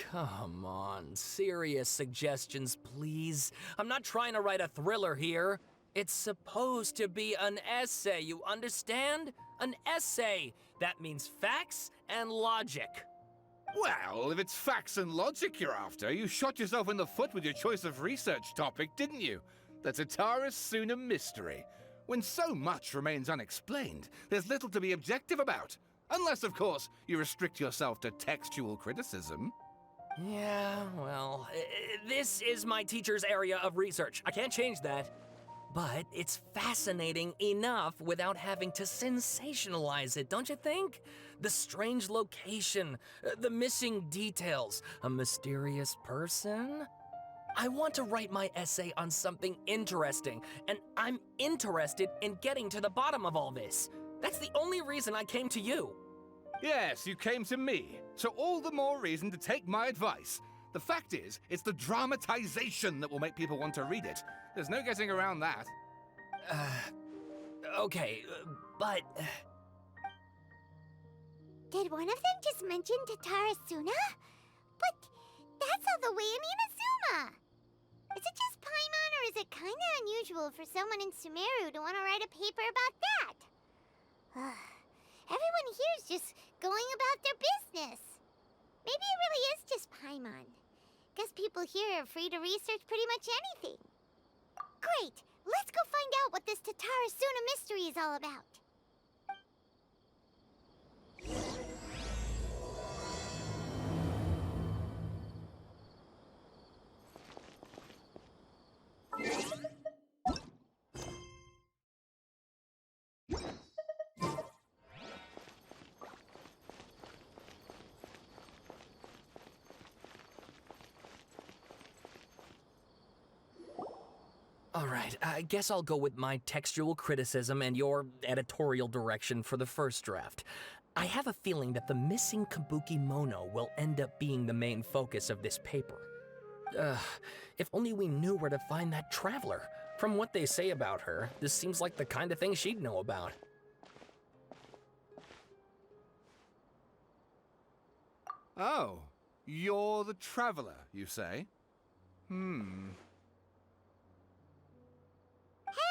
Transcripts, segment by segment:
Come on, serious suggestions, please. I'm not trying to write a thriller here. It's supposed to be an essay, you understand? An essay. That means facts and logic. Well, if it's facts and logic you're after, you shot yourself in the foot with your choice of research topic, didn't you? The Tatara Suna mystery. When so much remains unexplained, there's little to be objective about. Unless, of course, you restrict yourself to textual criticism. Yeah, well, this is my teacher's area of research. I can't change that. But it's fascinating enough without having to sensationalize it, don't you think? The strange location, the missing details, a mysterious person. I want to write my essay on something interesting, and I'm interested in getting to the bottom of all this. That's the only reason I came to you. Yes, you came to me, so all the more reason to take my advice. The fact is, it's the dramatization that will make people want to read it. There's no getting around that. Okay, but... Did one of them just mention Tatara Suna? But that's all the way in Inazuma! Is it just Paimon, or is it kinda unusual for someone in Sumeru to want to write a paper about that? Everyone here's just going about their business. Maybe it really is just Paimon. Guess people here are free to research pretty much anything. Great! Let's go find out what this Tatara Suna mystery is all about. All right, I guess I'll go with my textual criticism and your editorial direction for the first draft. I have a feeling that the missing Kabuki Mono will end up being the main focus of this paper. If only we knew where to find that traveler. From what they say about her, this seems like the kind of thing she'd know about. Oh, you're the traveler, you say?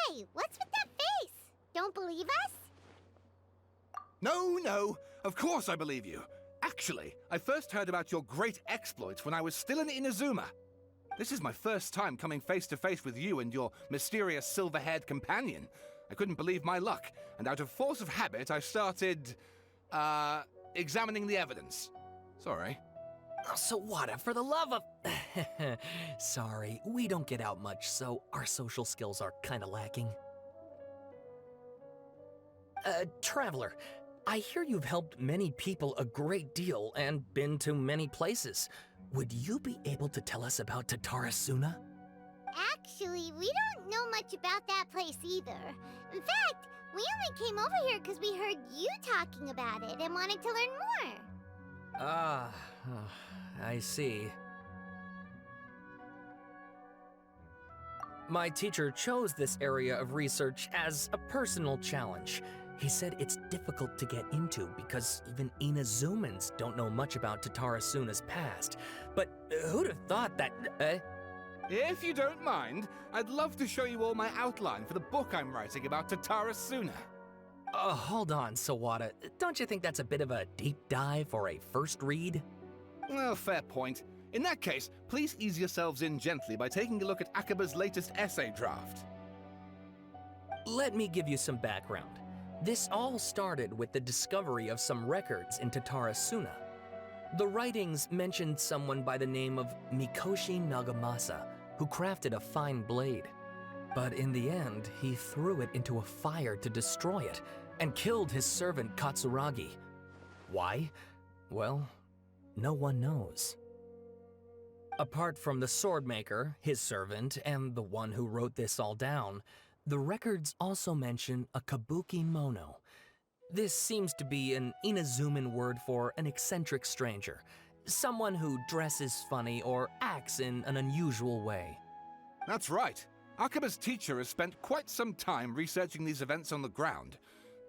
Hey, what's with that face? Don't believe us? No, of course I believe you. Actually, I first heard about your great exploits when I was still in Inazuma. This is my first time coming face to face with you and your mysterious silver-haired companion. I couldn't believe my luck, and out of force of habit, I started, examining the evidence. Sorry. Oh, Sawada, for the love of... Sorry, we don't get out much, so our social skills are kinda lacking. Traveler, I hear you've helped many people a great deal and been to many places. Would you be able to tell us about Tatara Suna? Actually, we don't know much about that place either. In fact, we only came over here because we heard you talking about it and wanted to learn more. Ah, I see. My teacher chose this area of research as a personal challenge. He said it's difficult to get into because even Inazumans don't know much about Tatara Suna's past. But who'd have thought that... If you don't mind, I'd love to show you all my outline for the book I'm writing about Tatara Suna. Hold on, Sawada. Don't you think that's a bit of a deep dive for a first read? Well, fair point. In that case, please ease yourselves in gently by taking a look at Akaba's latest essay draft. Let me give you some background. This all started with the discovery of some records in Tatara Suna. The writings mentioned someone by the name of Mikoshi Nagamasa, who crafted a fine blade. But in the end, he threw it into a fire to destroy it, and killed his servant Katsuragi. Why? Well, no one knows. Apart from the swordmaker, his servant, and the one who wrote this all down, the records also mention a Kabuki Mono. This seems to be an Inazuman word for an eccentric stranger, someone who dresses funny or acts in an unusual way. That's right. Akaba's teacher has spent quite some time researching these events on the ground.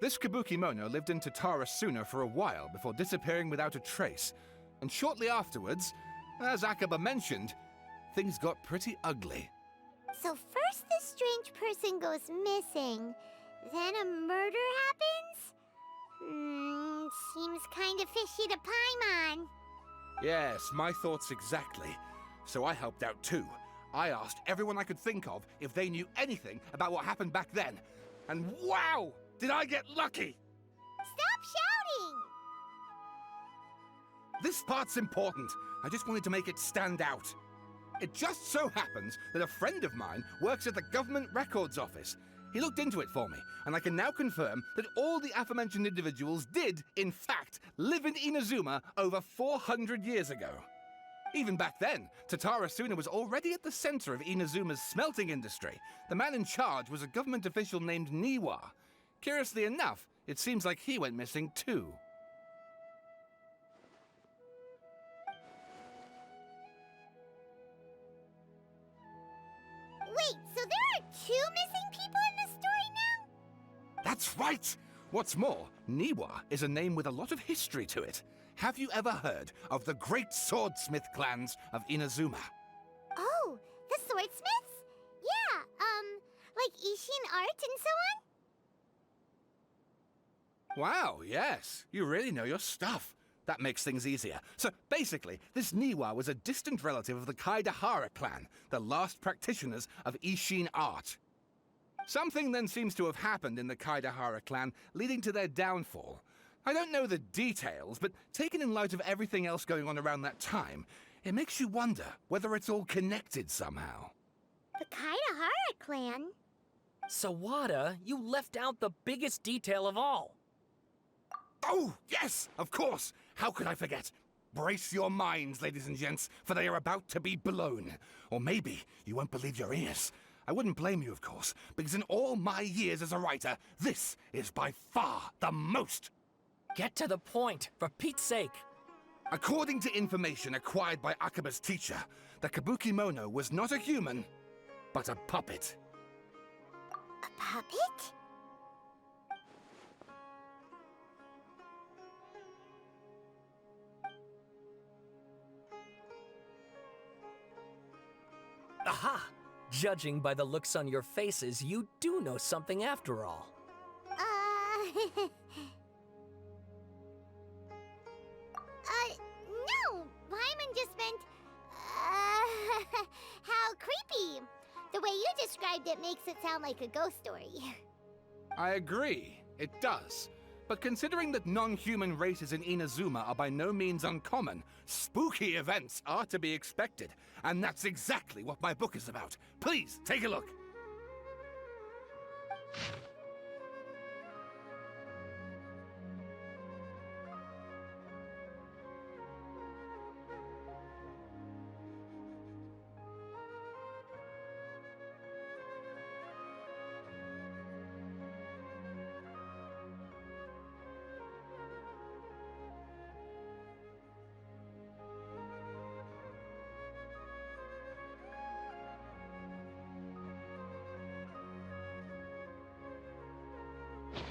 This Kabuki Mono lived in Tatara Suna for a while before disappearing without a trace, and shortly afterwards, As Akaba mentioned, things got pretty ugly. So first this strange person goes missing, then a murder happens? Seems kinda fishy to Paimon. Yes, my thoughts exactly. So I helped out too. I asked everyone I could think of if they knew anything about what happened back then. And wow! Did I get lucky! Stop shouting! This part's important. I just wanted to make it stand out. It just so happens that a friend of mine works at the Government Records Office. He looked into it for me, and I can now confirm that all the aforementioned individuals did, in fact, live in Inazuma over 400 years ago. Even back then, Tatara Suna was already at the center of Inazuma's smelting industry. The man in charge was a government official named Niwa. Curiously enough, it seems like he went missing too. Wait, so there are 2 missing people in this story now? That's right! What's more, Niwa is a name with a lot of history to it. Have you ever heard of the great swordsmith clans of Inazuma? Oh, the swordsmiths? Yeah, like Ishin art and so on? Wow, yes. You really know your stuff. That makes things easier. So basically, this Niwa was a distant relative of the Kaidahara clan, the last practitioners of Ishin art. Something then seems to have happened in the Kaidahara clan, leading to their downfall. I don't know the details, but taken in light of everything else going on around that time, it makes you wonder whether it's all connected somehow. The Kaidahara clan? Sawada, you left out the biggest detail of all. Oh, yes, of course. How could I forget? Brace your minds, ladies and gents, for they are about to be blown. Or maybe you won't believe your ears. I wouldn't blame you, of course, because in all my years as a writer, this is by far the most. Get to the point, for Pete's sake. According to information acquired by Akaba's teacher, the Kabukimono was not a human, but a puppet. A puppet? Aha! Judging by the looks on your faces, you do know something after all. No! Paimon just meant, how creepy. The way you described it makes it sound like a ghost story. I agree, it does. But considering that non-human races in Inazuma are by no means uncommon, spooky events are to be expected. And that's exactly what my book is about. Please, take a look.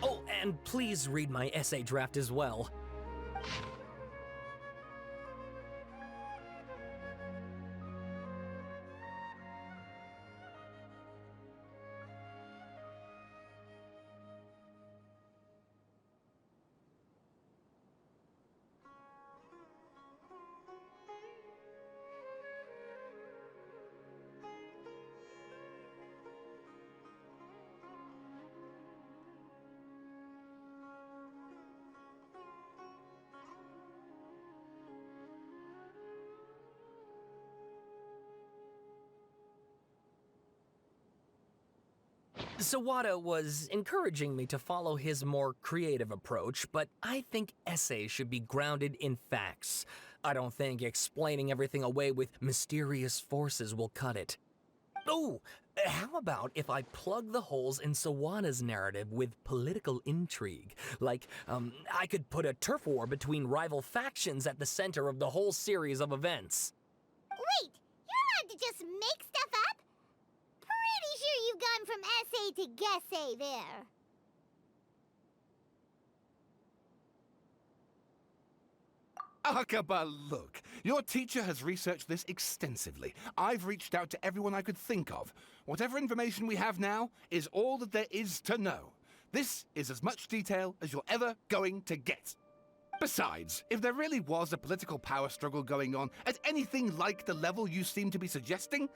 Oh, and please read my essay draft as well. Sawada was encouraging me to follow his more creative approach, but I think essays should be grounded in facts. I don't think explaining everything away with mysterious forces will cut it. Oh, how about if I plug the holes in Sawada's narrative with political intrigue? Like, I could put a turf war between rival factions at the center of the whole series of events. Wait, you're allowed to just make stuff up? Pretty sure you've gone from essay to guessay there. Akaba, look. Your teacher has researched this extensively. I've reached out to everyone I could think of. Whatever information we have now is all that there is to know. This is as much detail as you're ever going to get. Besides, if there really was a political power struggle going on at anything like the level you seem to be suggesting,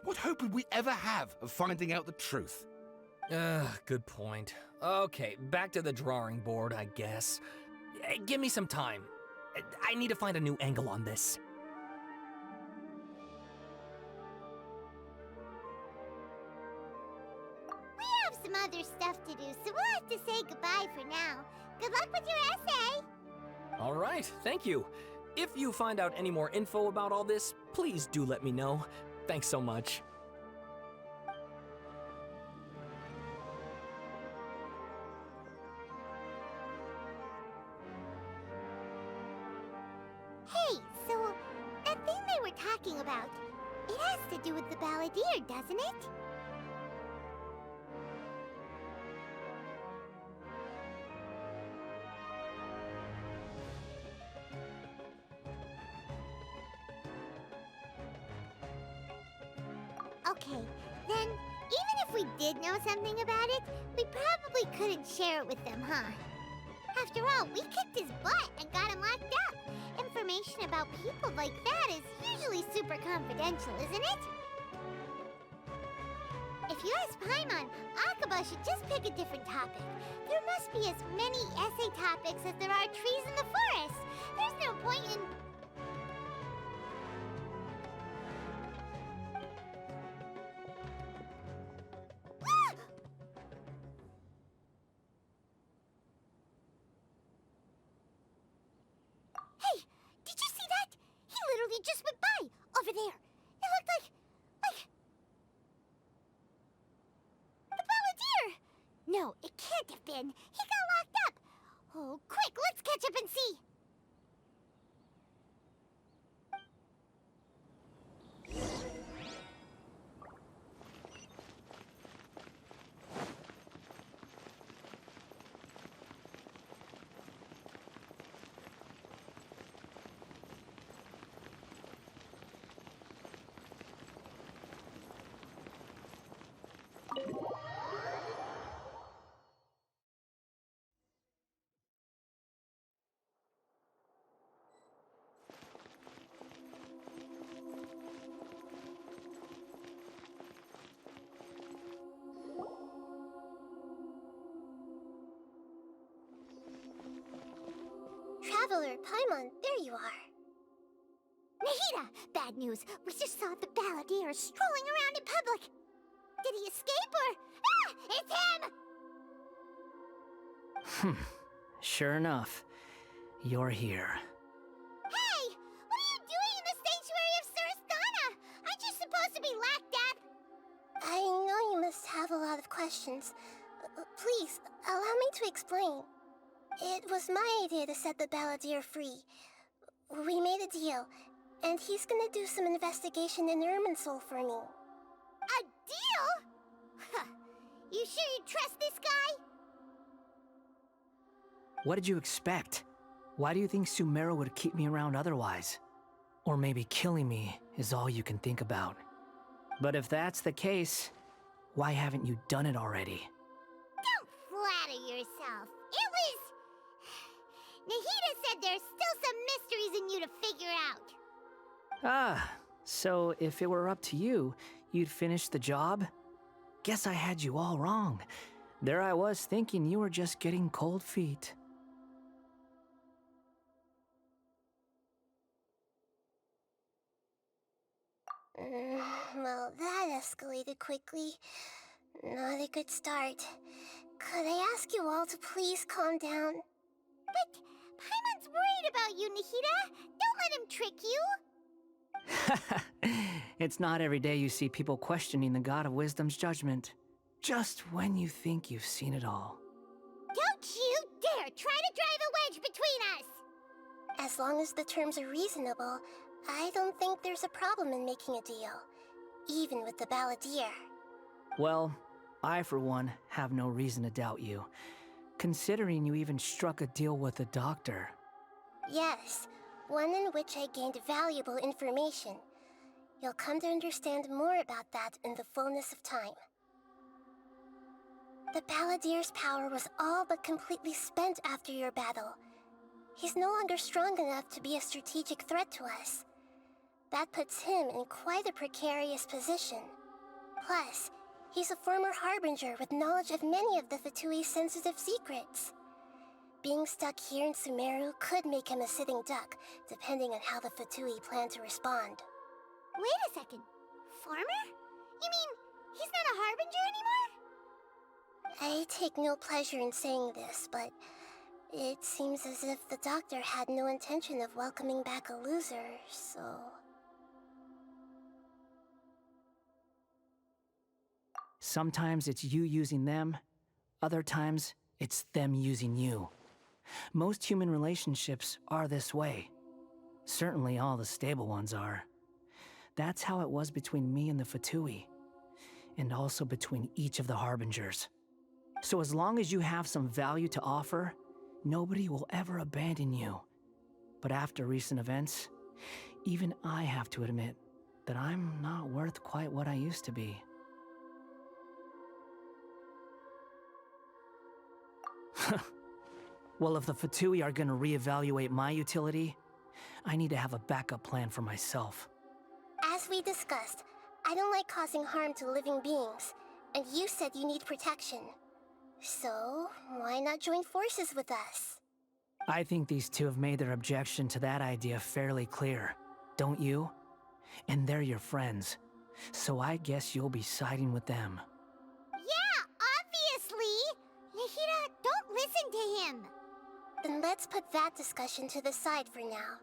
what hope would we ever have of finding out the truth? Good point. Okay, back to the drawing board, I guess. Give me some time. I need to find a new angle on this. We have some other stuff to do, so we'll have to say goodbye for now. Good luck with your essay! All right, thank you. If you find out any more info about all this, please do let me know. Thanks so much. Hey, so that thing they were talking about, it has to do with the balladeer, doesn't it? Okay, then, even if we did know something about it, we probably couldn't share it with them, huh? After all, we kicked his butt and got him locked up. Information about people like that is usually super confidential, isn't it? If you ask Paimon, Akaba should just pick a different topic. There must be as many essay topics as there are trees in the forest. There's no point in... Hey, did you see that? He literally just went by, over there. It looked like the balladeer. No, it can't have been. He got locked up. Oh, quick, let's catch up and see. Traveler, Paimon, there you are. Nahida! Bad news. We just saw the balladeer strolling around in public. Did he escape or... Ah! It's him! Sure enough, you're here. Hey! What are you doing in the sanctuary of Surasthana? Aren't you supposed to be locked up? I know you must have a lot of questions. Please, allow me to explain. It was my idea to set the balladeer free. We made a deal, and he's gonna do some investigation in Irminsul for me. A deal? Huh. You sure you trust this guy? What did you expect? Why do you think Sumeru would keep me around otherwise? Or maybe killing me is all you can think about. But if that's the case, why haven't you done it already? Don't flatter yourself. It was... Nahida said there's still some mysteries in you to figure out. Ah, so if it were up to you, you'd finish the job? Guess I had you all wrong. There I was thinking you were just getting cold feet. Well, that escalated quickly. Not a good start. Could I ask you all to please calm down? But Paimon's worried about you, Nahida. Don't let him trick you. It's not every day you see people questioning the God of Wisdom's judgment. Just when you think you've seen it all. Don't you dare try to drive a wedge between us! As long as the terms are reasonable, I don't think there's a problem in making a deal. Even with the balladeer. Well, I for one have no reason to doubt you. Considering you even struck a deal with the doctor. Yes. one in which I gained valuable information. You'll come to understand more about that in the fullness of time. The Balladeer's power was all but completely spent after your battle. He's no longer strong enough to be a strategic threat to us. That puts him in quite a precarious position. Plus, he's a former Harbinger with knowledge of many of the Fatui's sensitive secrets. Being stuck here in Sumeru could make him a sitting duck, depending on how the Fatui plan to respond. Wait a second. Farmer? You mean he's not a Harbinger anymore? I take no pleasure in saying this, but it seems as if the doctor had no intention of welcoming back a loser, so... Sometimes it's you using them, other times it's them using you. Most human relationships are this way. Certainly all the stable ones are. That's how it was between me and the Fatui, and also between each of the Harbingers. So as long as you have some value to offer, nobody will ever abandon you. But after recent events, even I have to admit that I'm not worth quite what I used to be. Well, if the Fatui are gonna reevaluate my utility, I need to have a backup plan for myself. As we discussed, I don't like causing harm to living beings, and you said you need protection. So, why not join forces with us? I think these two have made their objection to that idea fairly clear, don't you? And they're your friends, so I guess you'll be siding with them. Yeah, obviously! Nahida, don't listen to him! Then let's put that discussion to the side for now.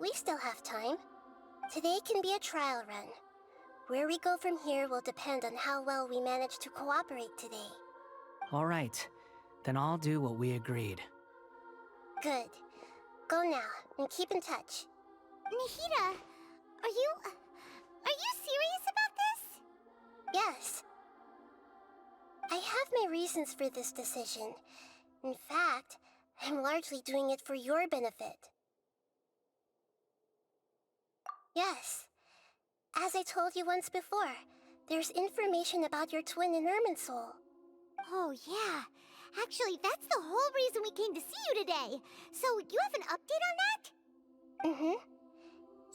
We still have time. Today can be a trial run. Where we go from here will depend on how well we manage to cooperate today. All right, then I'll do what we agreed. Good. Go now, and keep in touch. Nahida, are you serious about this? Yes. I have my reasons for this decision. In fact, I'm largely doing it for your benefit. Yes. As I told you once before, there's information about your twin in Irminsul. Oh, yeah. Actually, that's the whole reason we came to see you today. So, you have an update on that? Mm-hmm.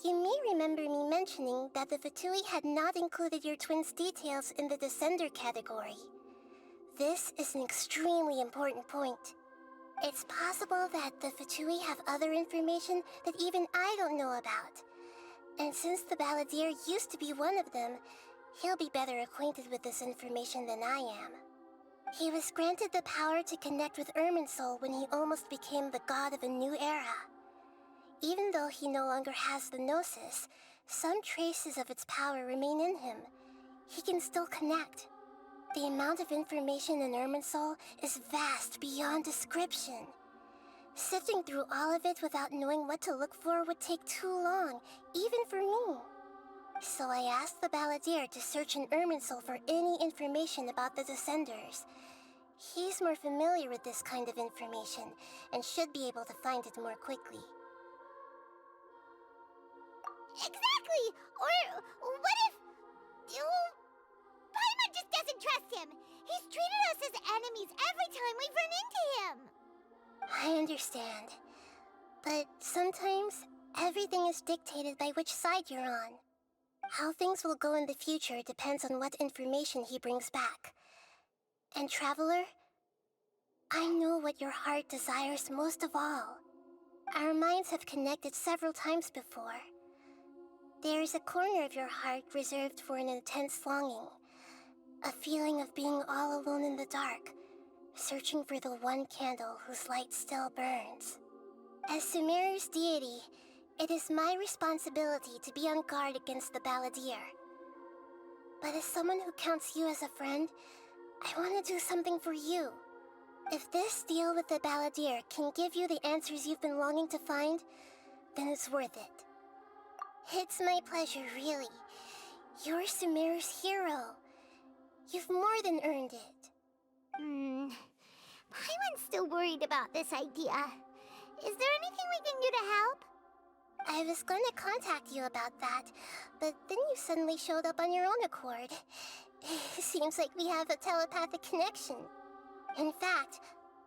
You may remember me mentioning that the Fatui had not included your twin's details in the Descender category. This is an extremely important point. It's possible that the Fatui have other information that even I don't know about. And since the Balladeer used to be one of them, he'll be better acquainted with this information than I am. He was granted the power to connect with Irminsul when he almost became the god of a new era. Even though he no longer has the Gnosis, some traces of its power remain in him. He can still connect. The amount of information in Irminsul is vast beyond description. Sifting through all of it without knowing what to look for would take too long, even for me. So I asked the Balladeer to search in Irminsul for any information about the Descenders. He's more familiar with this kind of information, and should be able to find it more quickly. Exactly! Or what if... Paimon just doesn't trust him! He's treated us as enemies every time we've run into him! I understand. But sometimes, everything is dictated by which side you're on. How things will go in the future depends on what information he brings back. And Traveler, I know what your heart desires most of all. Our minds have connected several times before. There is a corner of your heart reserved for an intense longing. A feeling of being all alone in the dark, searching for the one candle whose light still burns. As Sumeru's deity, it is my responsibility to be on guard against the Balladeer. But as someone who counts you as a friend, I want to do something for you. If this deal with the Balladeer can give you the answers you've been longing to find, then it's worth it. It's my pleasure, really. You're Sumeru's hero. You've more than earned it. Paimon's still worried about this idea. Is there anything we can do to help? I was going to contact you about that, but then you suddenly showed up on your own accord. Seems like we have a telepathic connection. In fact,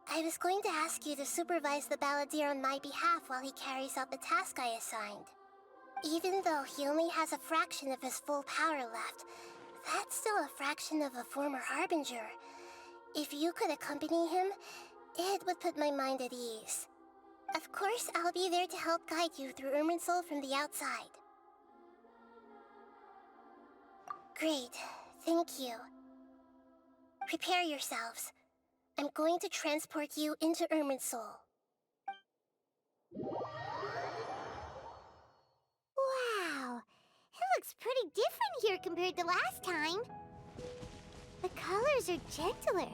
I was going to ask you to supervise the balladeer on my behalf while he carries out the task I assigned. Even though he only has a fraction of his full power left, that's still a fraction of a former Harbinger. If you could accompany him, it would put my mind at ease. Of course, I'll be there to help guide you through Irminsul from the outside. Great, thank you. Prepare yourselves. I'm going to transport you into Irminsul. Wow, it looks pretty different here compared to last time. The colors are gentler.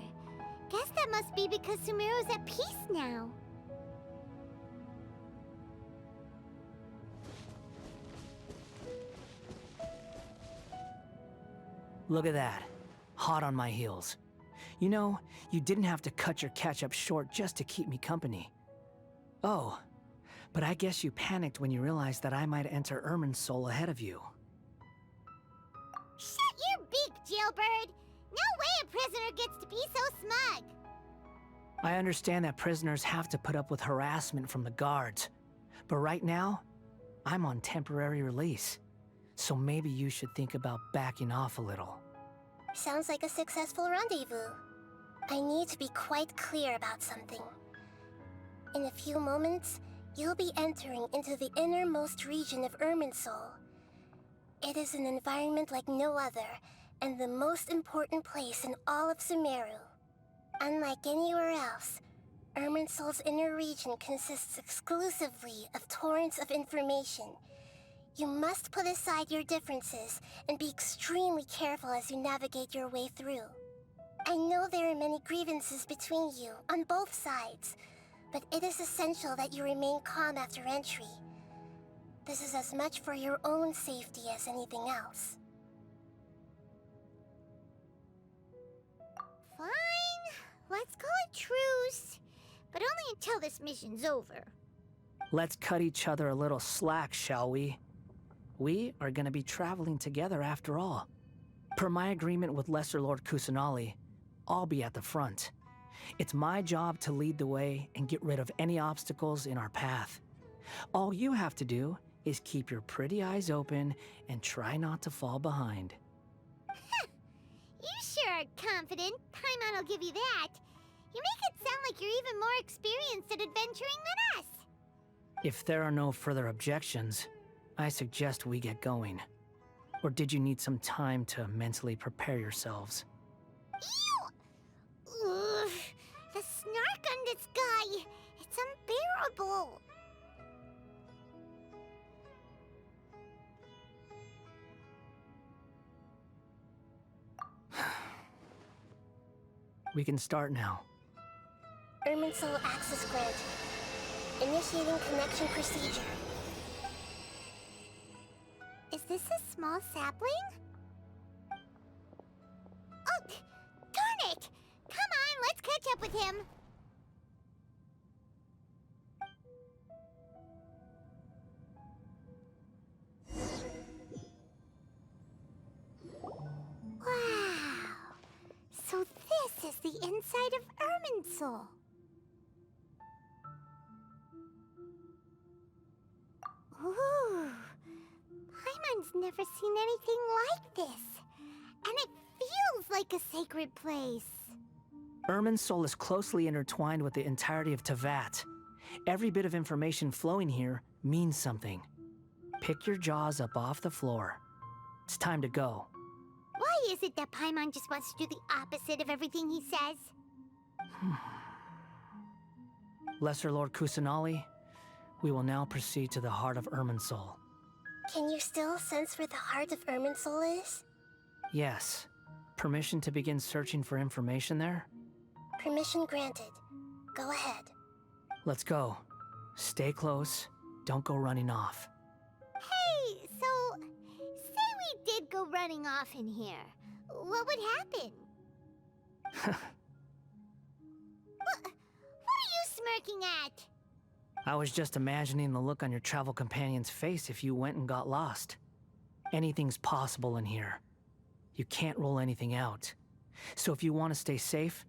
Guess that must be because Sumeru's at peace now. Look at that. Hot on my heels. You know, you didn't have to cut your catch-up short just to keep me company. Oh, but I guess you panicked when you realized that I might enter Irminsul ahead of you. Shut your beak, jailbird! No way a prisoner gets to be so smug! I understand that prisoners have to put up with harassment from the guards, but right now, I'm on temporary release. So maybe you should think about backing off a little. Sounds like a successful rendezvous. I need to be quite clear about something. In a few moments, you'll be entering into the innermost region of Irminsul. It is an environment like no other, and the most important place in all of Sumeru. Unlike anywhere else, Irminsul's inner region consists exclusively of torrents of information. You must put aside your differences and be extremely careful as you navigate your way through. I know there are many grievances between you, on both sides, but it is essential that you remain calm after entry. This is as much for your own safety as anything else. Fine, let's call it truce. But only until this mission's over. Let's cut each other a little slack, shall we? We are gonna be traveling together after all. Per my agreement with Lesser Lord Kusanali, I'll be at the front. It's my job to lead the way and get rid of any obstacles in our path. All you have to do is keep your pretty eyes open and try not to fall behind. You sure are confident. Paimon will give you that. You make it sound like you're even more experienced at adventuring than us. If there are no further objections, I suggest we get going. Or did you need some time to mentally prepare yourselves? Ew! Ugh, the snark on this guy. It's unbearable. We can start now. Irminsul access granted. Initiating connection procedure. Is this a small sapling? Oh, darn it! Come on, let's catch up with him. Wow! So this is the inside of Irminsul. Ooh, Paimon's never seen anything like this. And it feels like a sacred place. Irminsul is closely intertwined with the entirety of Teyvat. Every bit of information flowing here means something. Pick your jaws up off the floor. It's time to go. Why is it that Paimon just wants to do the opposite of everything he says? Lesser Lord Kusanali, we will now proceed to the heart of Irminsul. Can you still sense where the heart of Irminsul is? Yes. Permission to begin searching for information there? Permission granted. Go ahead. Let's go. Stay close. Don't go running off. Hey, so, say we did go running off in here. What would happen? What are you smirking at? I was just imagining the look on your travel companion's face if you went and got lost. Anything's possible in here. You can't rule anything out. So if you want to stay safe,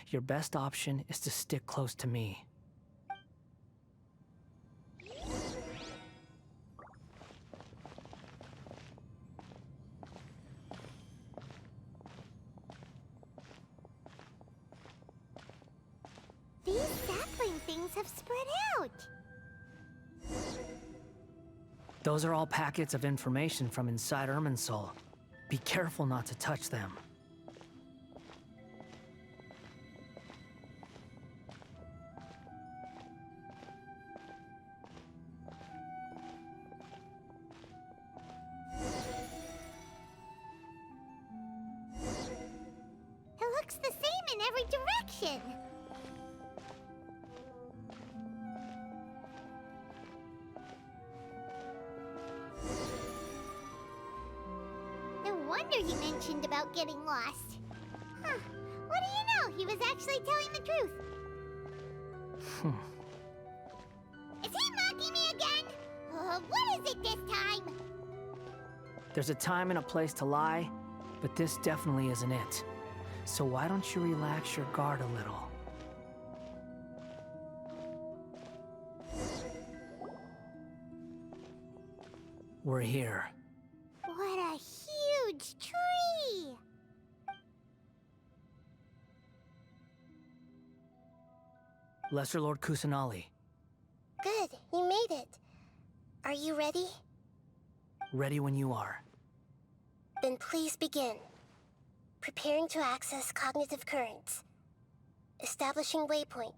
your best option is to stick close to me. These sapling things have spread out. Those are all packets of information from inside Irminsul. Be careful not to touch them. It looks the same in every direction. No wonder he mentioned about getting lost. Huh. What do you know? He was actually telling the truth. Is he mocking me again? What is it this time? There's a time and a place to lie, but this definitely isn't it. So why don't you relax your guard a little? We're here. What a huge tree! Lesser Lord Kusanali, Good, you made it. Are you ready? ready when you are. Then please begin. Preparing to access cognitive currents. Establishing waypoint.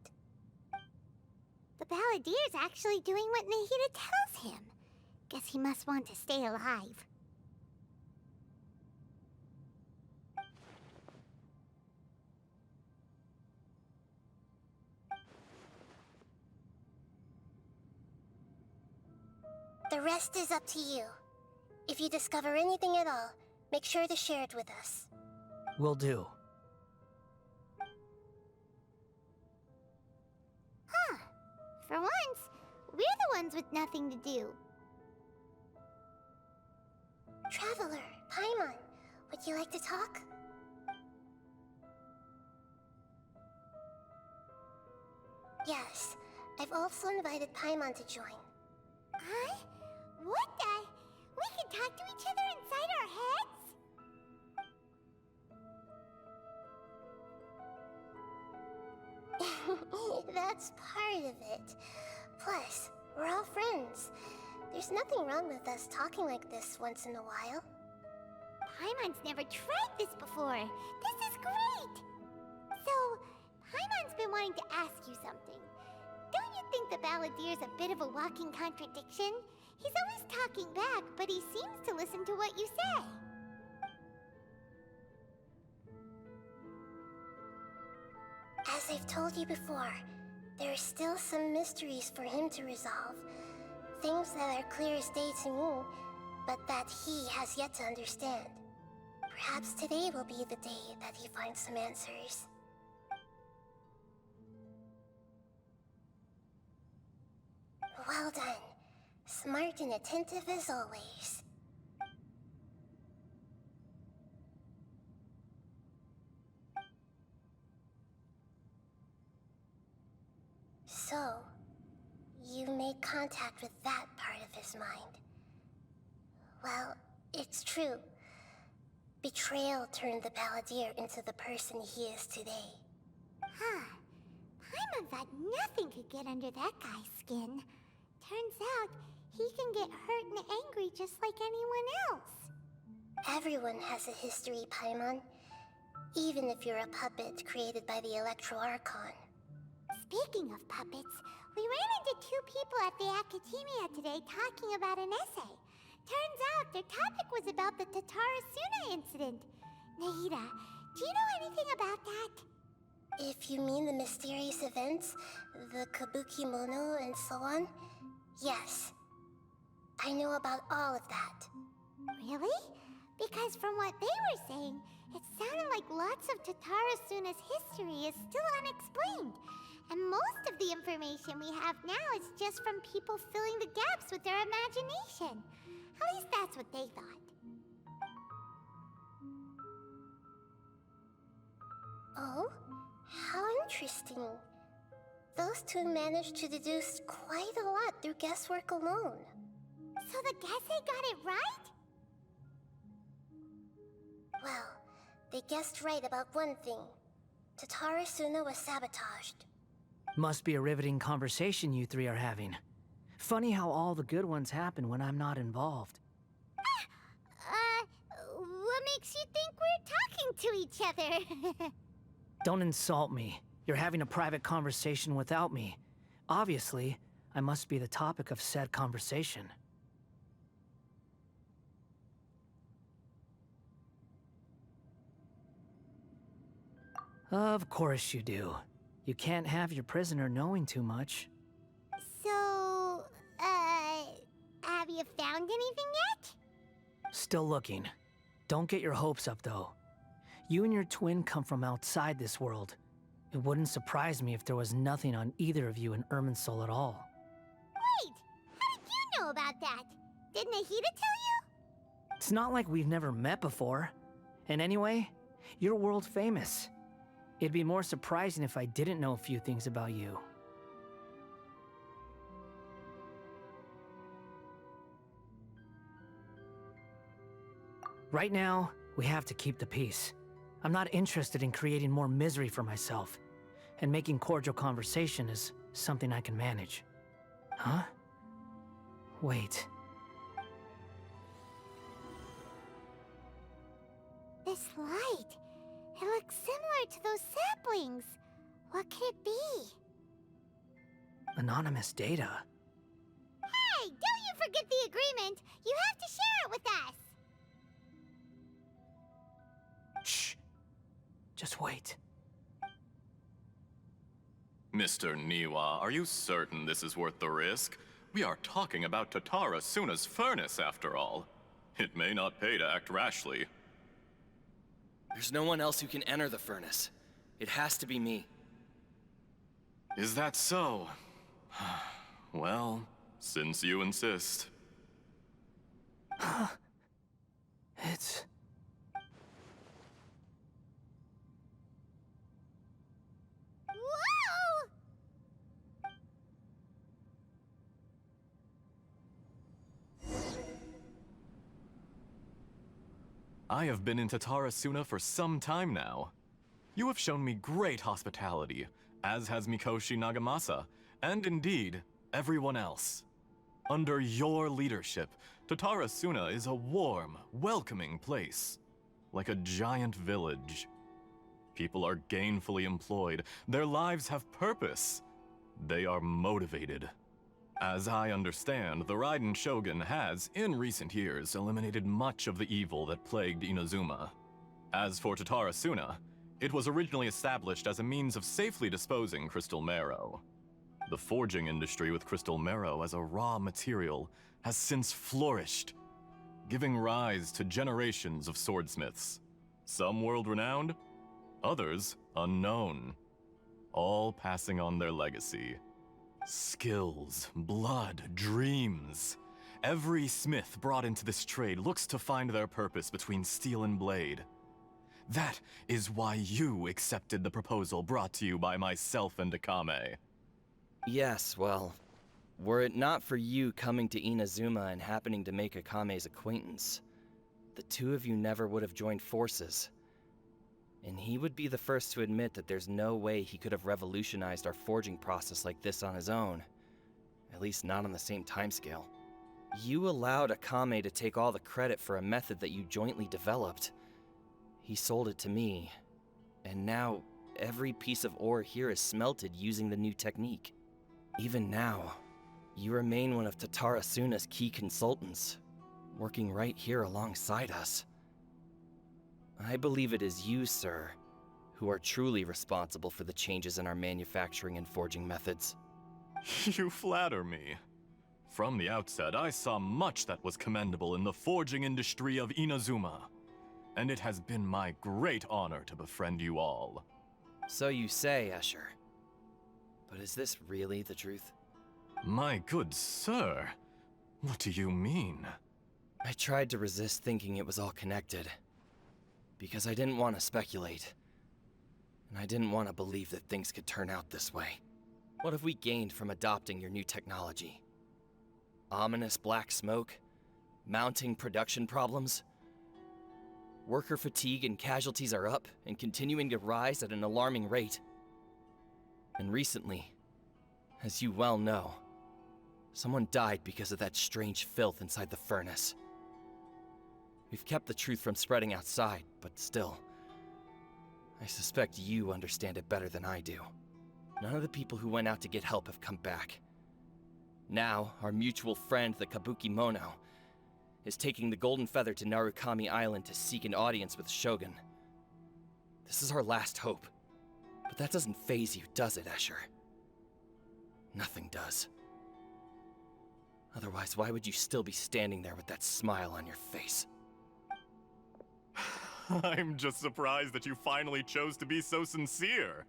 The Balladier's actually doing what Nahida tells him. Guess he must want to stay alive. The rest is up to you. If you discover anything at all, make sure to share it with us. Will do. Huh. For once, we're the ones with nothing to do. Traveler, Paimon, would you like to talk? Yes, I've also invited Paimon to join. Huh? What the? We can talk to each other inside our heads? That's part of it. Plus, we're all friends. There's nothing wrong with us talking like this once in a while. Paimon's never tried this before. This is great! So, Paimon's been wanting to ask you something. Don't you think the Balladier's a bit of a walking contradiction? He's always talking back, but he seems to listen to what you say. As I've told you before, there are still some mysteries for him to resolve. Things that are clear as day to me, but that he has yet to understand. Perhaps today will be the day that he finds some answers. Well done. Smart and attentive as always. So, you made contact with that part of his mind. Well, it's true. Betrayal turned the Balladeer into the person he is today. Huh. Paimon thought nothing could get under that guy's skin. Turns out, he can get hurt and angry just like anyone else. Everyone has a history, Paimon. Even if you're a puppet created by the Electro Archon. Speaking of puppets, we ran into two people at the Academia today talking about an essay. Turns out their topic was about the Tatarasuna incident. Nahida, do you know anything about that? If you mean the mysterious events, the Kabuki Mono and so on, yes. I know about all of that. Really? Because from what they were saying, it sounded like lots of Tatarasuna's history is still unexplained. And most of the information we have now is just from people filling the gaps with their imagination. At least that's what they thought. Oh? How interesting. Those two managed to deduce quite a lot through guesswork alone. So the Gesse got it right? Well, they guessed right about one thing. Tatara Suna was sabotaged. Must be a riveting conversation you three are having. Funny how all the good ones happen when I'm not involved. What makes you think we're talking to each other? Don't insult me. You're having a private conversation without me. Obviously, I must be the topic of said conversation. Of course you do. You can't have your prisoner knowing too much. So, have you found anything yet? Still looking. Don't get your hopes up, though. You and your twin come from outside this world. It wouldn't surprise me if there was nothing on either of you in Irminsul at all. Wait, how did you know about that? Did Nahida tell you? It's not like we've never met before. And anyway, you're world famous. It'd be more surprising if I didn't know a few things about you. Right now, we have to keep the peace. I'm not interested in creating more misery for myself, and making cordial conversation is something I can manage. Huh? Wait. This light, it looks similar to those saplings. What could it be? Anonymous data. Hey, don't you forget the agreement! You have to share it with us! Shh. Just wait. Mr. Niwa, are you certain this is worth the risk? We are talking about Tatara Suna's furnace, after all. It may not pay to act rashly. There's no one else who can enter the furnace. It has to be me. Is that so? Well, since you insist. It's... Whoa! I have been in Tatara Suna for some time now. You have shown me great hospitality, as has Mikoshi Nagamasa, and indeed, everyone else. Under your leadership, Tatara Suna is a warm, welcoming place, like a giant village. People are gainfully employed, their lives have purpose. They are motivated. As I understand, the Raiden Shogun has, in recent years, eliminated much of the evil that plagued Inazuma. As for Tatara Suna, it was originally established as a means of safely disposing crystal marrow. The forging industry with crystal marrow as a raw material has since flourished, giving rise to generations of swordsmiths. Some world-renowned, others unknown, all passing on their legacy. Skills, blood, dreams. Every smith brought into this trade looks to find their purpose between steel and blade. That is why you accepted the proposal brought to you by myself and Akame. Yes, well, were it not for you coming to Inazuma and happening to make Akame's acquaintance, the two of you never would have joined forces. And he would be the first to admit that there's no way he could have revolutionized our forging process like this on his own. At least not on the same timescale. You allowed Akame to take all the credit for a method that you jointly developed. He sold it to me, and now every piece of ore here is smelted using the new technique. Even now, you remain one of Tatara Suna's key consultants, working right here alongside us. I believe it is you, sir, who are truly responsible for the changes in our manufacturing and forging methods. You flatter me. From the outset, I saw much that was commendable in the forging industry of Inazuma, and it has been my great honor to befriend you all. So you say, Escher. But is this really the truth? My good sir, what do you mean? I tried to resist thinking it was all connected. Because I didn't want to speculate. And I didn't want to believe that things could turn out this way. What have we gained from adopting your new technology? Ominous black smoke? Mounting production problems? Worker fatigue and casualties are up and continuing to rise at an alarming rate. And recently, as you well know, someone died because of that strange filth inside the furnace. We've kept the truth from spreading outside, but still, I suspect you understand it better than I do. None of the people who went out to get help have come back. Now, our mutual friend, the Kabuki Mono, is taking the Golden Feather to Narukami Island to seek an audience with Shogun. This is our last hope. But that doesn't faze you, does it, Escher? Nothing does. Otherwise, why would you still be standing there with that smile on your face? I'm just surprised that you finally chose to be so sincere.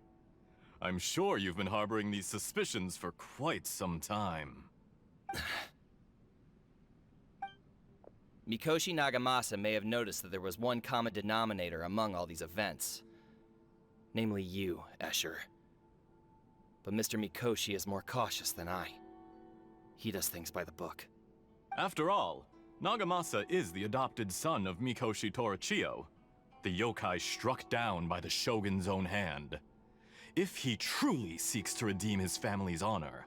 I'm sure you've been harboring these suspicions for quite some time. Mikoshi Nagamasa may have noticed that there was one common denominator among all these events. Namely you, Escher. But Mr. Mikoshi is more cautious than I. He does things by the book. After all, Nagamasa is the adopted son of Mikoshi Torichio, the yokai struck down by the Shogun's own hand. If he truly seeks to redeem his family's honor,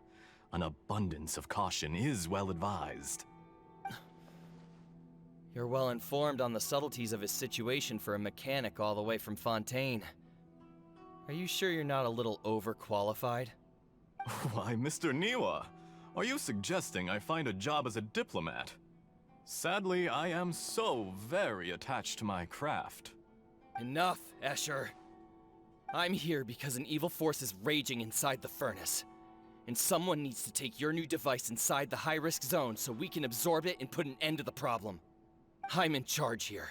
an abundance of caution is well advised. You're well informed on the subtleties of his situation for a mechanic all the way from Fontaine. Are you sure you're not a little overqualified? Why, Mr. Niwa, are you suggesting I find a job as a diplomat? Sadly, I am so very attached to my craft. Enough, Escher. I'm here because an evil force is raging inside the furnace. And someone needs to take your new device inside the high-risk zone so we can absorb it and put an end to the problem. I'm in charge here.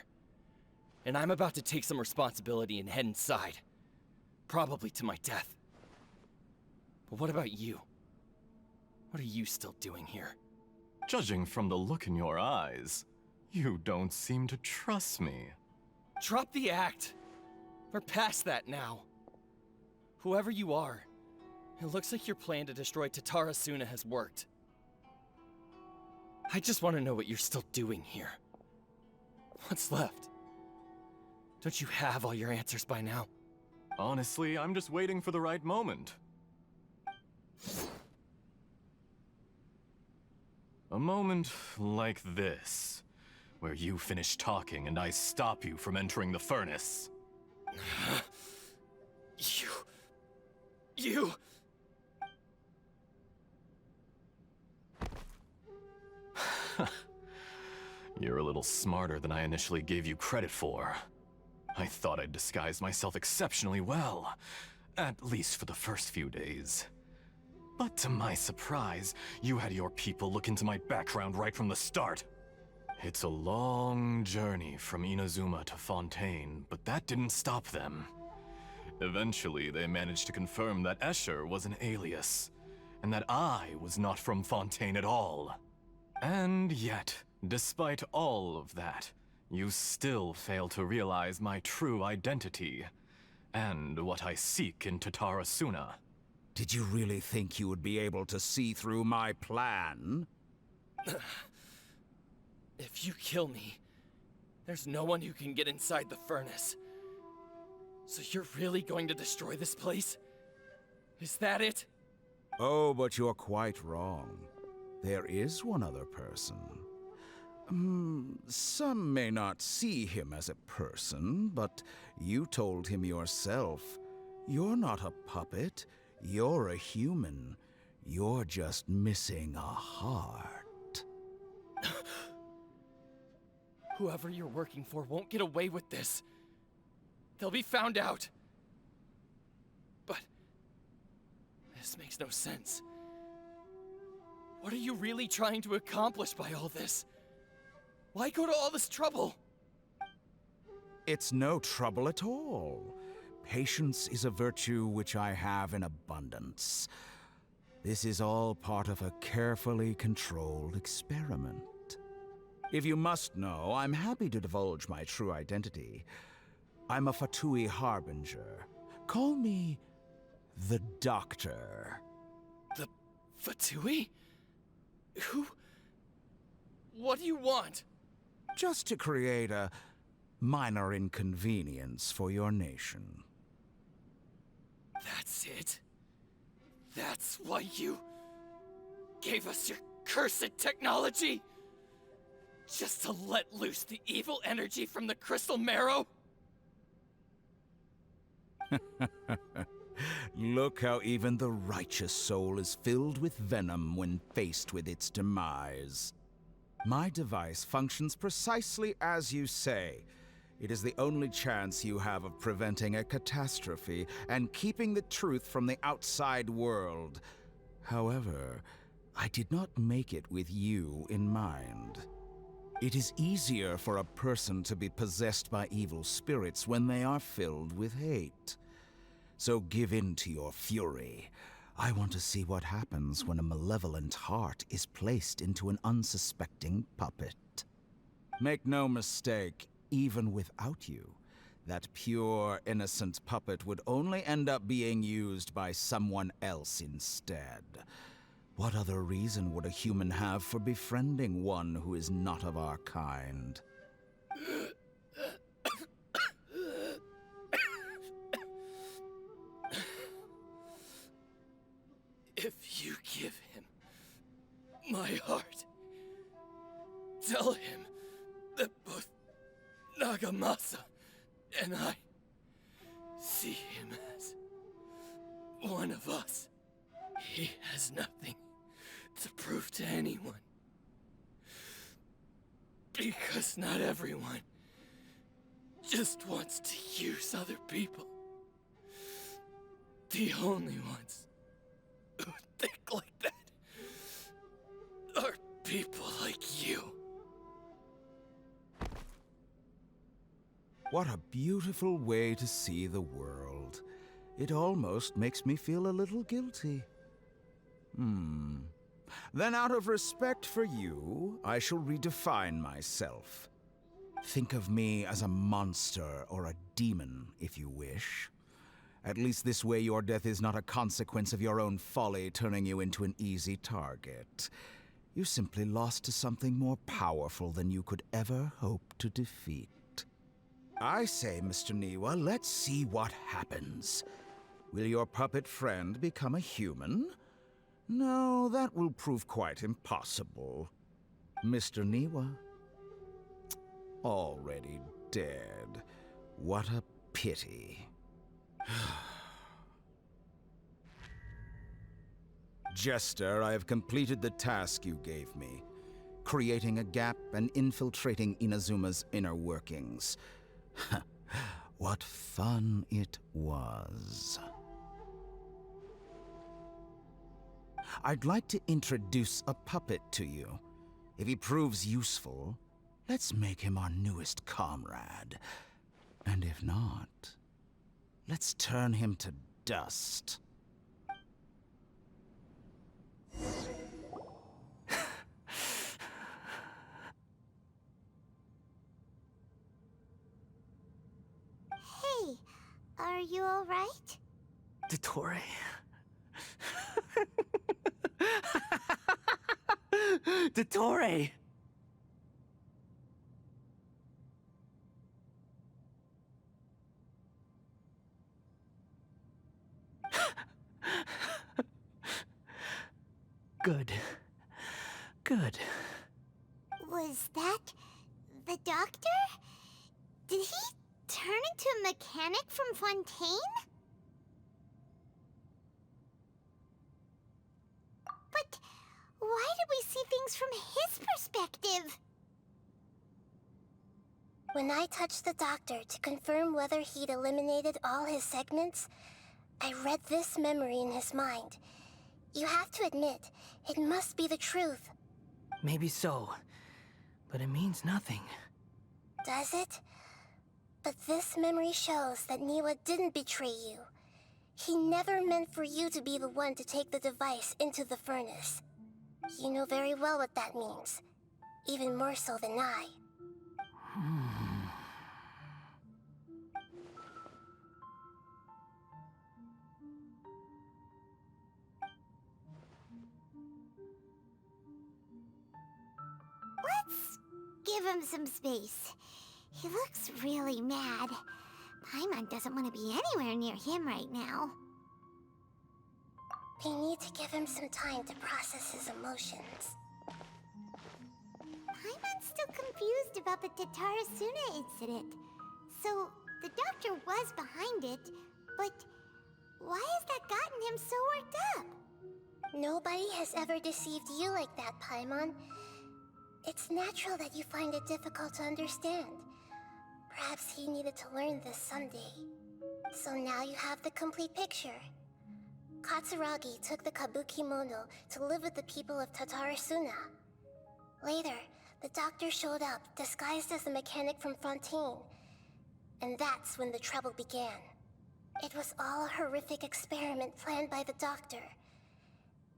And I'm about to take some responsibility and head inside. Probably to my death. But what about you? What are you still doing here? Judging from the look in your eyes, you don't seem to trust me. Drop the act! We're past that now. Whoever you are, it looks like your plan to destroy Tatarasuna has worked. I just want to know what you're still doing here. What's left? Don't you have all your answers by now? Honestly, I'm just waiting for the right moment. A moment like this, where you finish talking and I stop you from entering the furnace. You... You're a little smarter than I initially gave you credit for. I thought I'd disguised myself exceptionally well, at least for the first few days. But to my surprise, you had your people look into my background right from the start. It's a long journey from Inazuma to Fontaine, but that didn't stop them. Eventually, they managed to confirm that Escher was an alias, and that I was not from Fontaine at all. And yet, despite all of that, you still fail to realize my true identity, and what I seek in Tatarasuna. Did you really think you would be able to see through my plan? If you kill me, there's no one who can get inside the furnace. So you're really going to destroy this place? Is that it? Oh, but you're quite wrong. There is one other person. Some may not see him as a person, but you told him yourself. You're not a puppet. You're a human. You're just missing a heart. Whoever you're working for won't get away with this. They'll be found out. But this makes no sense. What are you really trying to accomplish by all this? Why go to all this trouble? It's no trouble at all. Patience is a virtue which I have in abundance. This is all part of a carefully controlled experiment. If you must know, I'm happy to divulge my true identity. I'm a Fatui Harbinger. Call me the Doctor. The Fatui? Who? What do you want? Just to create a minor inconvenience for your nation. That's it? That's why you gave us your cursed technology? Just to let loose the evil energy from the crystal marrow? Look how even the righteous soul is filled with venom when faced with its demise. My device functions precisely as you say. It is the only chance you have of preventing a catastrophe and keeping the truth from the outside world. However, I did not make it with you in mind. It is easier for a person to be possessed by evil spirits when they are filled with hate. So give in to your fury. I want to see what happens when a malevolent heart is placed into an unsuspecting puppet. Make no mistake, even without you, that pure, innocent puppet would only end up being used by someone else instead. What other reason would a human have for befriending one who is not of our kind? If you give him my heart, tell him that both Nagamasa and I see him as one of us. He has nothing to prove to anyone. Because not everyone just wants to use other people. The only ones who think like that are people like you. What a beautiful way to see the world. It almost makes me feel a little guilty. Then out of respect for you, I shall redefine myself. Think of me as a monster or a demon, if you wish. At least this way your death is not a consequence of your own folly turning you into an easy target. You simply lost to something more powerful than you could ever hope to defeat. I say, Mr. Niwa, let's see what happens. Will your puppet friend become a human? No, that will prove quite impossible. Mr. Niwa? Already dead. What a pity. Jester, I have completed the task you gave me. Creating a gap and infiltrating Inazuma's inner workings. What fun it was. I'd like to introduce a puppet to you. If he proves useful, let's make him our newest comrade. And if not, let's turn him to dust. Hey, are you alright? Dottore. Dottore! Good. Good. Was that the doctor? Did he turn into a mechanic from Fontaine? But why did we see things from his perspective? When I touched the doctor to confirm whether he'd eliminated all his segments, I read this memory in his mind. You have to admit, it must be the truth. Maybe so, but it means nothing. Does it? But this memory shows that Niwa didn't betray you. He never meant for you to be the one to take the device into the furnace. You know very well what that means. Even more so than I. Let's give him some space. He looks really mad. Paimon doesn't want to be anywhere near him right now. We need to give him some time to process his emotions. Paimon's still confused about the Tatarasuna incident. So, the doctor was behind it, but why has that gotten him so worked up? Nobody has ever deceived you like that, Paimon. It's natural that you find it difficult to understand. Perhaps he needed to learn this someday. So now you have the complete picture. Katsuragi took the Kabuki Mono to live with the people of Tatarasuna. Later, the doctor showed up, disguised as the mechanic from Fontaine. And that's when the trouble began. It was all a horrific experiment planned by the doctor.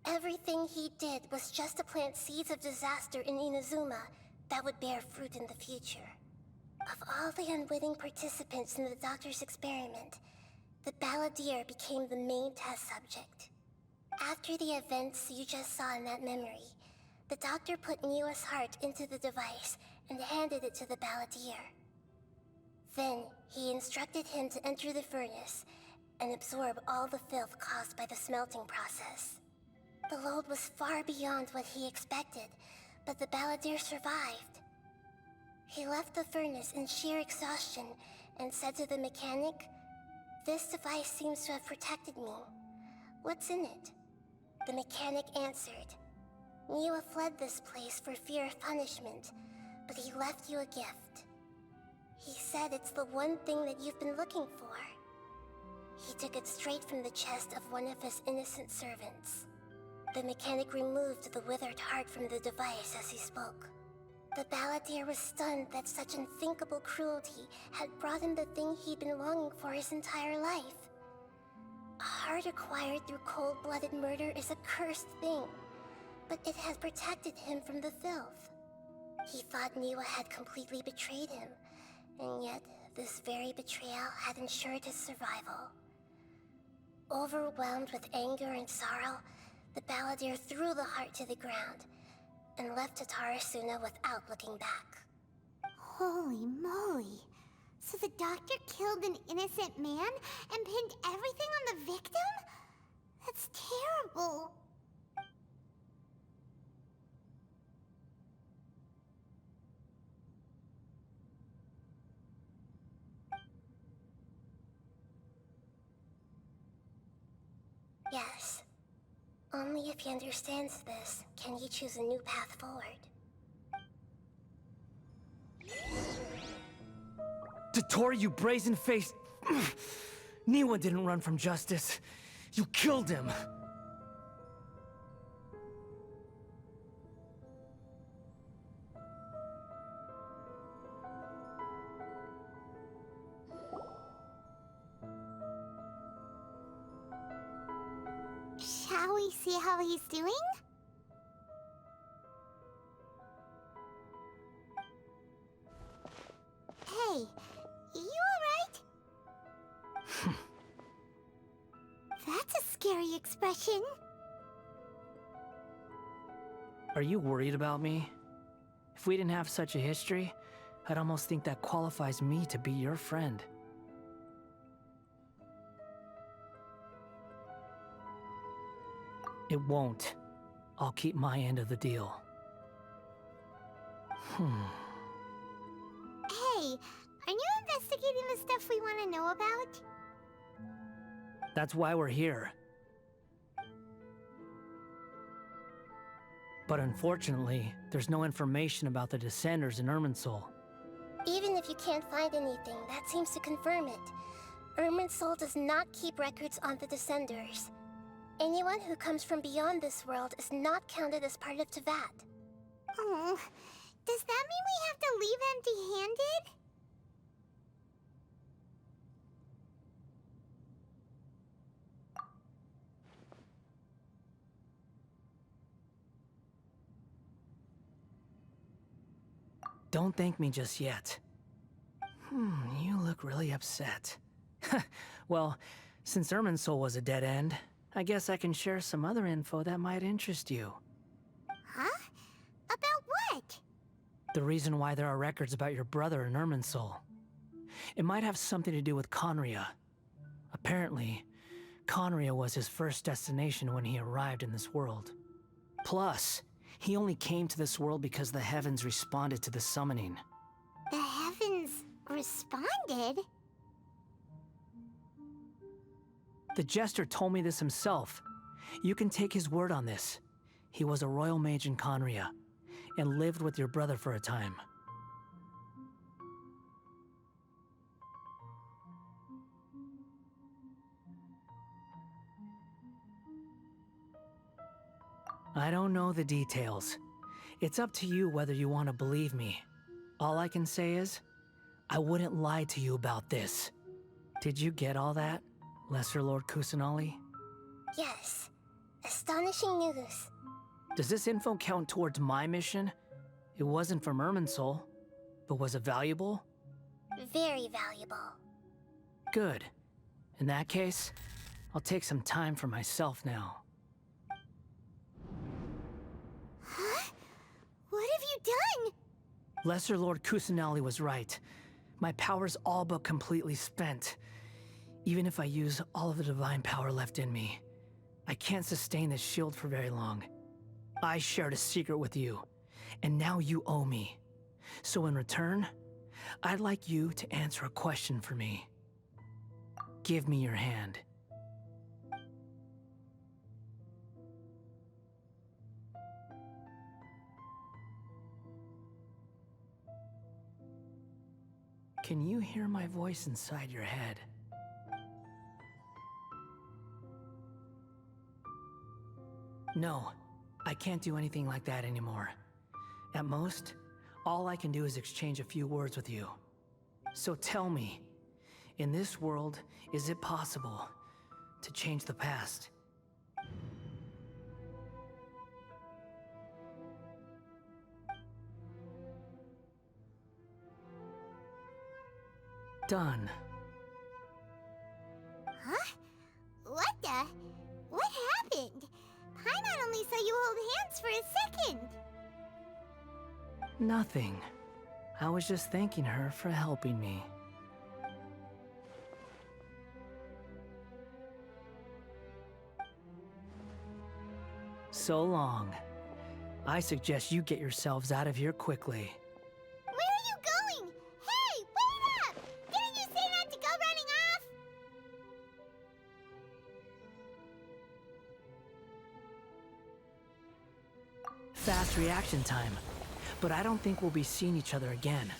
Everything he did was just to plant seeds of disaster in Inazuma that would bear fruit in the future. Of all the unwitting participants in the doctor's experiment, the balladeer became the main test subject. After the events you just saw in that memory, the doctor put Niwa's heart into the device and handed it to the balladeer. Then, he instructed him to enter the furnace and absorb all the filth caused by the smelting process. The load was far beyond what he expected, but the balladeer survived. He left the furnace in sheer exhaustion and said to the mechanic, "This device seems to have protected me. What's in it?" The mechanic answered, "Niwa fled this place for fear of punishment, but he left you a gift. He said it's the one thing that you've been looking for." He took it straight from the chest of one of his innocent servants. The mechanic removed the withered heart from the device as he spoke. The balladeer was stunned that such unthinkable cruelty had brought him the thing he'd been longing for his entire life. A heart acquired through cold-blooded murder is a cursed thing, but it has protected him from the filth. He thought Niwa had completely betrayed him, and yet this very betrayal had ensured his survival. Overwhelmed with anger and sorrow, the balladeer threw the heart to the ground and left Tatarasuna without looking back. Holy moly. So the doctor killed an innocent man and pinned everything on the victim? That's terrible. Yes. Only if he understands this can he choose a new path forward. Dotori, you brazen-faced... Niwa didn't run from justice. You killed him. Shall we see how he's doing? Hey, you alright? That's a scary expression. Are you worried about me? If we didn't have such a history, I'd almost think that qualifies me to be your friend. It won't. I'll keep my end of the deal. Hey, are you investigating the stuff we want to know about? That's why we're here. But unfortunately, there's no information about the Descenders in Irminsul. Even if you can't find anything, that seems to confirm it. Irminsul does not keep records on the Descenders. Anyone who comes from beyond this world is not counted as part of Teyvat. Oh, does that mean we have to leave empty-handed? Don't thank me just yet. You look really upset. Well, since Irminsul was a dead end, I guess I can share some other info that might interest you. Huh? About what? The reason why there are records about your brother in Irminsul. It might have something to do with Conria. Apparently, Conria was his first destination when he arrived in this world. Plus, he only came to this world because the heavens responded to the summoning. The heavens responded? The Jester told me this himself. You can take his word on this. He was a royal mage in Conria, and lived with your brother for a time. I don't know the details. It's up to you whether you want to believe me. All I can say is, I wouldn't lie to you about this. Did you get all that, Lesser Lord Kusanali? Yes. Astonishing news. Does this info count towards my mission? It wasn't from Irminsul, but was it valuable? Very valuable. Good. In that case, I'll take some time for myself now. Huh? What have you done? Lesser Lord Kusanali was right. My power's all but completely spent. Even if I use all of the divine power left in me, I can't sustain this shield for very long. I shared a secret with you, and now you owe me. So in return, I'd like you to answer a question for me. Give me your hand. Can you hear my voice inside your head? No, I can't do anything like that anymore. At most, all I can do is exchange a few words with you. So tell me, in this world, is it possible to change the past? Done. Huh? What the? What happened? Paimon only saw you hold hands for a second. Nothing. I was just thanking her for helping me. So long. I suggest you get yourselves out of here quickly. Where are you going? Hey, wait up! Didn't you say not to go running off? Fast reaction time. But I don't think we'll be seeing each other again.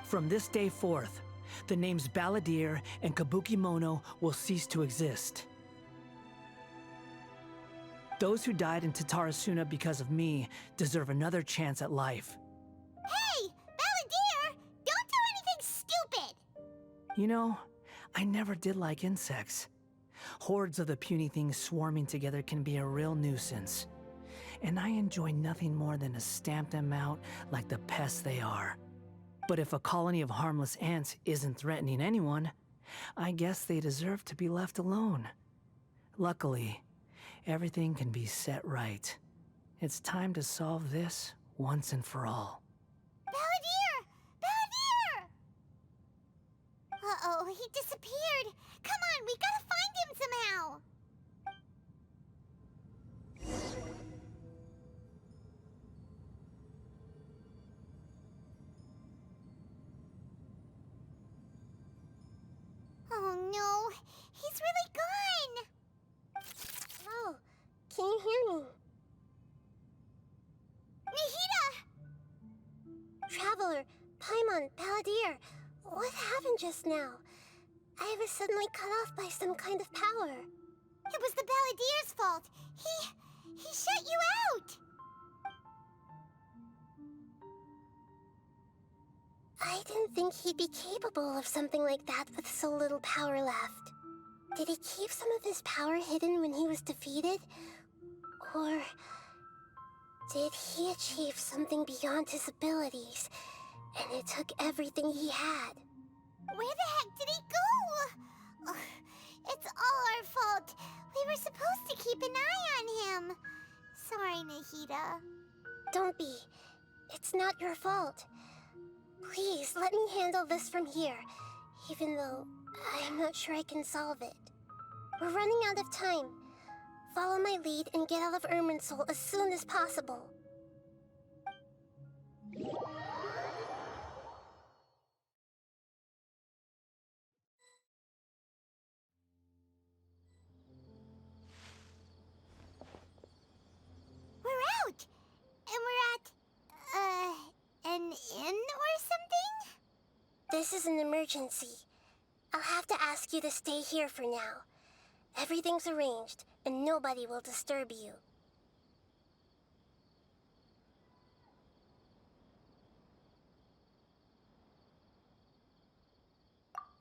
From this day forth, the names Balladeer and Kabukimono will cease to exist. Those who died in Tatarasuna because of me deserve another chance at life. Hey, Balladeer! Don't do anything stupid! You know, I never did like insects. Hordes of the puny things swarming together can be a real nuisance. And I enjoy nothing more than to stamp them out like the pests they are. But if a colony of harmless ants isn't threatening anyone, I guess they deserve to be left alone. Luckily, everything can be set right. It's time to solve this once and for all. Balladeer! Balladeer! Uh-oh, he disappeared. Come on, we gotta find him somehow. Oh no, he's really gone. Oh, can you hear me? Nihida! Traveler, Paimon, Balladeer, what happened just now? I was suddenly cut off by some kind of power. It was the Balladeer's fault. He shut you out. I didn't think he'd be capable of something like that with so little power left. Did he keep some of his power hidden when he was defeated? Or Did he achieve something beyond his abilities, and it took everything he had? Where the heck did he go? Ugh, it's all our fault. We were supposed to keep an eye on him. Sorry, Nahida. Don't be. It's not your fault. Please, let me handle this from here, even though I'm not sure I can solve it. We're running out of time. Follow my lead and get out of Irminsul as soon as possible. We're out! And we're at, an inn or something? This is an emergency. I'll have to ask you to stay here for now. Everything's arranged, and nobody will disturb you.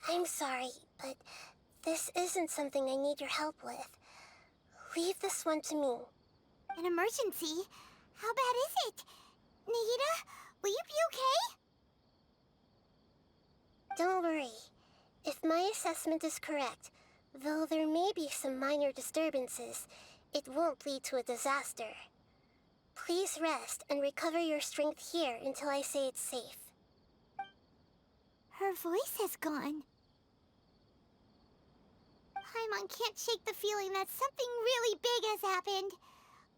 I'm sorry, but this isn't something I need your help with. Leave this one to me. An emergency? How bad is it? Nahida, will you be okay? Don't worry. If my assessment is correct, though there may be some minor disturbances, it won't lead to a disaster. Please rest and recover your strength here until I say it's safe. Her voice has gone. Paimon can't shake the feeling that something really big has happened.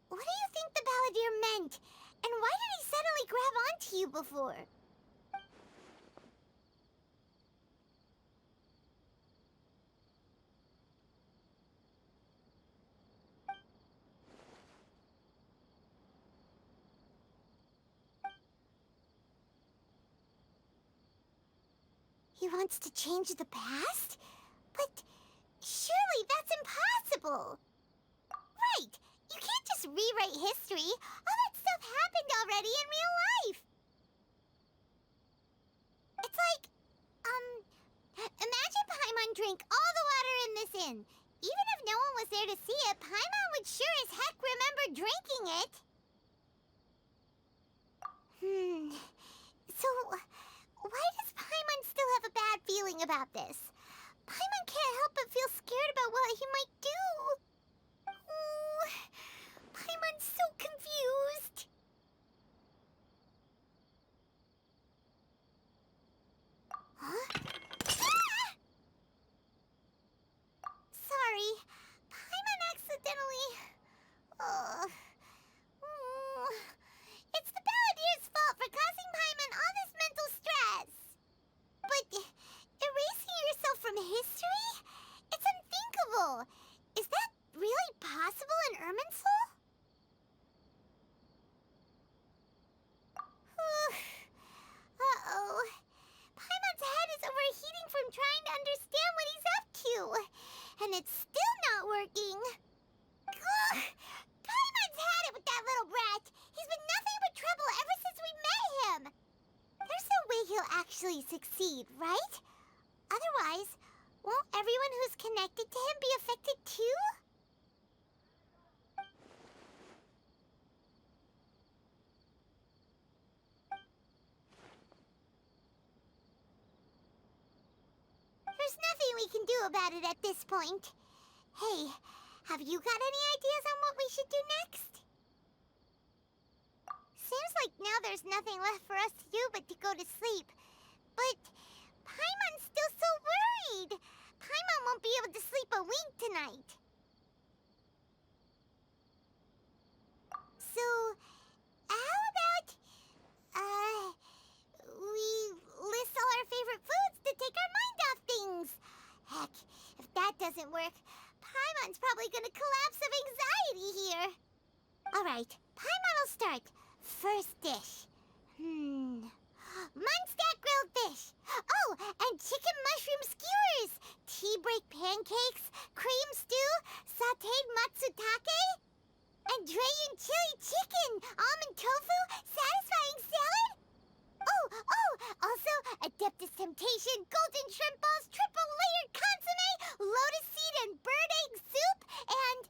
What do you think the Balladeer meant? And why did he suddenly grab onto you before? He wants to change the past? But surely that's impossible! Right! You can't just rewrite history! All that stuff happened already in real life! It's like, imagine Paimon drank all the water in this inn. Even if no one was there to see it, Paimon would sure as heck remember drinking it! So, why does Paimon still have a bad feeling about this? Paimon can't help but feel scared about what he might do. Oh, Paimon's so confused. Huh? Ah! Sorry, Paimon accidentally... It's the Balladeer's fault for causing Paimon all this mental stress. But erasing yourself from history? It's unthinkable. Is that really possible in Irminsul? Uh-oh. Paimon's head is overheating from trying to understand what he's up to. And it's still not working. Ugh! Paimon's had it with that little brat. He's been nothing but trouble ever since we met him. There's no way he'll actually succeed, right? Otherwise, won't everyone who's connected to him be affected too? There's nothing we can do about it at this point. Hey, have you got any ideas on what we should do next? Seems like now there's nothing left for us to do but to go to sleep. But Paimon's still so worried. Paimon won't be able to sleep a wink tonight. So, how about, we list all our favorite foods to take our mind off things? Heck, if that doesn't work, Paimon's probably gonna collapse of anxiety here. Alright, Paimon will start. First dish. Munstack grilled fish. Oh, and chicken mushroom skewers. Tea break pancakes, cream stew, sauteed matsutake, and Dragon chili chicken, almond tofu, satisfying salad. Oh, also Adeptus Temptation, golden shrimp balls, triple layered consomme, lotus seed and bird egg soup, and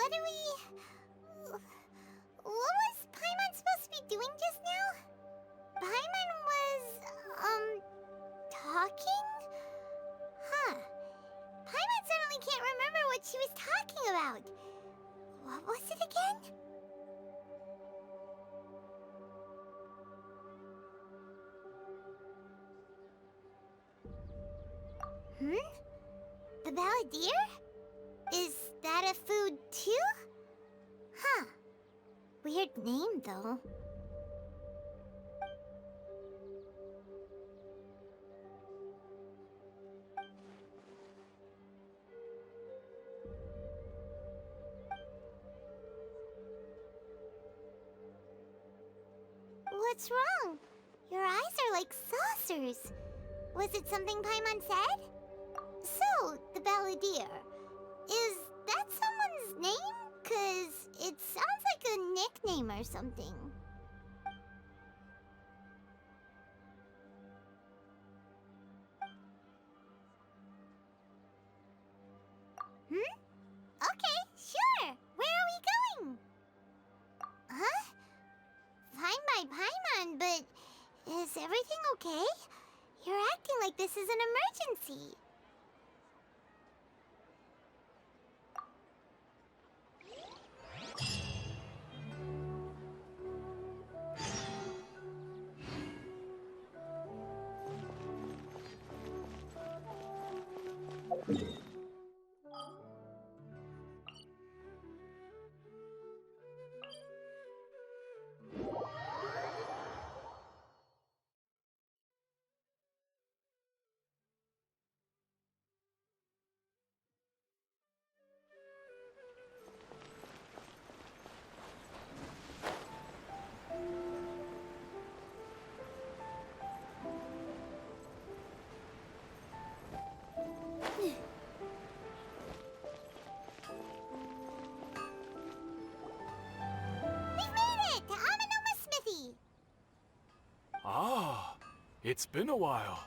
What do we... What was Paimon supposed to be doing just now? Paimon was, talking? Huh. Paimon suddenly can't remember what she was talking about. What was it again? The Balladeer? Is that a food too? Huh. Weird name, though. What's wrong? Your eyes are like saucers. Was it something Paimon said? So, the Balladeer. Is that someone's name? 'Cause it sounds like a nickname or something. Okay, sure. Where are we going? Huh? Fine by Paimon, but is everything okay? You're acting like this is an emergency. It's been a while.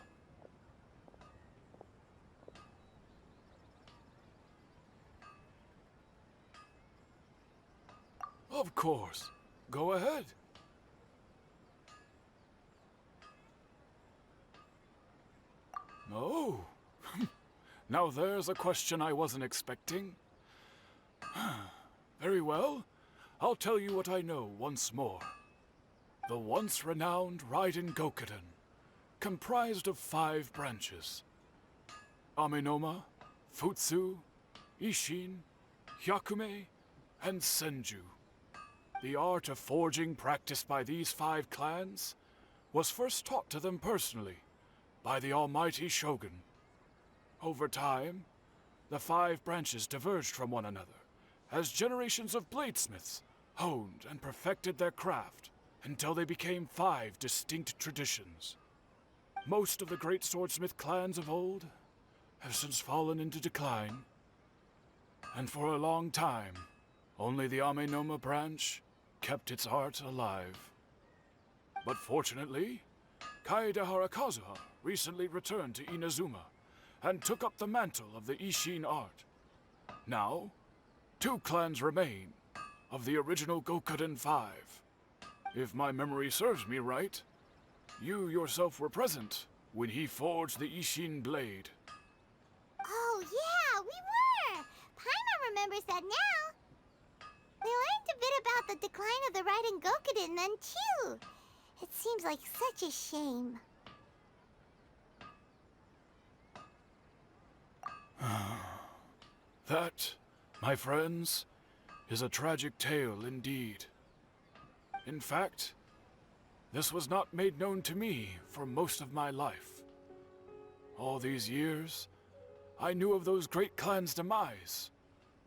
Of course. Go ahead. Oh. Now there's a question I wasn't expecting. Very well. I'll tell you what I know once more. The once renowned Raiden Gokuden, comprised of 5 branches: Amenoma, Futsu, Ishin, Hyakume, and Senju. The art of forging practiced by these 5 clans was first taught to them personally by the almighty Shogun. Over time, the 5 branches diverged from one another as generations of bladesmiths honed and perfected their craft until they became 5 distinct traditions. Most of the great swordsmith clans of old have since fallen into decline, and for a long time, only the Amenoma branch kept its art alive. But fortunately, Kaedehara Kazuha recently returned to Inazuma and took up the mantle of the Ishin art. Now, 2 clans remain of the original Gokuden 5. If my memory serves me right, you yourself were present when he forged the Ishin blade. Oh yeah, we were! Paimon remembers that now. We learned a bit about the decline of the Raiden Gokuden then too. It seems like such a shame. That, my friends, is a tragic tale indeed. In fact, this was not made known to me for most of my life. All these years, I knew of those great clans' demise,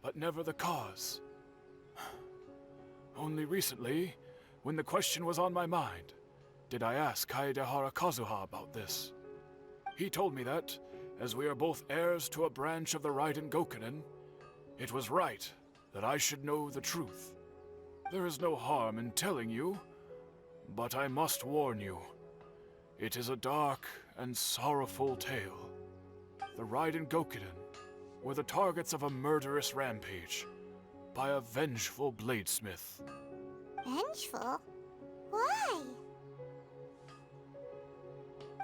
but never the cause. Only recently, when the question was on my mind, did I ask Kaedehara Kazuha about this. He told me that, as we are both heirs to a branch of the Raiden Gokuden, it was right that I should know the truth. There is no harm in telling you, but I must warn you. It is a dark and sorrowful tale. The Raiden Gokuden were the targets of a murderous rampage. by a vengeful bladesmith. Vengeful? Why?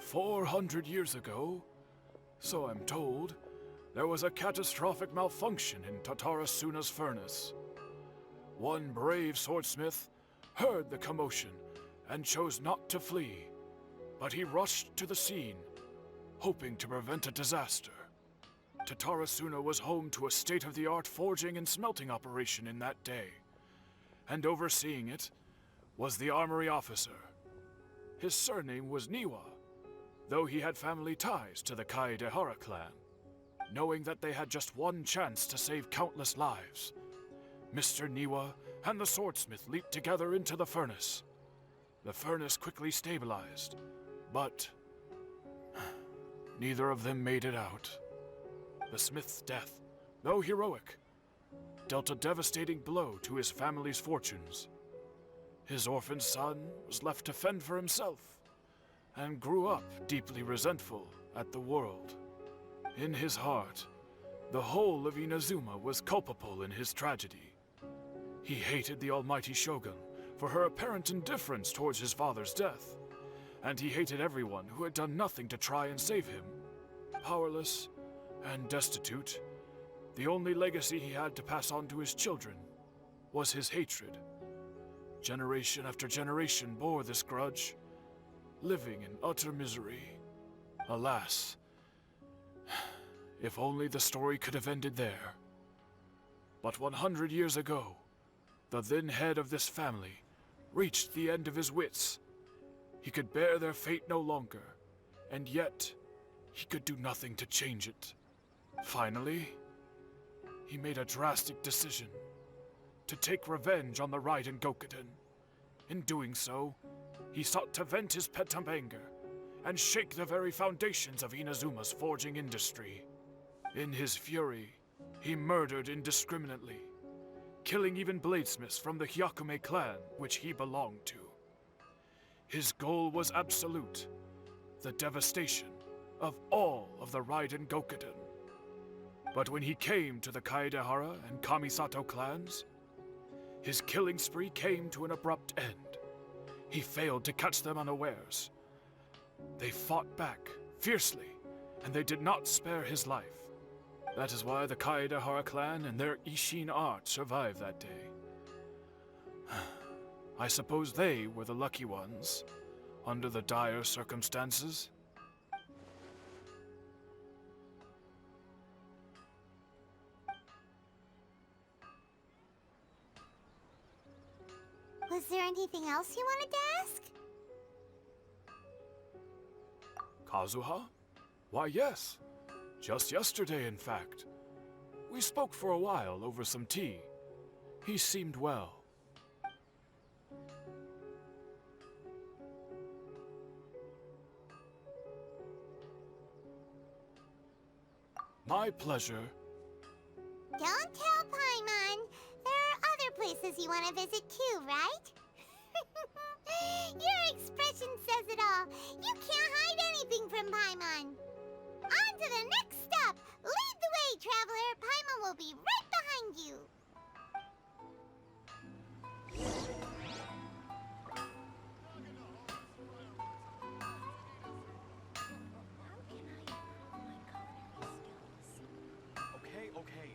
400 years ago, so I'm told, there was a catastrophic malfunction in Tatarasuna's furnace. One brave swordsmith heard the commotion and chose not to flee, but he rushed to the scene, hoping to prevent a disaster. Tatarasuna was home to a state-of-the-art forging and smelting operation in that day, and overseeing it was the armory officer. His surname was Niwa, though he had family ties to the Kaedehara clan. Knowing that they had just one chance to save countless lives, Mr. Niwa and the swordsmith leaped together into the furnace. The furnace quickly stabilized, but neither of them made it out. The smith's death, though heroic, dealt a devastating blow to his family's fortunes. His orphaned son was left to fend for himself, and grew up deeply resentful at the world. In his heart, the whole of Inazuma was culpable in his tragedy. He hated the almighty shogun for her apparent indifference towards his father's death, and he hated everyone who had done nothing to try and save him. Powerless and destitute, the only legacy he had to pass on to his children was his hatred. Generation after generation bore this grudge, living in utter misery. Alas, if only the story could have ended there. But 100 years ago, the then head of this family reached the end of his wits. He could bear their fate no longer, and yet he could do nothing to change it. Finally, he made a drastic decision to take revenge on the Raiden Gokuden. In doing so, he sought to vent his pent anger and shake the very foundations of Inazuma's forging industry. In his fury, he murdered indiscriminately, killing even bladesmiths from the Hyakume clan which he belonged to. His goal was absolute, the devastation of all of the Raiden Gokuden. But when he came to the Kaedehara and Kamisato clans, his killing spree came to an abrupt end. He failed to catch them unawares. They fought back fiercely, and they did not spare his life. That is why the Kaedehara clan and their Ishin art survived that day. I suppose they were the lucky ones, under the dire circumstances. Was there anything else you wanted to ask? Kazuha? Why, yes. Just yesterday, in fact. We spoke for a while over some tea. He seemed well. My pleasure. Don't tell Paimon. There are other places you want to visit too, right? Your expression says it all. You can't hide anything from Paimon. On to the next stop. Lead the way, traveler. Paimon will be right behind you. Okay.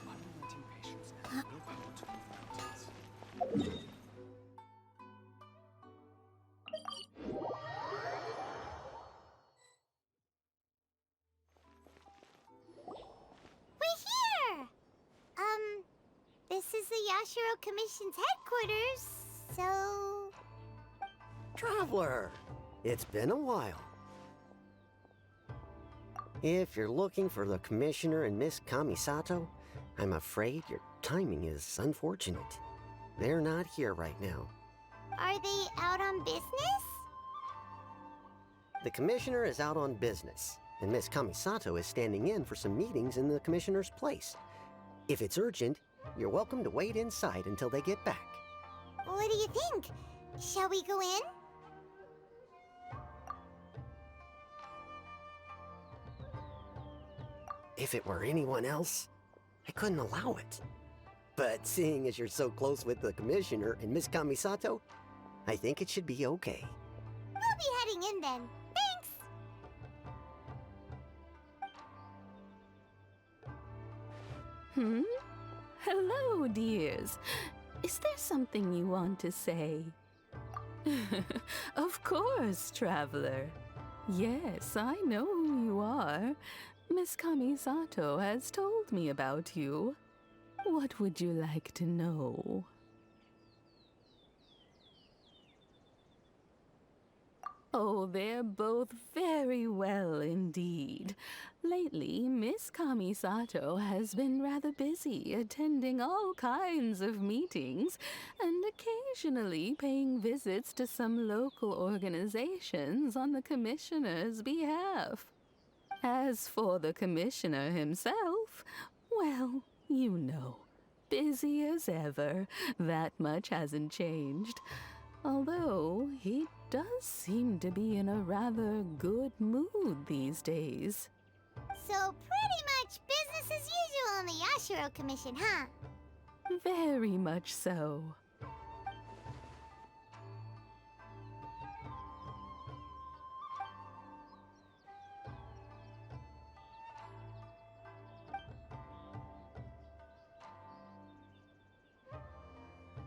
Unrelenting patience and willpower to move mountains. We're here! This is the Yashiro Commission's headquarters, so... Traveler, it's been a while. If you're looking for the Commissioner and Miss Kamisato, I'm afraid your timing is unfortunate. They're not here right now. Are they out on business? The Commissioner is out on business, and Miss Kamisato is standing in for some meetings in the Commissioner's place. If it's urgent, you're welcome to wait inside until they get back. What do you think? Shall we go in? If it were anyone else, I couldn't allow it. But seeing as you're so close with the Commissioner and Miss Kamisato, I think it should be okay. We'll be heading in then. Thanks! Hello, dears. Is there something you want to say? Of course, traveler. Yes, I know who you are. Miss Kamisato has told me about you. What would you like to know? Oh, they're both very well indeed. Lately, Miss Kamisato has been rather busy attending all kinds of meetings and occasionally paying visits to some local organizations on the Commissioner's behalf. As for the Commissioner himself, well, you know, busy as ever. That much hasn't changed. Although he does seem to be in a rather good mood these days. So pretty much business as usual in the Yashiro Commission, huh? Very much so.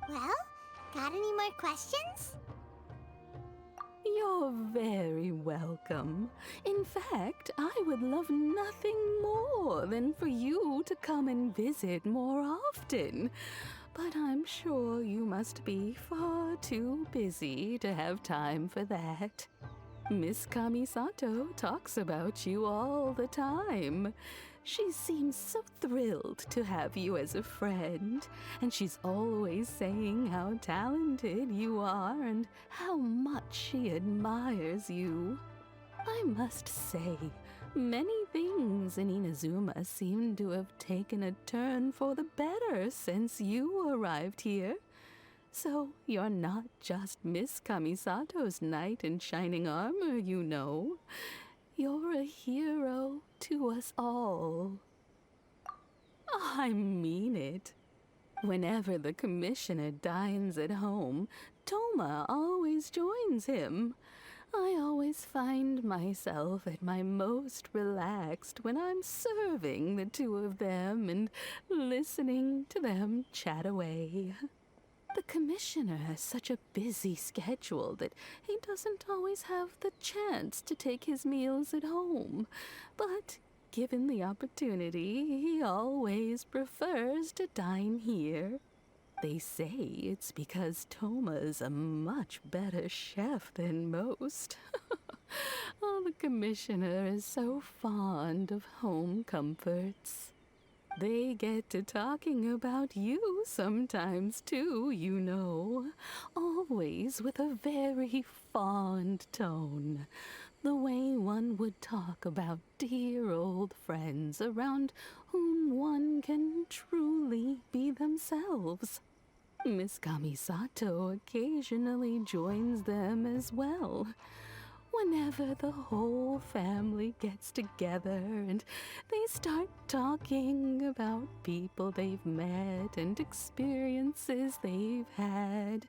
Well, got any more questions? You're very welcome. In fact, I would love nothing more than for you to come and visit more often. But I'm sure you must be far too busy to have time for that. Miss Kamisato talks about you all the time. She seems so thrilled to have you as a friend, and she's always saying how talented you are and how much she admires you. I must say, many things in Inazuma seem to have taken a turn for the better since you arrived here. So you're not just Miss Kamisato's knight in shining armor, you know. You're a hero to us all. I mean it. Whenever the Commissioner dines at home, Toma always joins him. I always find myself at my most relaxed when I'm serving the two of them and listening to them chat away. The Commissioner has such a busy schedule that he doesn't always have the chance to take his meals at home. But given the opportunity, he always prefers to dine here. They say it's because Toma's a much better chef than most. Oh, the Commissioner is so fond of home comforts. They get to talking about you sometimes, too, you know. Always with a very fond tone. The way one would talk about dear old friends around whom one can truly be themselves. Miss Kamisato occasionally joins them as well. Whenever the whole family gets together and they start talking about people they've met and experiences they've had,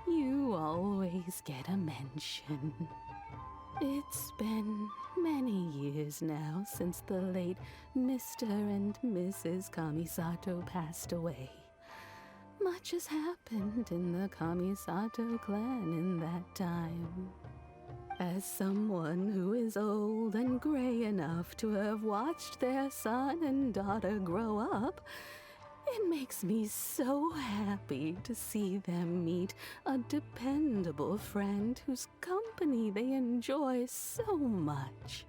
you always get a mention. It's been many years now since the late Mr. and Mrs. Kamisato passed away. Much has happened in the Kamisato clan in that time. As someone who is old and gray enough to have watched their son and daughter grow up, it makes me so happy to see them meet a dependable friend whose company they enjoy so much.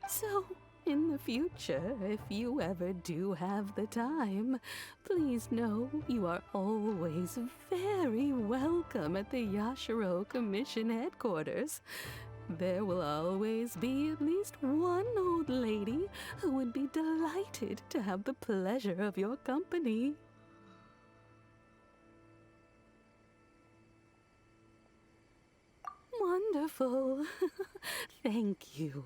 So, in the future, if you ever do have the time, please know you are always very welcome at the Yashiro Commission headquarters. There will always be at least one old lady who would be delighted to have the pleasure of your company. Wonderful. Thank you.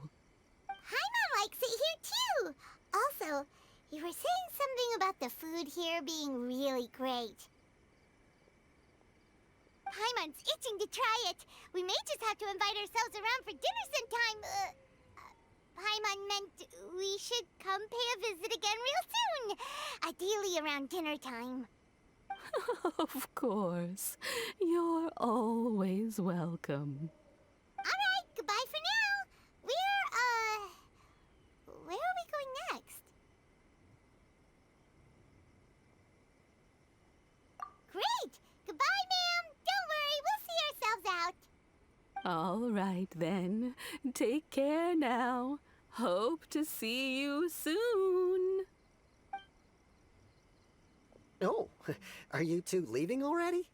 Paimon likes it here too. Also, You were saying something about the food here being really great. Paimon's itching to try it. We may just have to invite ourselves around for dinner sometime. Paimon meant we should come pay a visit again real soon. Ideally around dinner time. Of course. You're always welcome. Alright, goodbye for now. Where are we going next? Great! Goodbye, ma'am! Don't worry, we'll see ourselves out. All right, then. Take care now. Hope to see you soon. Oh, are you two leaving already?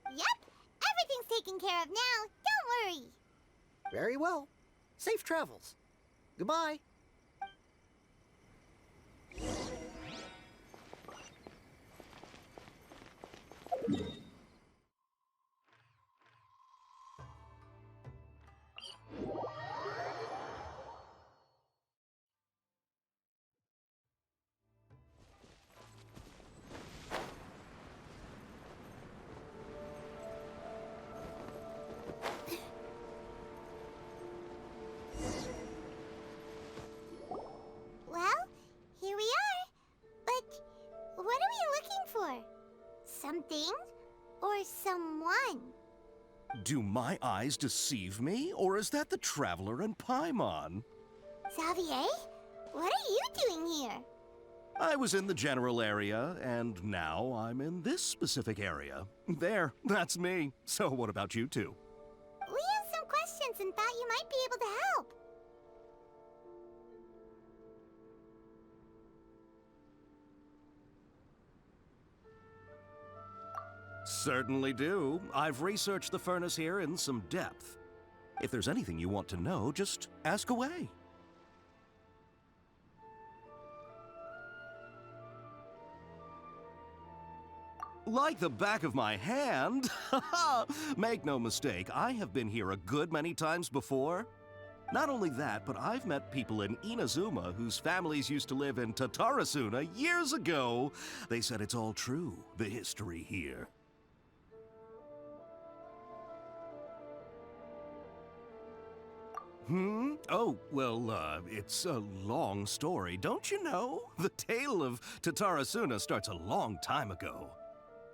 Yep, everything's taken care of now. Don't worry. Very well. Safe travels. Goodbye. Well, here we are. But what are we looking for? Something or someone? Do my eyes deceive me, or is that the Traveler and Paimon? Xavier, what are you doing here? I was in the general area, and now I'm in this specific area. There, that's me. So what about you two? We have some questions and thought you might be able to help. Certainly do. I've researched the furnace here in some depth. If there's anything you want to know, just ask away. Like the back of my hand? Make no mistake, I have been here a good many times before. Not only that, but I've met people in Inazuma whose families used to live in Tatarasuna years ago. They said it's all true, the history here. Oh, well, it's a long story, don't you know? The tale of Tatarasuna starts a long time ago.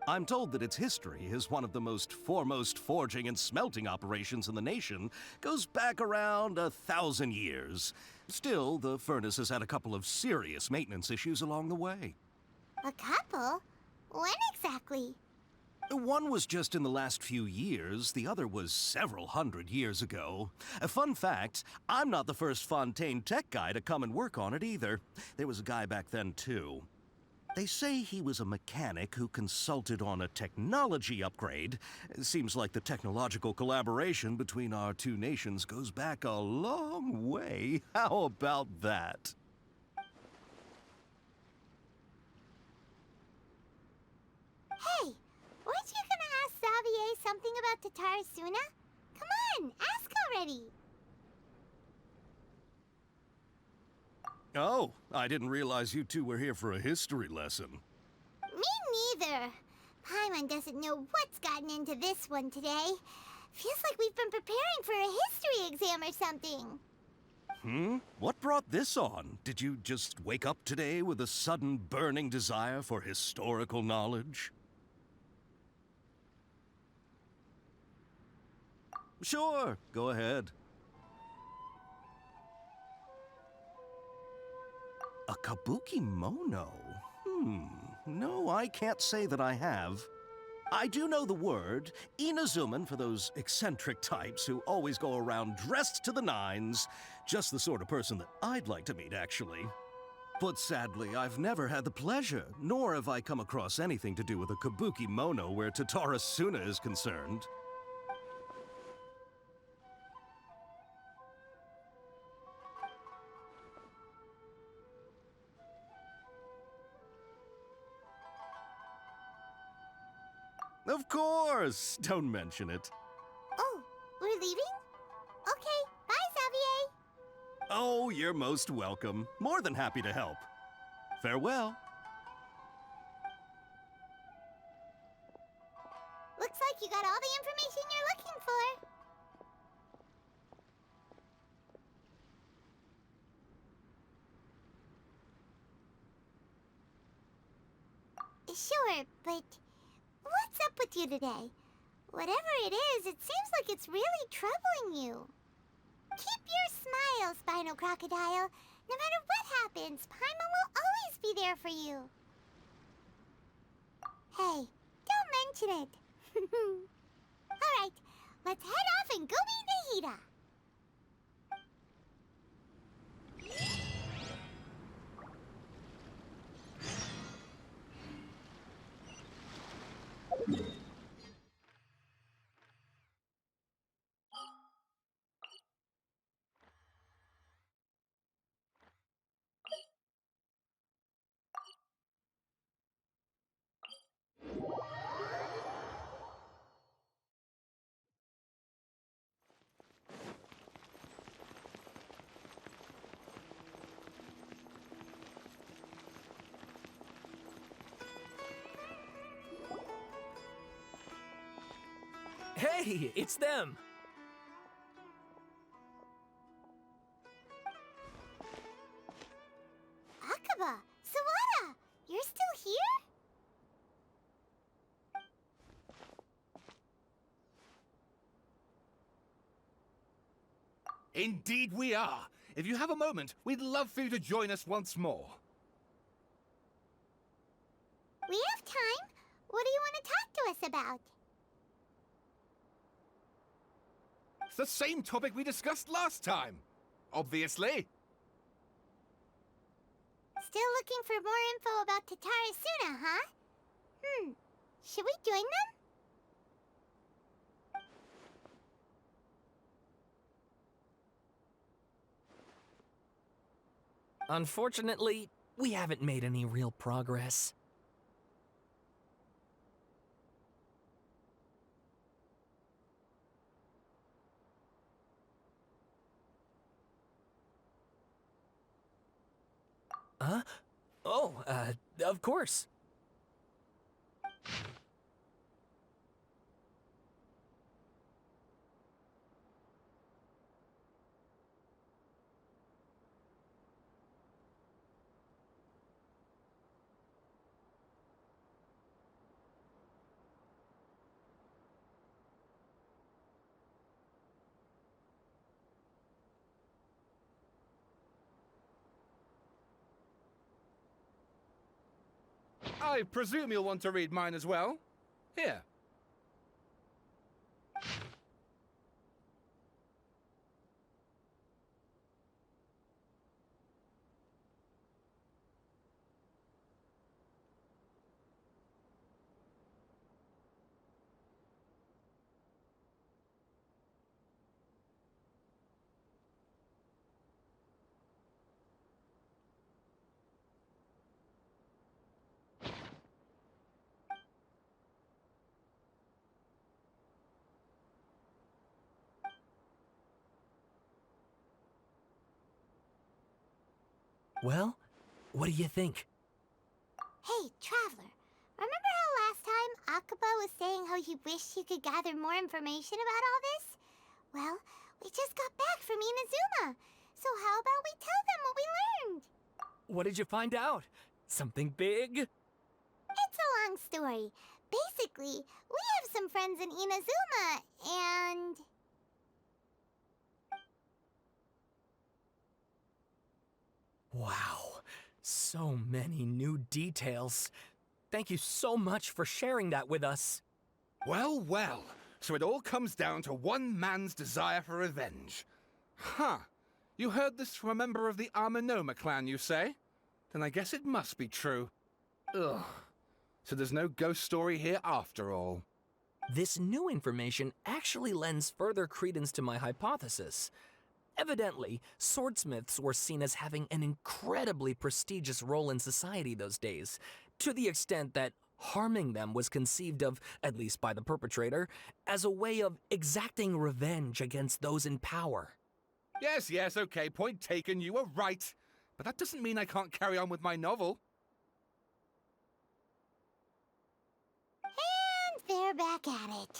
I'm told that its history is one of the most foremost forging and smelting operations in the nation, goes back around 1,000 years. Still, the furnace has had a couple of serious maintenance issues along the way. A couple? When exactly? One was just in the last few years, the other was several hundred years ago. A fun fact, I'm not the first Fontaine tech guy to come and work on it either. There was a guy back then too. They say he was a mechanic who consulted on a technology upgrade. It seems like the technological collaboration between our two nations goes back a long way. How about that? Hey, weren't you gonna ask Xavier something about Tatarasuna? Come on, ask already. Oh, I didn't realize you two were here for a history lesson. Me neither. Paimon doesn't know what's gotten into this one today. Feels like we've been preparing for a history exam or something. What brought this on? Did you just wake up today with a sudden burning desire for historical knowledge? Sure, go ahead. A kabuki mono? No, I can't say that I have. I do know the word, Inazuman for those eccentric types who always go around dressed to the nines. Just the sort of person that I'd like to meet, actually. But sadly, I've never had the pleasure, nor have I come across anything to do with a kabuki mono where Tatarasuna is concerned. Of course! Don't mention it. Oh, we're leaving? Okay, bye, Xavier. Oh, you're most welcome. More than happy to help. Farewell. Looks like you got all the information you're looking for. Sure, but what's up with you today? Whatever it is, it seems like it's really troubling you. Keep your smile, Spinal Crocodile. No matter what happens, Paimon will always be there for you. Hey, don't mention it. Alright, let's head off and go meet Nahida. Hey, it's them! Akaba, Sawada, you're still here? Indeed we are. If you have a moment, we'd love for you to join us once more. We have time. What do you want to talk to us about? It's the same topic we discussed last time. Obviously. Still looking for more info about Tatarasuna, huh? Should we join them? Unfortunately, we haven't made any real progress. Huh? Oh, of course. I presume you'll want to read mine as well. Here. Well, what do you think? Hey, Traveler. Remember how last time Akaba was saying how he wished he could gather more information about all this? Well, we just got back from Inazuma. So how about we tell them what we learned? What did you find out? Something big? It's a long story. Basically, we have some friends in Inazuma, and... Wow, so many new details. Thank you so much for sharing that with us. Well, well. So it all comes down to one man's desire for revenge. Huh. You heard this from a member of the Armanoma clan, you say? Then I guess it must be true. Ugh. So there's no ghost story here after all. This new information actually lends further credence to my hypothesis. Evidently, swordsmiths were seen as having an incredibly prestigious role in society those days, to the extent that harming them was conceived of, at least by the perpetrator, as a way of exacting revenge against those in power. Yes, okay, point taken, you were right. But that doesn't mean I can't carry on with my novel. they're back at it.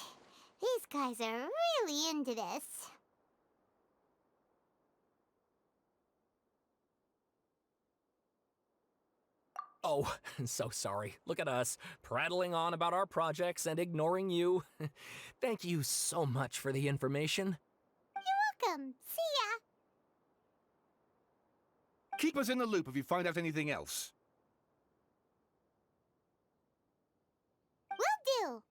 These guys are really into this. Oh, so sorry. Look at us, prattling on about our projects and ignoring you. Thank you so much for the information. You're welcome. See ya. Keep us in the loop if you find out anything else. Will do.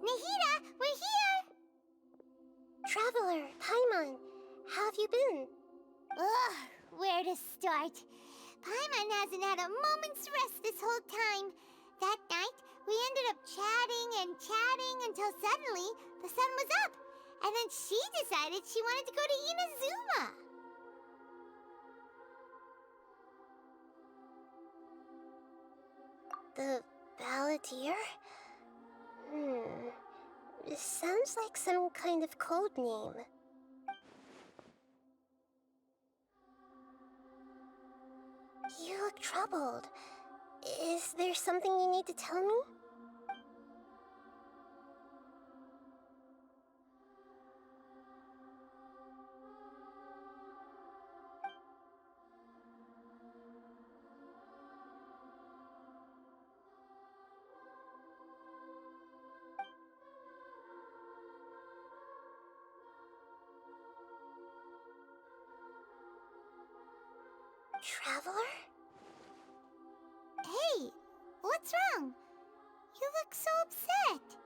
Nahida, we're here! Traveler, Paimon, how have you been? Ugh, where to start? Paimon hasn't had a moment's rest this whole time. That night, we ended up chatting and chatting until suddenly the sun was up. And then she decided she wanted to go to Inazuma. The Balladeer? This sounds like some kind of code name. You look troubled. Is there something you need to tell me? Traveler? Hey, what's wrong? You look so upset.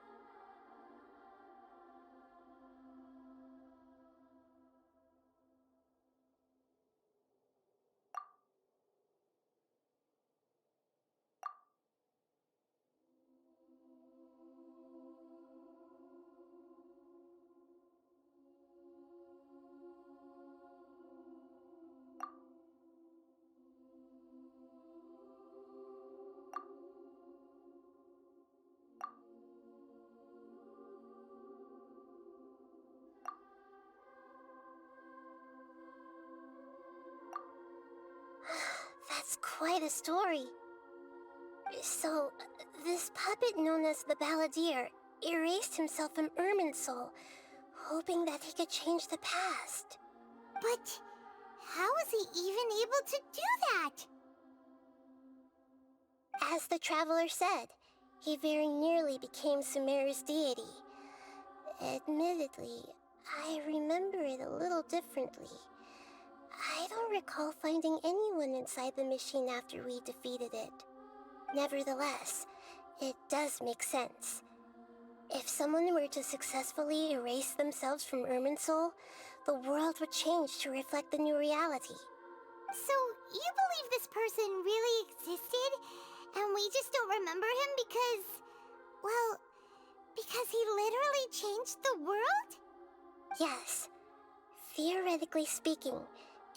That's quite a story. So, this puppet known as the Balladeer erased himself from Irminsul, hoping that he could change the past. But how was he even able to do that? As the Traveler said, he very nearly became Sumeru's deity. Admittedly, I remember it a little differently. I don't recall finding anyone inside the machine after we defeated it. Nevertheless, it does make sense. If someone were to successfully erase themselves from Irminsul, the world would change to reflect the new reality. So, you believe this person really existed, and we just don't remember him because... well, because he literally changed the world? Yes. Theoretically speaking,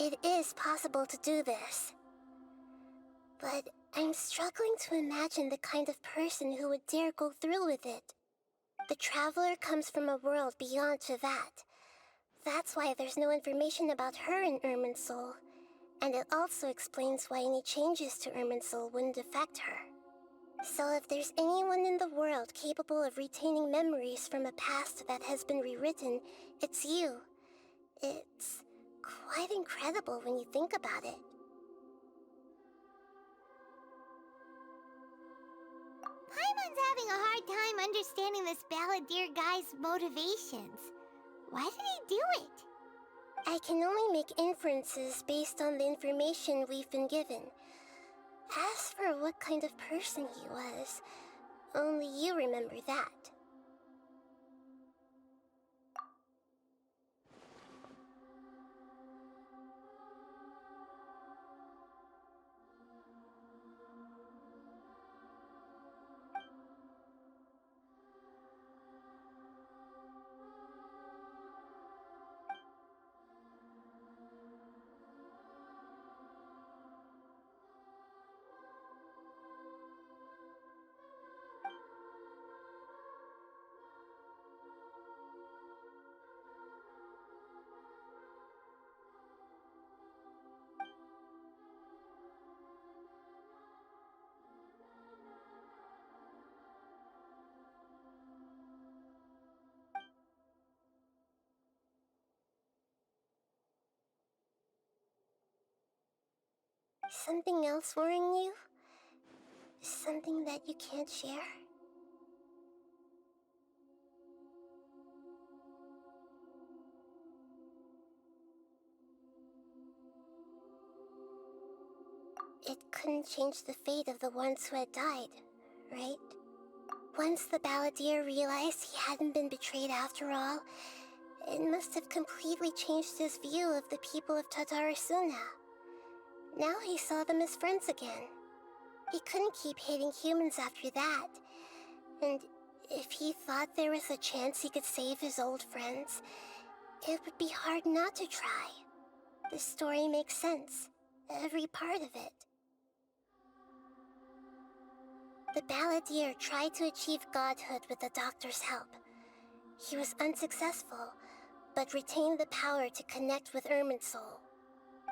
it is possible to do this. But I'm struggling to imagine the kind of person who would dare go through with it. The Traveler comes from a world beyond Javat. That's why there's no information about her in Irminsul. And it also explains why any changes to Irminsul wouldn't affect her. So if there's anyone in the world capable of retaining memories from a past that has been rewritten, it's you. It's quite incredible when you think about it. Paimon's having a hard time understanding this Balladeer guy's motivations. Why did he do it? I can only make inferences based on the information we've been given. As for what kind of person he was, only you remember that. Something else worrying you? Something that you can't share? It couldn't change the fate of the ones who had died, right? Once the balladeer realized he hadn't been betrayed after all, it must have completely changed his view of the people of Tatarasuna. Now he saw them as friends again. He couldn't keep hating humans after that. And if he thought there was a chance he could save his old friends, it would be hard not to try. This story makes sense, every part of it. The balladeer tried to achieve godhood with the doctor's help. He was unsuccessful, but retained the power to connect with Irminsul.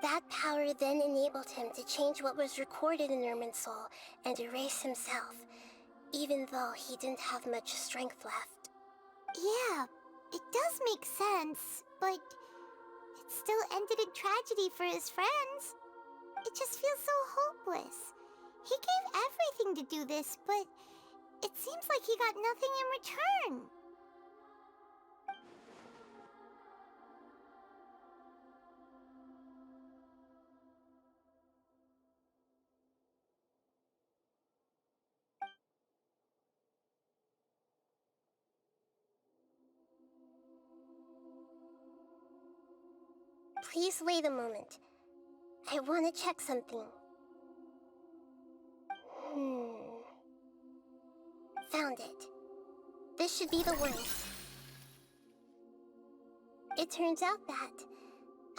That power then enabled him to change what was recorded in Irminsul and erase himself, even though he didn't have much strength left. Yeah, it does make sense, but it still ended in tragedy for his friends. It just feels so hopeless. He gave everything to do this, but it seems like he got nothing in return. Please wait a moment. I want to check something. Found it. This should be the one. It turns out that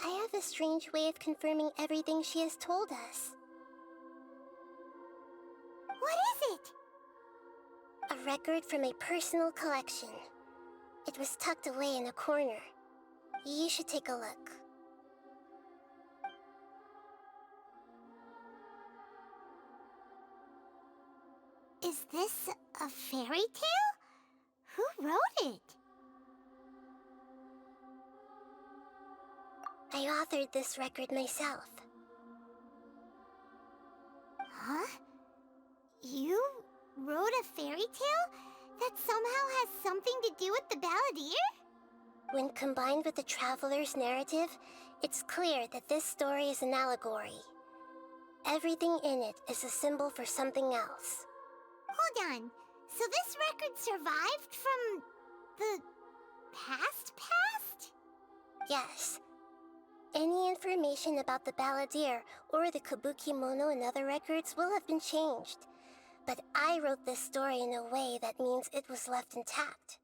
I have a strange way of confirming everything she has told us. What is it? A record from a personal collection. It was tucked away in a corner. You should take a look. Is this a fairy tale? Who wrote it? I authored this record myself. Huh? You wrote a fairy tale that somehow has something to do with the balladeer? When combined with the Traveler's narrative, it's clear that this story is an allegory. Everything in it is a symbol for something else. Hold on. So this record survived from the past? Yes. Any information about the balladeer or the Kabukimono and other records will have been changed. But I wrote this story in a way that means it was left intact.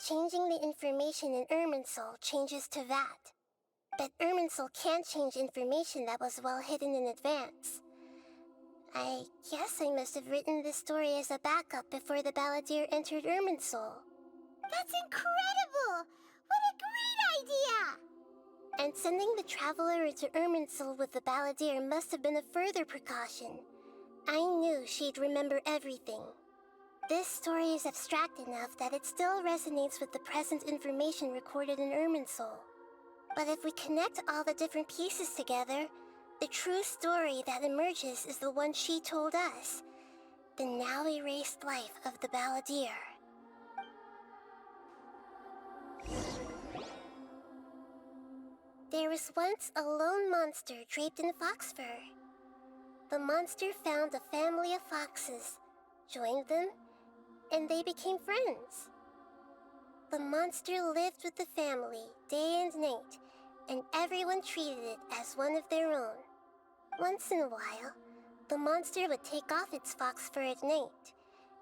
Changing the information in Irminsul changes to that. But Irminsul can't change information that was well hidden in advance. I guess I must have written this story as a backup before the balladeer entered Irminsul. That's incredible! What a great idea! And sending the Traveler into Irminsul with the balladeer must have been a further precaution. I knew she'd remember everything. This story is abstract enough that it still resonates with the present information recorded in Irminsul. But if we connect all the different pieces together, the true story that emerges is the one she told us. The now erased life of the balladeer. There was once a lone monster draped in fox fur. The monster found a family of foxes, joined them, and they became friends. The monster lived with the family day and night, and everyone treated it as one of their own. Once in a while, the monster would take off its fox fur at night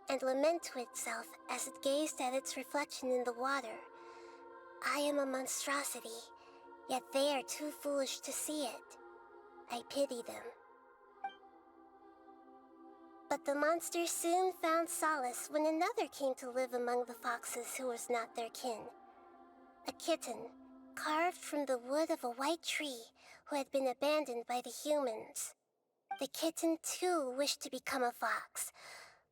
and lament to itself as it gazed at its reflection in the water. I am a monstrosity, yet they are too foolish to see it. I pity them. But the monster soon found solace when another came to live among the foxes who was not their kin. A kitten, carved from the wood of a white tree who had been abandoned by the humans. The kitten too wished to become a fox,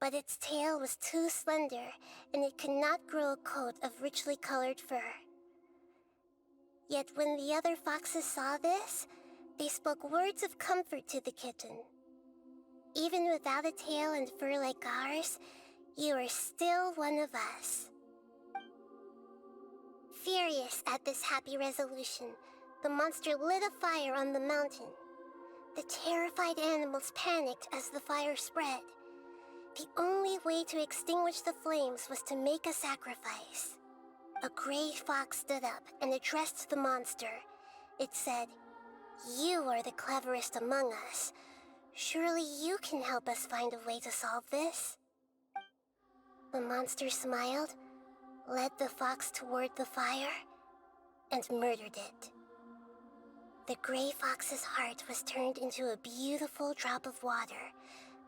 but its tail was too slender and it could not grow a coat of richly colored fur. Yet when the other foxes saw this, They spoke words of comfort to the kitten. Even without a tail and fur like ours, you are still one of us. Furious at this happy resolution, the monster lit a fire on the mountain. The terrified animals panicked as the fire spread. The only way to extinguish the flames was to make a sacrifice. A gray fox stood up and addressed the monster. It said, "You are the cleverest among us. Surely you can help us find a way to solve this." The monster smiled, led the fox toward the fire, and murdered it. The gray fox's heart was turned into a beautiful drop of water,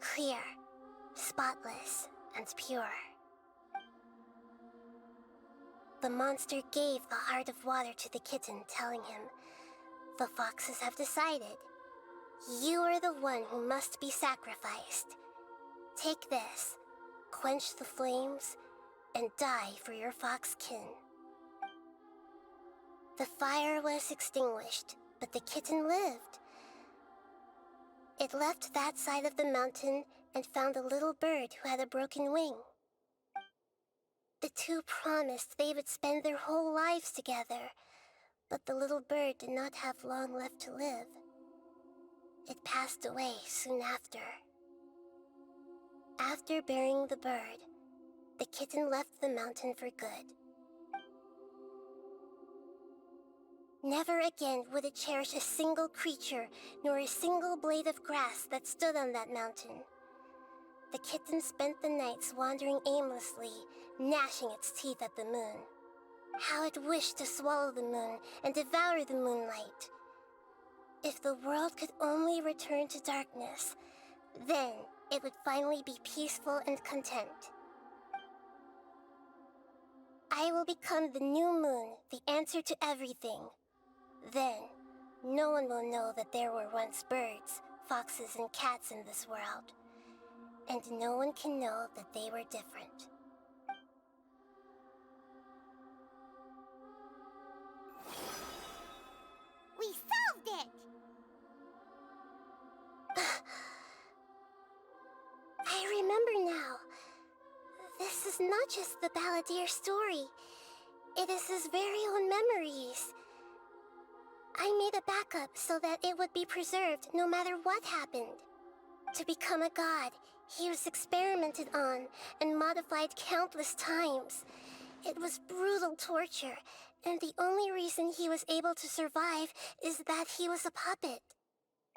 clear, spotless, and pure. The monster gave the heart of water to the kitten, telling him, "The foxes have decided. You are the one who must be sacrificed. Take this, quench the flames, and die for your fox kin." The fire was extinguished, but the kitten lived. It left that side of the mountain and found a little bird who had a broken wing. The two promised they would spend their whole lives together, but the little bird did not have long left to live. It passed away soon after. After burying the bird, the kitten left the mountain for good. Never again would it cherish a single creature nor a single blade of grass that stood on that mountain. The kitten spent the nights wandering aimlessly, gnashing its teeth at the moon. How it wished to swallow the moon and devour the moonlight. If the world could only return to darkness, then it would finally be peaceful and content. I will become the new moon, the answer to everything. Then, no one will know that there were once birds, foxes, and cats in this world. And no one can know that they were different. We solved it! I remember now. This is not just the Balladeer story. It is his very own memories. I made a backup so that it would be preserved no matter what happened. To become a god, he was experimented on and modified countless times. It was brutal torture, and the only reason he was able to survive is that he was a puppet.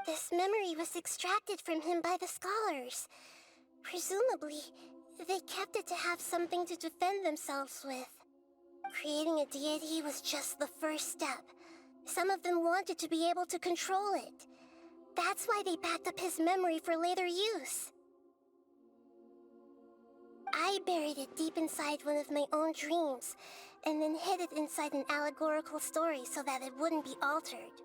This memory was extracted from him by the scholars. Presumably, they kept it to have something to defend themselves with. Creating a deity was just the first step. Some of them wanted to be able to control it. That's why they backed up his memory for later use. I buried it deep inside one of my own dreams, and then hid it inside an allegorical story so that it wouldn't be altered.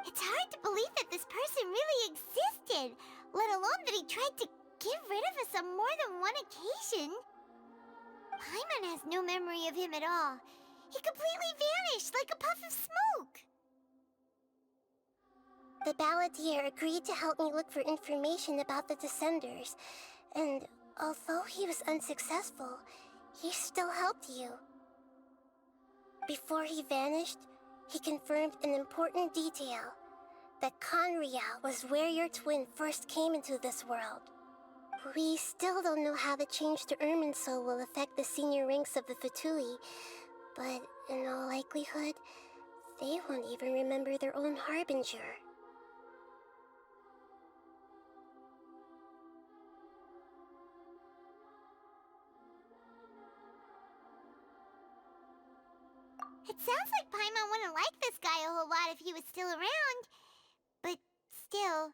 It's hard to believe that this person really existed, let alone that he tried to get rid of us on more than one occasion. Paimon has no memory of him at all. He completely vanished like a puff of smoke. The Balladeer agreed to help me look for information about the Descenders, and although he was unsuccessful, he still helped you. Before he vanished, he confirmed an important detail, that Conria was where your twin first came into this world. We still don't know how the change to Irminsul will affect the senior ranks of the Fatui, but in all likelihood, they won't even remember their own Harbinger. It sounds like Paimon wouldn't like this guy a whole lot if he was still around. But still,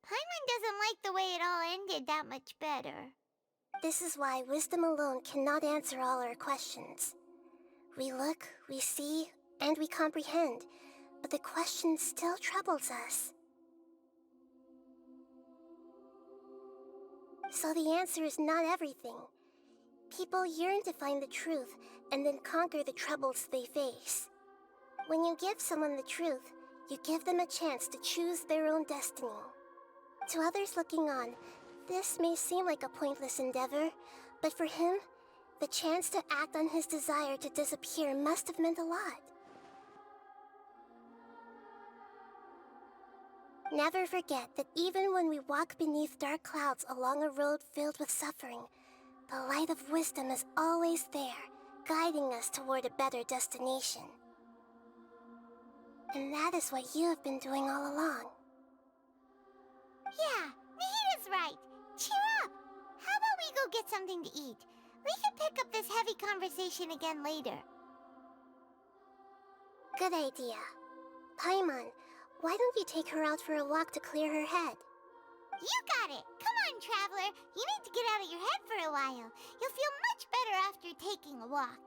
Paimon doesn't like the way it all ended that much better. This is why wisdom alone cannot answer all our questions. We look, we see, and we comprehend, but the question still troubles us. So the answer is not everything. People yearn to find the truth and then conquer the troubles they face. When you give someone the truth, you give them a chance to choose their own destiny. To others looking on, this may seem like a pointless endeavor, but for him, the chance to act on his desire to disappear must have meant a lot. Never forget that even when we walk beneath dark clouds along a road filled with suffering, the light of wisdom is always there, guiding us toward a better destination. And that is what you have been doing all along. Yeah, Nahita's right. Cheer up. How about we go get something to eat? We can pick up this heavy conversation again later. Good idea. Paimon, why don't you take her out for a walk to clear her head? You got it! Come on, Traveler! You need to get out of your head for a while. You'll feel much better after taking a walk.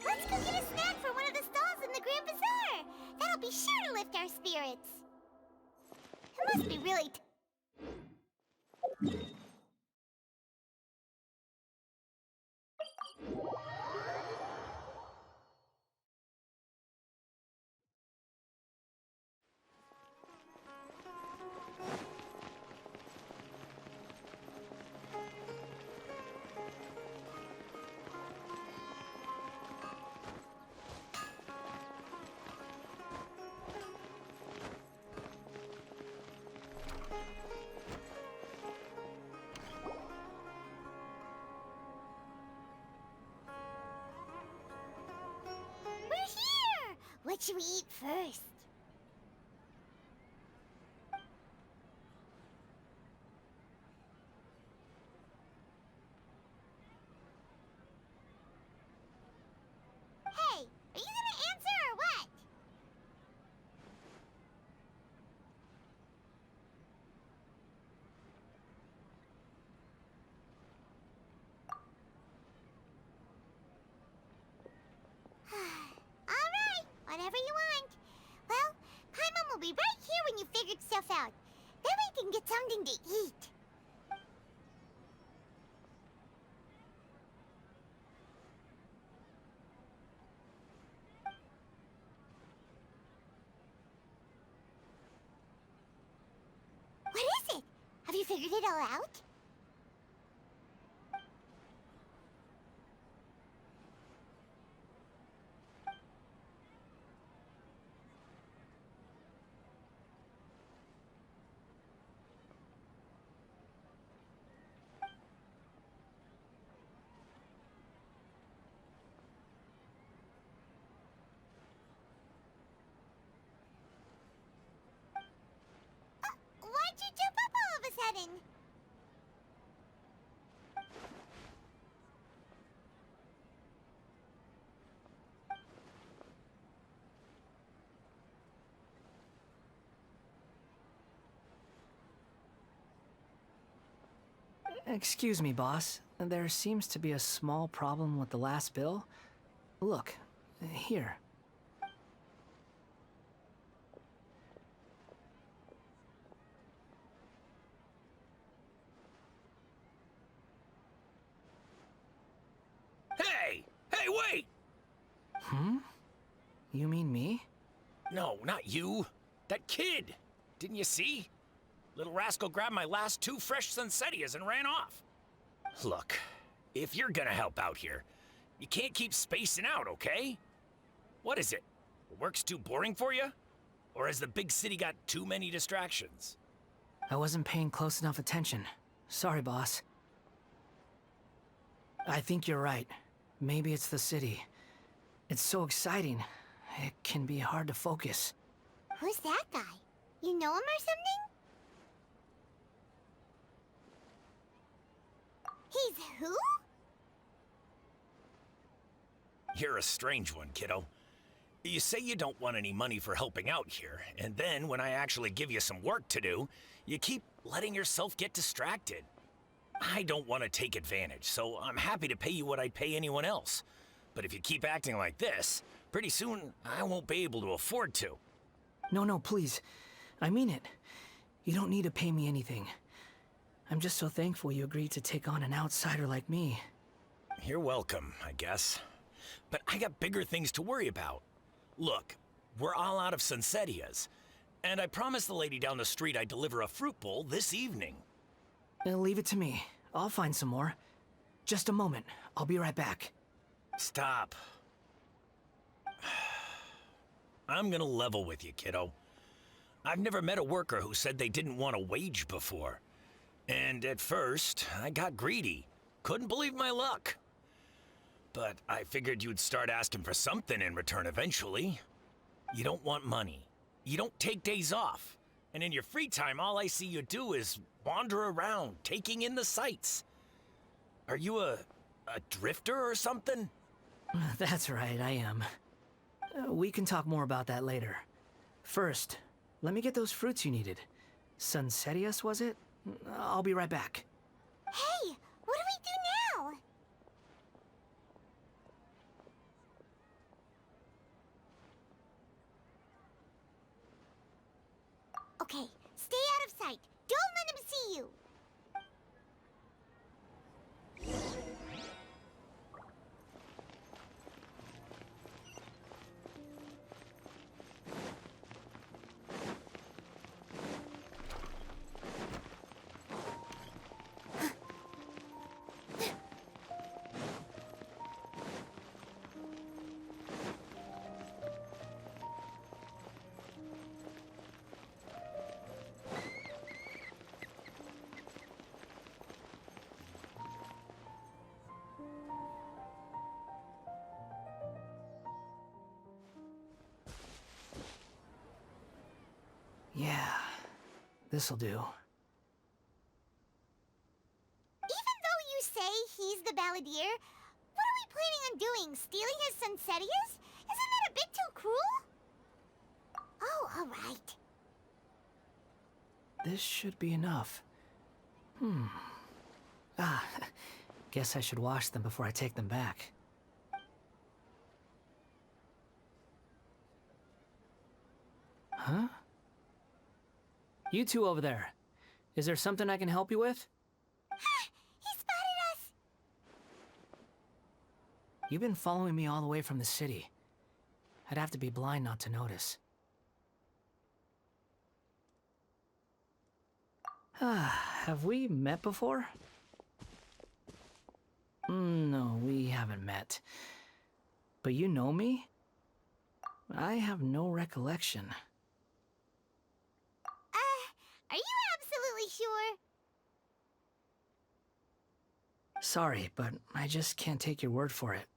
Let's go get a snack from one of the stalls in the Grand Bazaar! That'll be sure to lift our spirits. It must be really What should we eat first? Hey, are you gonna answer or what? Whatever you want. Well, Paimon will be right here when you figured stuff out. Then we can get something to eat. What is it? Have you figured it all out? Why'd you jump up all of a sudden? Excuse me, boss. There seems to be a small problem with the last bill. Look, here. Hey! Hey, wait! Hmm? You mean me? No, not you. That kid! Didn't you see? Little rascal grabbed my last 2 fresh Sunsettias and ran off. Look, if you're gonna help out here, you can't keep spacing out, okay? What is it? Work's too boring for you? Or has the big city got too many distractions? I wasn't paying close enough attention. Sorry, boss. I think you're right. Maybe it's the city. It's so exciting. It can be hard to focus. Who's that guy? You know him or something? He's who? You're a strange one, kiddo. You say you don't want any money for helping out here, and then when I actually give you some work to do, you keep letting yourself get distracted. I don't want to take advantage, so I'm happy to pay you what I'd pay anyone else. But if you keep acting like this, pretty soon I won't be able to afford to. No, please. I mean it. You don't need to pay me anything. I'm just so thankful you agreed to take on an outsider like me. You're welcome, I guess. But I got bigger things to worry about. Look, we're all out of Sunsettias, and I promised the lady down the street I'd deliver a fruit bowl this evening. Leave it to me. I'll find some more. Just a moment. I'll be right back. Stop. I'm gonna level with you, kiddo. I've never met a worker who said they didn't want a wage before. And at first, I got greedy. Couldn't believe my luck. But I figured you'd start asking for something in return eventually. You don't want money. You don't take days off. And in your free time, all I see you do is wander around, taking in the sights. Are you a drifter or something? That's right, I am. We can talk more about that later. First, let me get those fruits you needed. Sunsettias, was it? I'll be right back. Hey, what do we do now? Okay, stay out of sight. Don't let him see you. Yeah, this'll do. Even though you say he's the balladeer, what are we planning on doing? Stealing his Sunsettias? Isn't that a bit too cruel? Oh, alright. This should be enough. Guess I should wash them before I take them back. Huh? You two over there. Is there something I can help you with? He spotted us! You've been following me all the way from the city. I'd have to be blind not to notice. Have we met before? No, we haven't met. But you know me? I have no recollection. Are you absolutely sure? Sorry, but I just can't take your word for it.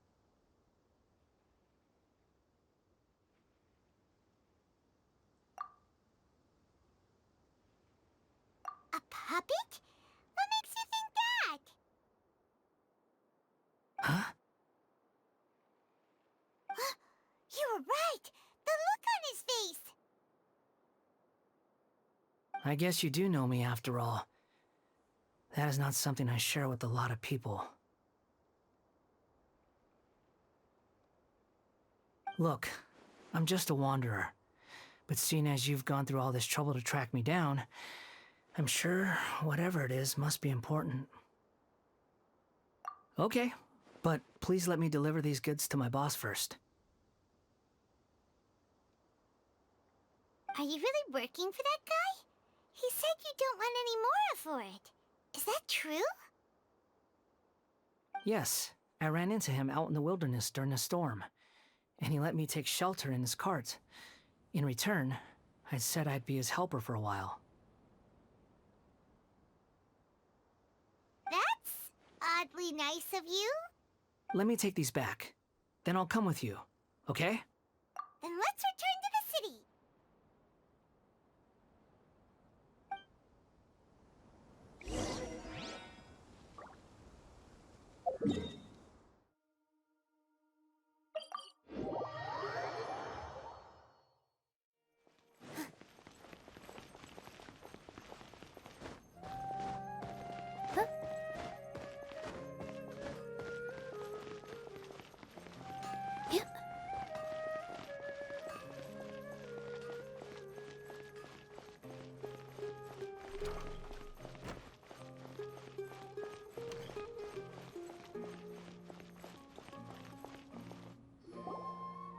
A puppet? What makes you think that? Huh? You were right! The look on his face! I guess you do know me after all. That is not something I share with a lot of people. Look, I'm just a wanderer. But seeing as you've gone through all this trouble to track me down, I'm sure whatever it is must be important. Okay, but please let me deliver these goods to my boss first. Are you really working for that guy? He said you don't want any more for it. Is that true? Yes, I ran into him out in the wilderness during a storm, and he let me take shelter in his cart. In return, I said I'd be his helper for a while. That's oddly nice of you. Let me take these back. Then I'll come with you, okay? Then let's return to the city.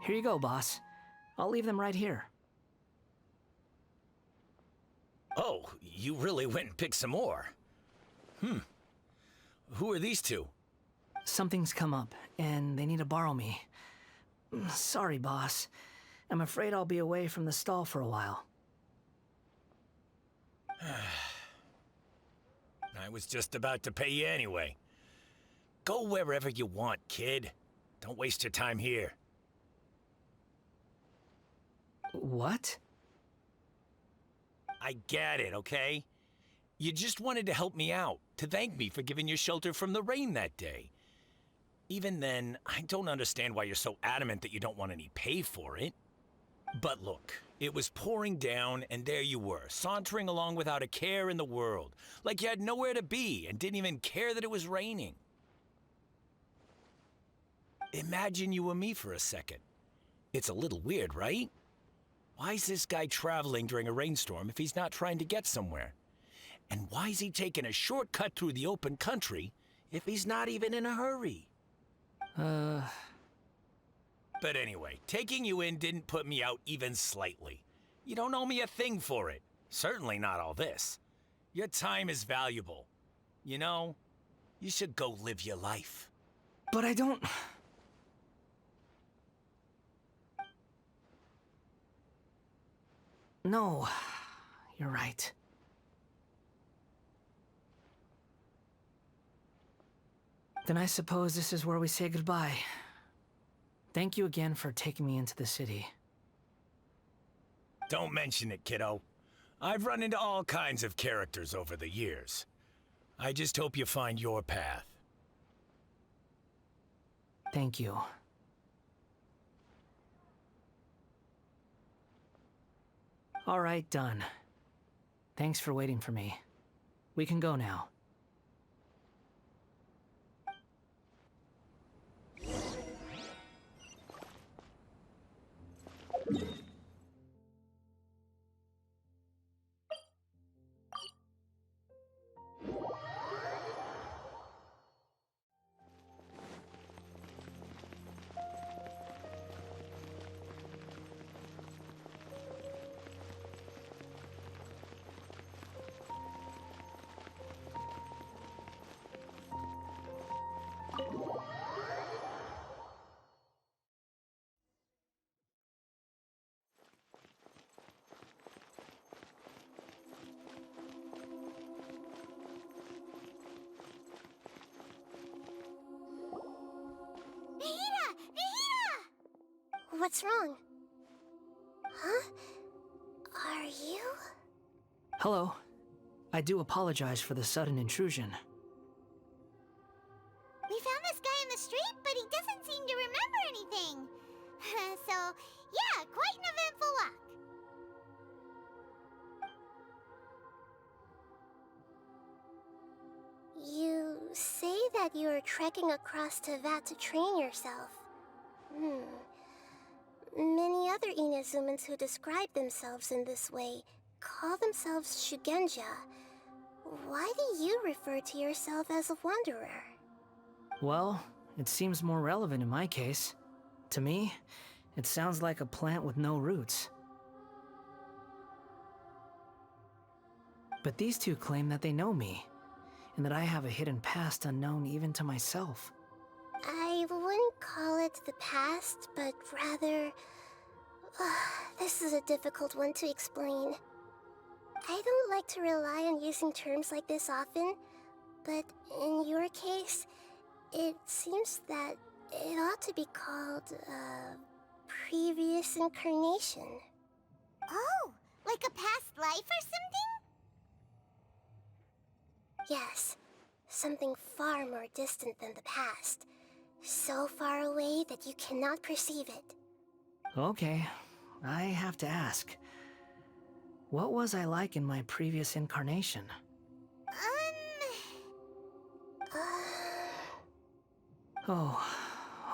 Here you go, boss. I'll leave them right here. Oh, you really went and picked some more. Who are these two? Something's come up, and they need to borrow me. Sorry, boss. I'm afraid I'll be away from the stall for a while. I was just about to pay you anyway. Go wherever you want, kid. Don't waste your time here. What? I get it, okay? You just wanted to help me out, to thank me for giving you shelter from the rain that day. Even then, I don't understand why you're so adamant that you don't want any pay for it. But look, it was pouring down, and there you were, sauntering along without a care in the world, like you had nowhere to be and didn't even care that it was raining. Imagine you were me for a second. It's a little weird, right? Why is this guy traveling during a rainstorm if he's not trying to get somewhere? And why is he taking a shortcut through the open country if he's not even in a hurry? But anyway, taking you in didn't put me out even slightly. You don't owe me a thing for it. Certainly not all this. Your time is valuable. You know, you should go live your life. But I don't... No, you're right. Then I suppose this is where we say goodbye. Thank you again for taking me into the city. Don't mention it, kiddo. I've run into all kinds of characters over the years. I just hope you find your path. Thank you. All right, done. Thanks for waiting for me. We can go now. What's wrong? Huh? Are you? Hello. I do apologize for the sudden intrusion. We found this guy in the street, but he doesn't seem to remember anything. So, yeah, quite an eventful walk. You say that you are trekking across Teyvat to train yourself. Many other Inazumans who describe themselves in this way call themselves Shugenja. Why do you refer to yourself as a wanderer? Well, it seems more relevant in my case. To me, it sounds like a plant with no roots. But these two claim that they know me, and that I have a hidden past unknown even to myself. I wouldn't call it the past, but rather... this is a difficult one to explain. I don't like to rely on using terms like this often, but in your case, it seems that it ought to be called, previous incarnation. Oh, like a past life or something? Yes, something far more distant than the past. So far away that you cannot perceive it. Okay, I have to ask. What was I like in my previous incarnation? Oh,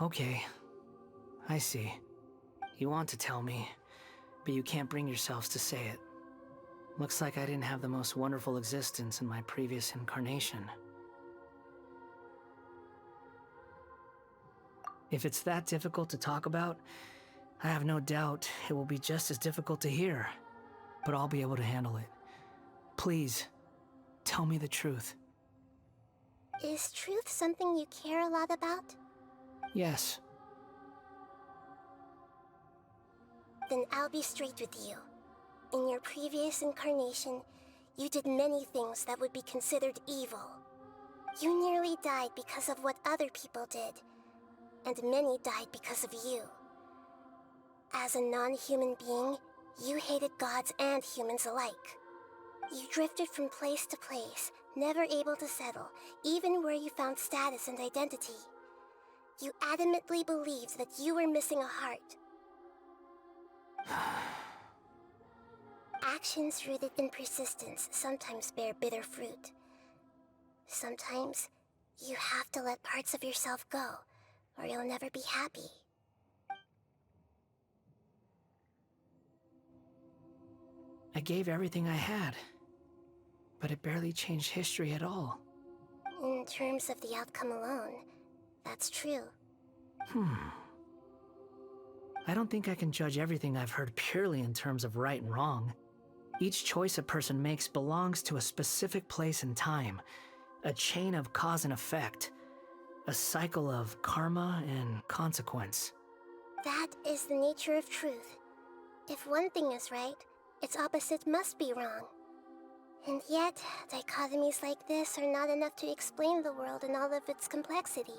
okay. I see. You want to tell me, but you can't bring yourselves to say it. Looks like I didn't have the most wonderful existence in my previous incarnation. If it's that difficult to talk about, I have no doubt it will be just as difficult to hear, but I'll be able to handle it. Please, tell me the truth. Is truth something you care a lot about? Yes. Then I'll be straight with you. In your previous incarnation, you did many things that would be considered evil. You nearly died because of what other people did, and many died because of you. As a non-human being, you hated gods and humans alike. You drifted from place to place, never able to settle, even where you found status and identity. You adamantly believed that you were missing a heart. Actions rooted in persistence sometimes bear bitter fruit. Sometimes, you have to let parts of yourself go, or you'll never be happy. I gave everything I had, but it barely changed history at all. In terms of the outcome alone, that's true. I don't think I can judge everything I've heard purely in terms of right and wrong. Each choice a person makes belongs to a specific place and time, a chain of cause and effect, a cycle of karma and consequence. That is the nature of truth. If one thing is right, its opposite must be wrong. And yet, dichotomies like this are not enough to explain the world in all of its complexity.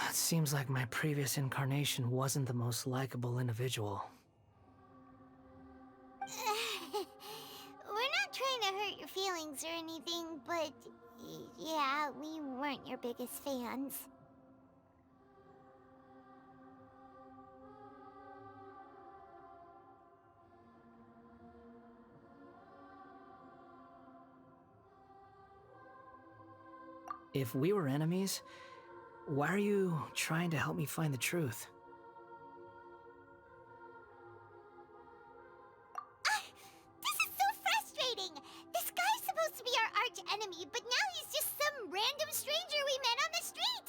It seems like my previous incarnation wasn't the most likable individual. We're not trying to hurt your feelings or anything, but yeah, we weren't your biggest fans. If we were enemies, why are you trying to help me find the truth? This is so frustrating! This guy's supposed to be our arch enemy, but now he's just some random stranger we met on the street!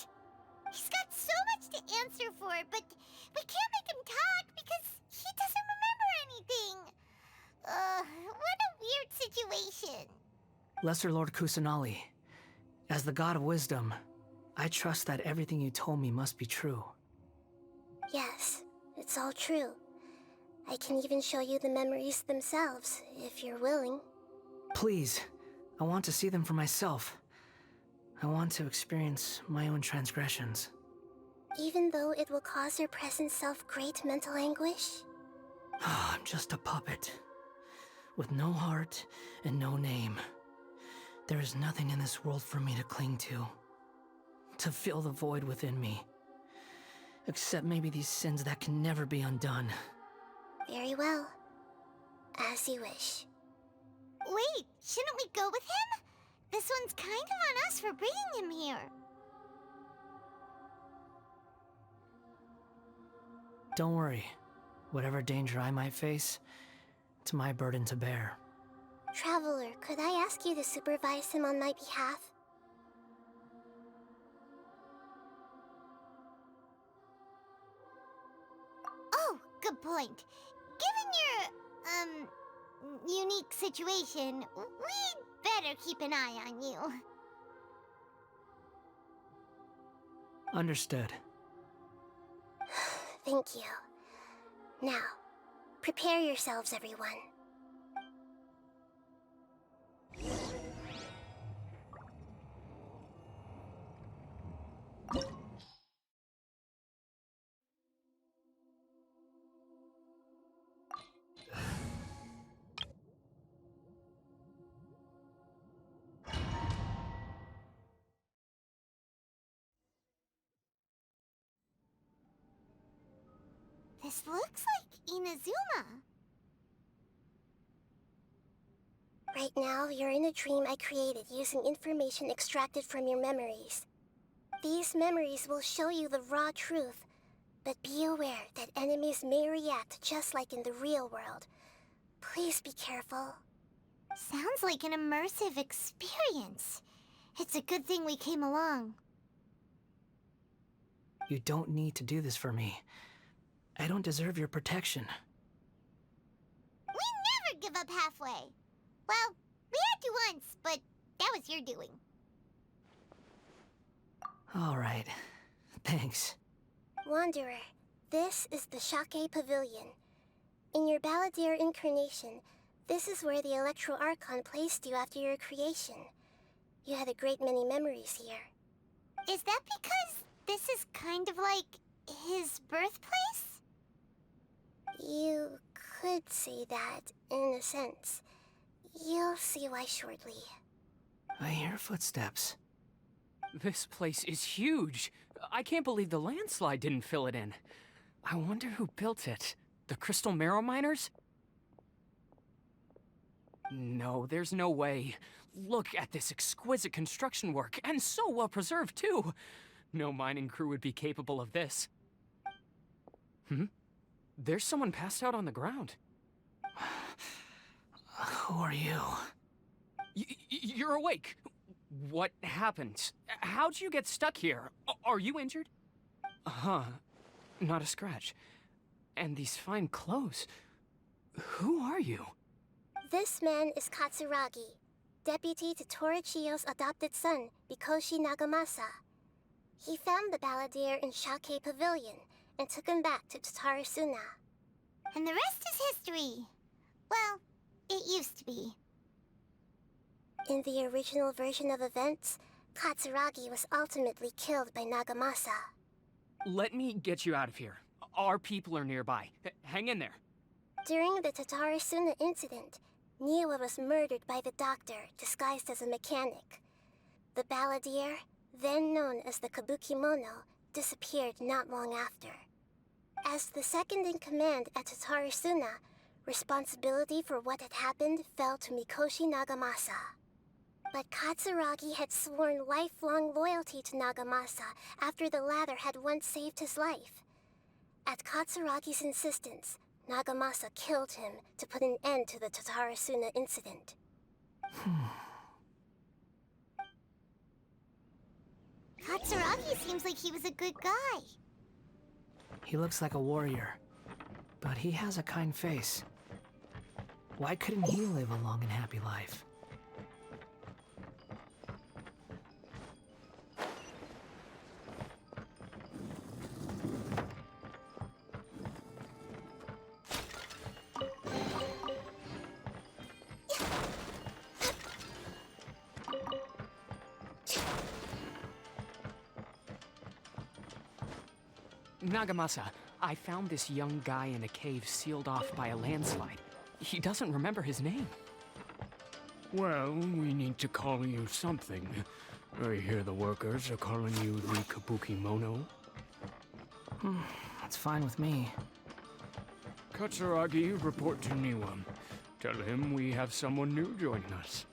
He's got so much to answer for, but we can't make him talk because he doesn't remember anything! What a weird situation. Lesser Lord Kusanali, as the god of wisdom, I trust that everything you told me must be true. Yes, it's all true. I can even show you the memories themselves, if you're willing. Please, I want to see them for myself. I want to experience my own transgressions. Even though it will cause your present self great mental anguish? I'm just a puppet, with no heart and no name. There is nothing in this world for me to cling to fill the void within me. Except maybe these sins that can never be undone. Very well. As you wish. Wait, shouldn't we go with him? This one's kind of on us for bringing him here. Don't worry. Whatever danger I might face, it's my burden to bear. Traveler, could I ask you to supervise him on my behalf? Oh, good point. Given your, unique situation, we'd better keep an eye on you. Understood. Thank you. Now, prepare yourselves, everyone. This looks like Inazuma. Right now, you're in a dream I created using information extracted from your memories. These memories will show you the raw truth, but be aware that enemies may react just like in the real world. Please be careful. Sounds like an immersive experience. It's a good thing we came along. You don't need to do this for me. I don't deserve your protection. We never give up halfway. Well, we had to once, but that was your doing. All right. Thanks. Wanderer, this is the Shake Pavilion. In your Balladeer incarnation, this is where the Electro Archon placed you after your creation. You had a great many memories here. Is that because this is kind of like his birthplace? You could say that, in a sense. You'll see why shortly. I hear footsteps. This place is huge. I can't believe the landslide didn't fill it in. I wonder who built it. The Crystal Marrow Miners? No, there's no way. Look at this exquisite construction work, and so well preserved, too. No mining crew would be capable of this. There's someone passed out on the ground. Who are you? You're awake. What happened? How'd you get stuck here? Are you injured? Huh. Not a scratch. And these fine clothes. Who are you? This man is Katsuragi, deputy to Torichio's adopted son, Mikoshi Nagamasa. He found the Balladeer in Shake Pavilion and took him back to Tatarasuna. And the rest is history. Well, it used to be. In the original version of events, Katsuragi was ultimately killed by Nagamasa. Let me get you out of here. Our people are nearby. Hang in there. During the Tatarasuna incident, Niwa was murdered by the doctor, disguised as a mechanic. The Balladeer, then known as the Kabukimono, disappeared not long after. As the second in command at Tatarasuna, responsibility for what had happened fell to Mikoshi Nagamasa. But Katsuragi had sworn lifelong loyalty to Nagamasa after the latter had once saved his life. At Katsuragi's insistence, Nagamasa killed him to put an end to the Tatarasuna incident. Katsuragi seems like he was a good guy. He looks like a warrior, but he has a kind face. Why couldn't he live a long and happy life? Nagamasa, I found this young guy in a cave sealed off by a landslide. He doesn't remember his name. Well, we need to call you something. I hear the workers are calling you the Kabukimono. That's fine with me. Katsuragi, report to Niwa. Tell him we have someone new joining us.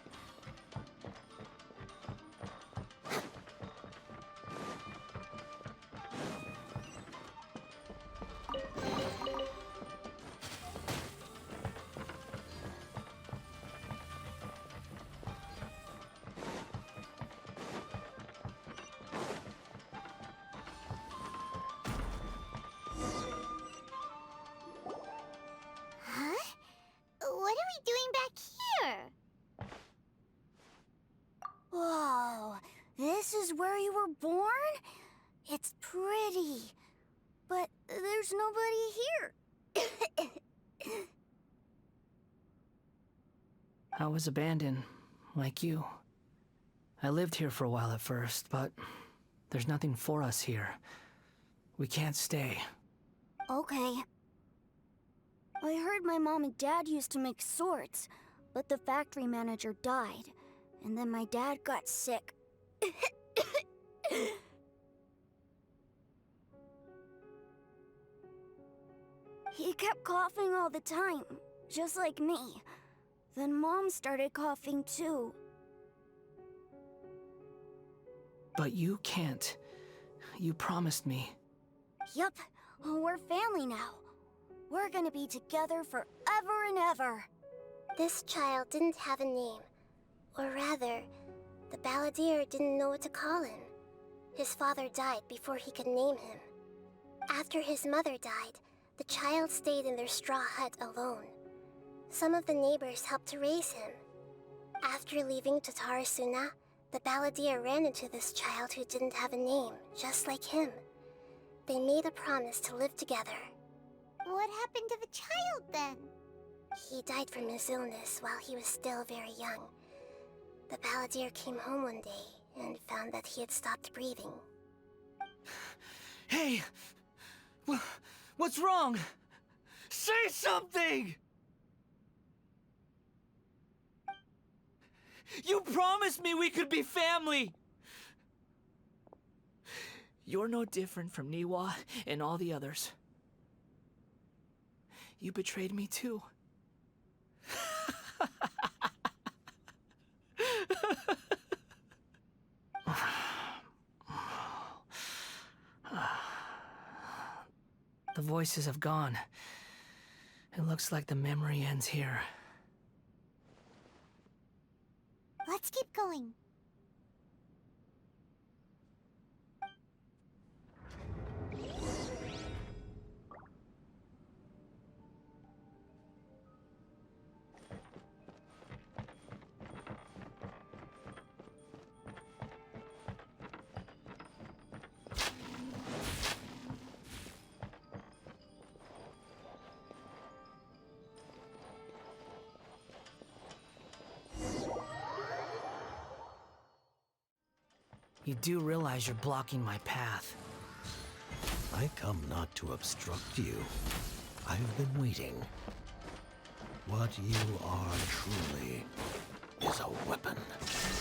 What are we doing back here? Whoa, this is where you were born? It's pretty, but there's nobody here. I was abandoned, like you. I lived here for a while at first, but there's nothing for us here. We can't stay. Okay. I heard my mom and dad used to make swords, but the factory manager died, and then my dad got sick. He kept coughing all the time, just like me. Then Mom started coughing too. But you can't. You promised me. Yup, we're family now. We're gonna be together forever and ever. This child didn't have a name. Or rather, the Balladeer didn't know what to call him. His father died before he could name him. After his mother died, The child stayed in their straw hut alone. Some of the neighbors helped to raise him. After leaving Tatarasuna, the balladeer ran into this child who didn't have a name, just like him. They made a promise to live together. What happened to the child then? He died from his illness while he was still very young. The balladeer came home one day and found that he had stopped breathing. Hey! What's wrong? Say something! You promised me we could be family! You're no different from Niwa and all the others. You betrayed me too. The voices have gone. It looks like the memory ends here. Let's keep going. You do realize you're blocking my path. I come not to obstruct you. I've been waiting. What you are truly is a weapon.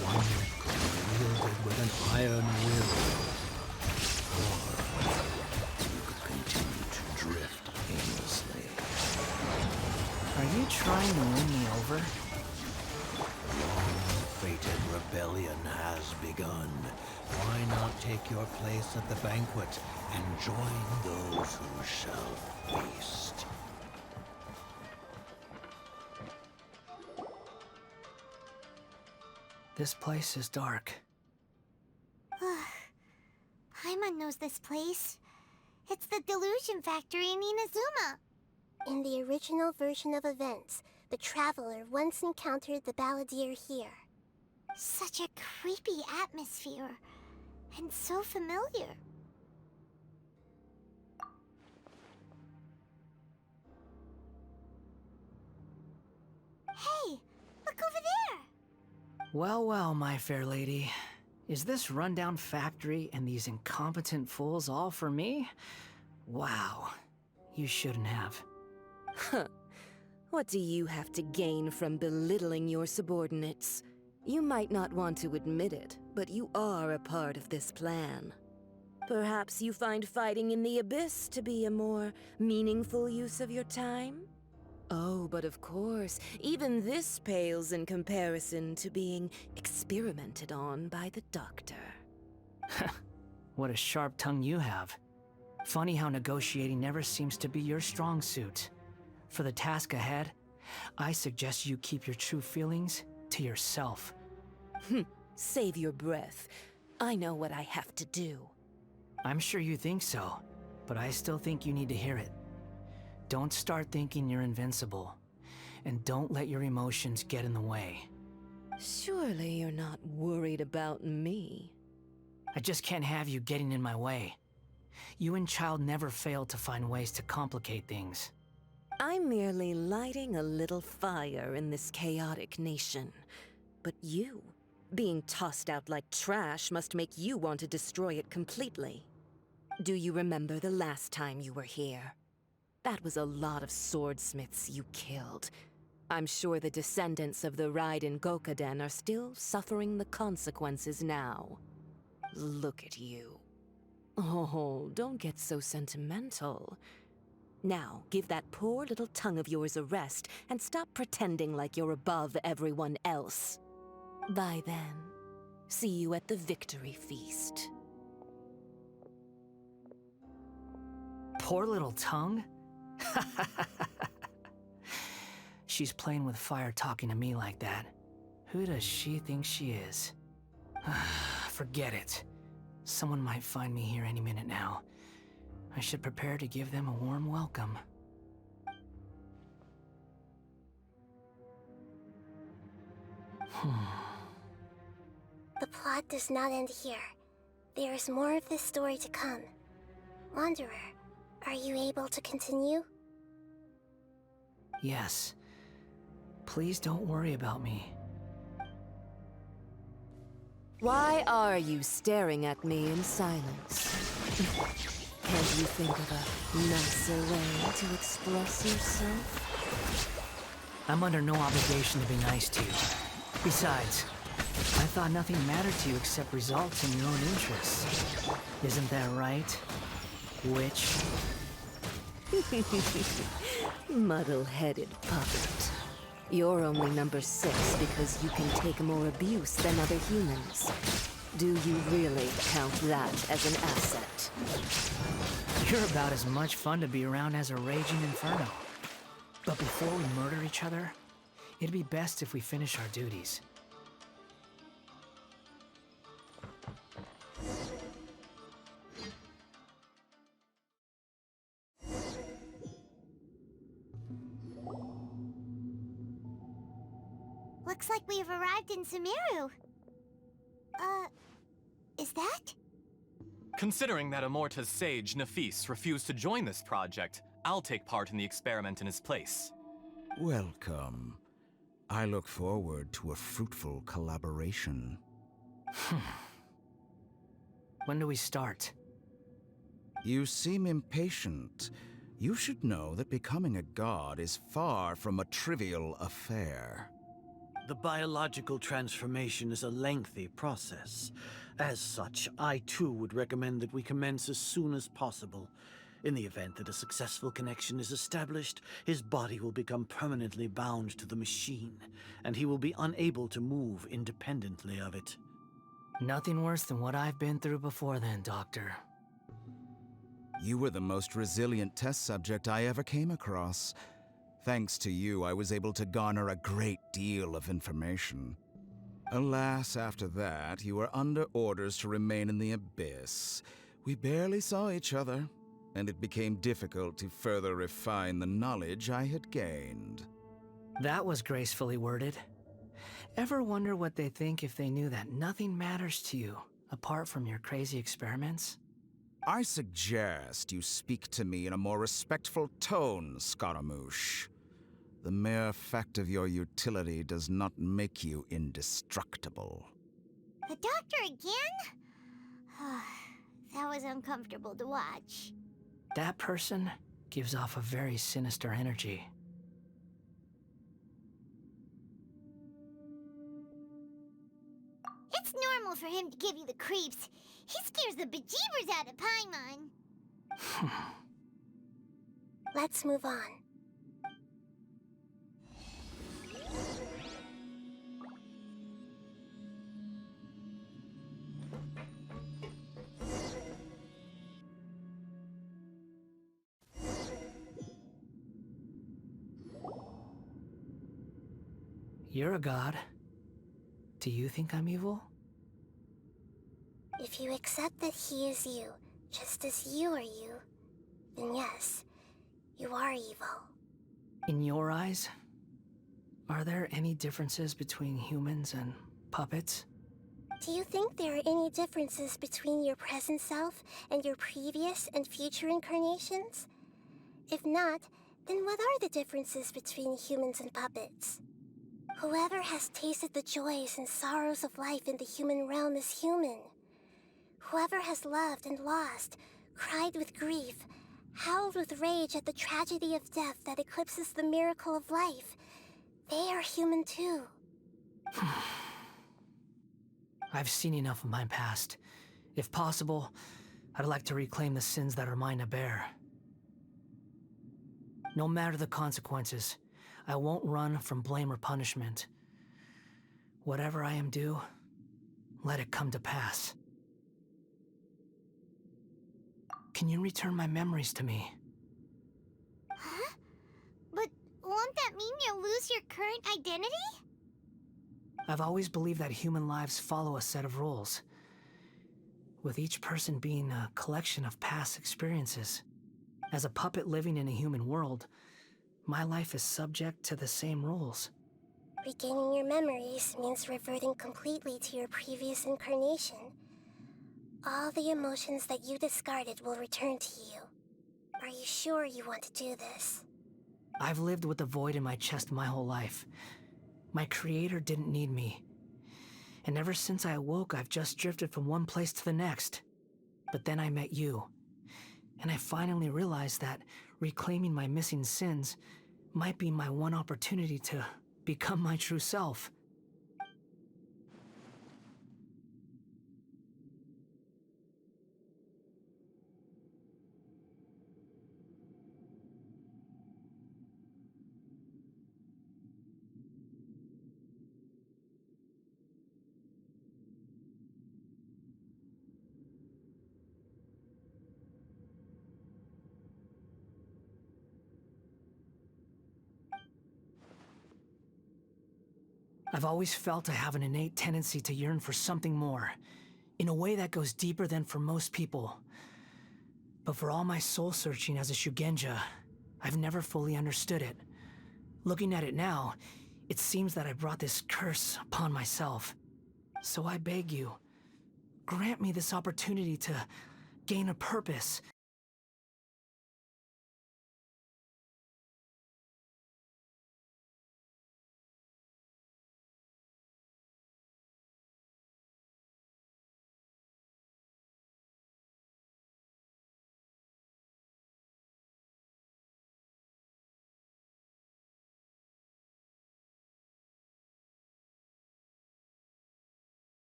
One wielded with an iron will. Or you could continue to drift aimlessly. Are you trying to win me over? Long-fated rebellion has begun. Why not take your place at the banquet and join those who shall feast? This place is dark. Paimon knows this place. It's the Delusion Factory in Inazuma. In the original version of events, the Traveler once encountered the balladeer here. Such a creepy atmosphere. And so familiar. Hey, look over there! Well, well, my fair lady. Is this rundown factory and these incompetent fools all for me? Wow. You shouldn't have. Huh. What do you have to gain from belittling your subordinates? You might not want to admit it, but you are a part of this plan. Perhaps you find fighting in the Abyss to be a more meaningful use of your time? Oh, but of course, even this pales in comparison to being experimented on by the Doctor. What a sharp tongue you have. Funny how negotiating never seems to be your strong suit. For the task ahead, I suggest you keep your true feelings to yourself. Save your breath. I know what I have to do. I'm sure you think so, but I still think you need to hear it. Don't start thinking you're invincible, and don't let your emotions get in the way. Surely you're not worried about me. I just can't have you getting in my way. You and Child never fail to find ways to complicate things. I'm merely lighting a little fire in this chaotic nation. But you, being tossed out like trash, must make you want to destroy it completely. Do you remember the last time you were here? That was a lot of swordsmiths you killed. I'm sure the descendants of the Raiden Gokaden are still suffering the consequences now. Look at you. Oh, don't get so sentimental. Now, give that poor little tongue of yours a rest and stop pretending like you're above everyone else. Bye then. See you at the victory feast. Poor little tongue? She's playing with fire talking to me like that. Who does she think she is? Forget it. Someone might find me here any minute now. I should prepare to give them a warm welcome. The plot does not end here. There is more of this story to come. Wanderer, are you able to continue? Yes. Please don't worry about me. Why are you staring at me in silence? Can't you think of a nicer way to express yourself? I'm under no obligation to be nice to you. Besides, I thought nothing mattered to you except results in your own interests. Isn't that right, witch? Muddle-headed puppet. You're only number 6 because you can take more abuse than other humans. Do you really count that as an asset? You're about as much fun to be around as a raging inferno. But before we murder each other, it'd be best if we finish our duties. Looks like we've arrived in Sumeru. Is that? Considering that Amorta's sage, Nafis, refused to join this project, I'll take part in the experiment in his place. Welcome. I look forward to a fruitful collaboration. When do we start? You seem impatient. You should know that becoming a god is far from a trivial affair. The biological transformation is a lengthy process. As such, I too would recommend that we commence as soon as possible. In the event that a successful connection is established, his body will become permanently bound to the machine, and he will be unable to move independently of it. Nothing worse than what I've been through before then, Doctor. You were the most resilient test subject I ever came across. Thanks to you, I was able to garner a great deal of information. Alas, after that, you were under orders to remain in the Abyss. We barely saw each other, and it became difficult to further refine the knowledge I had gained. That was gracefully worded. Ever wonder what they think if they knew that nothing matters to you, apart from your crazy experiments? I suggest you speak to me in a more respectful tone, Scaramouche. The mere fact of your utility does not make you indestructible. The doctor again? That was uncomfortable to watch. That person gives off a very sinister energy. It's normal for him to give you the creeps. He scares the bejeebers out of Paimon. Let's move on. You're a god. Do you think I'm evil? If you accept that he is you, just as you are you, then yes, you are evil. In your eyes, are there any differences between humans and puppets? Do you think there are any differences between your present self and your previous and future incarnations? If not, then what are the differences between humans and puppets? Whoever has tasted the joys and sorrows of life in the human realm is human. Whoever has loved and lost, cried with grief, howled with rage at the tragedy of death that eclipses the miracle of life, they are human too. I've seen enough of my past. If possible, I'd like to reclaim the sins that are mine to bear. No matter the consequences, I won't run from blame or punishment. Whatever I am due, let it come to pass. Can you return my memories to me? Huh? But won't that mean you'll lose your current identity? I've always believed that human lives follow a set of rules. with each person being a collection of past experiences. As a puppet living in a human world, my life is subject to the same rules. Regaining your memories means reverting completely to your previous incarnation. All the emotions that you discarded will return to you. Are you sure you want to do this? I've lived with a void in my chest my whole life. My creator didn't need me. And ever since I awoke, I've just drifted from one place to the next. But then I met you. And I finally realized that reclaiming my missing sins might be my one opportunity to become my true self. I've always felt I have an innate tendency to yearn for something more, in a way that goes deeper than for most people. But for all my soul-searching as a Shugenja, I've never fully understood it. Looking at it now, it seems that I brought this curse upon myself. So I beg you, grant me this opportunity to gain a purpose.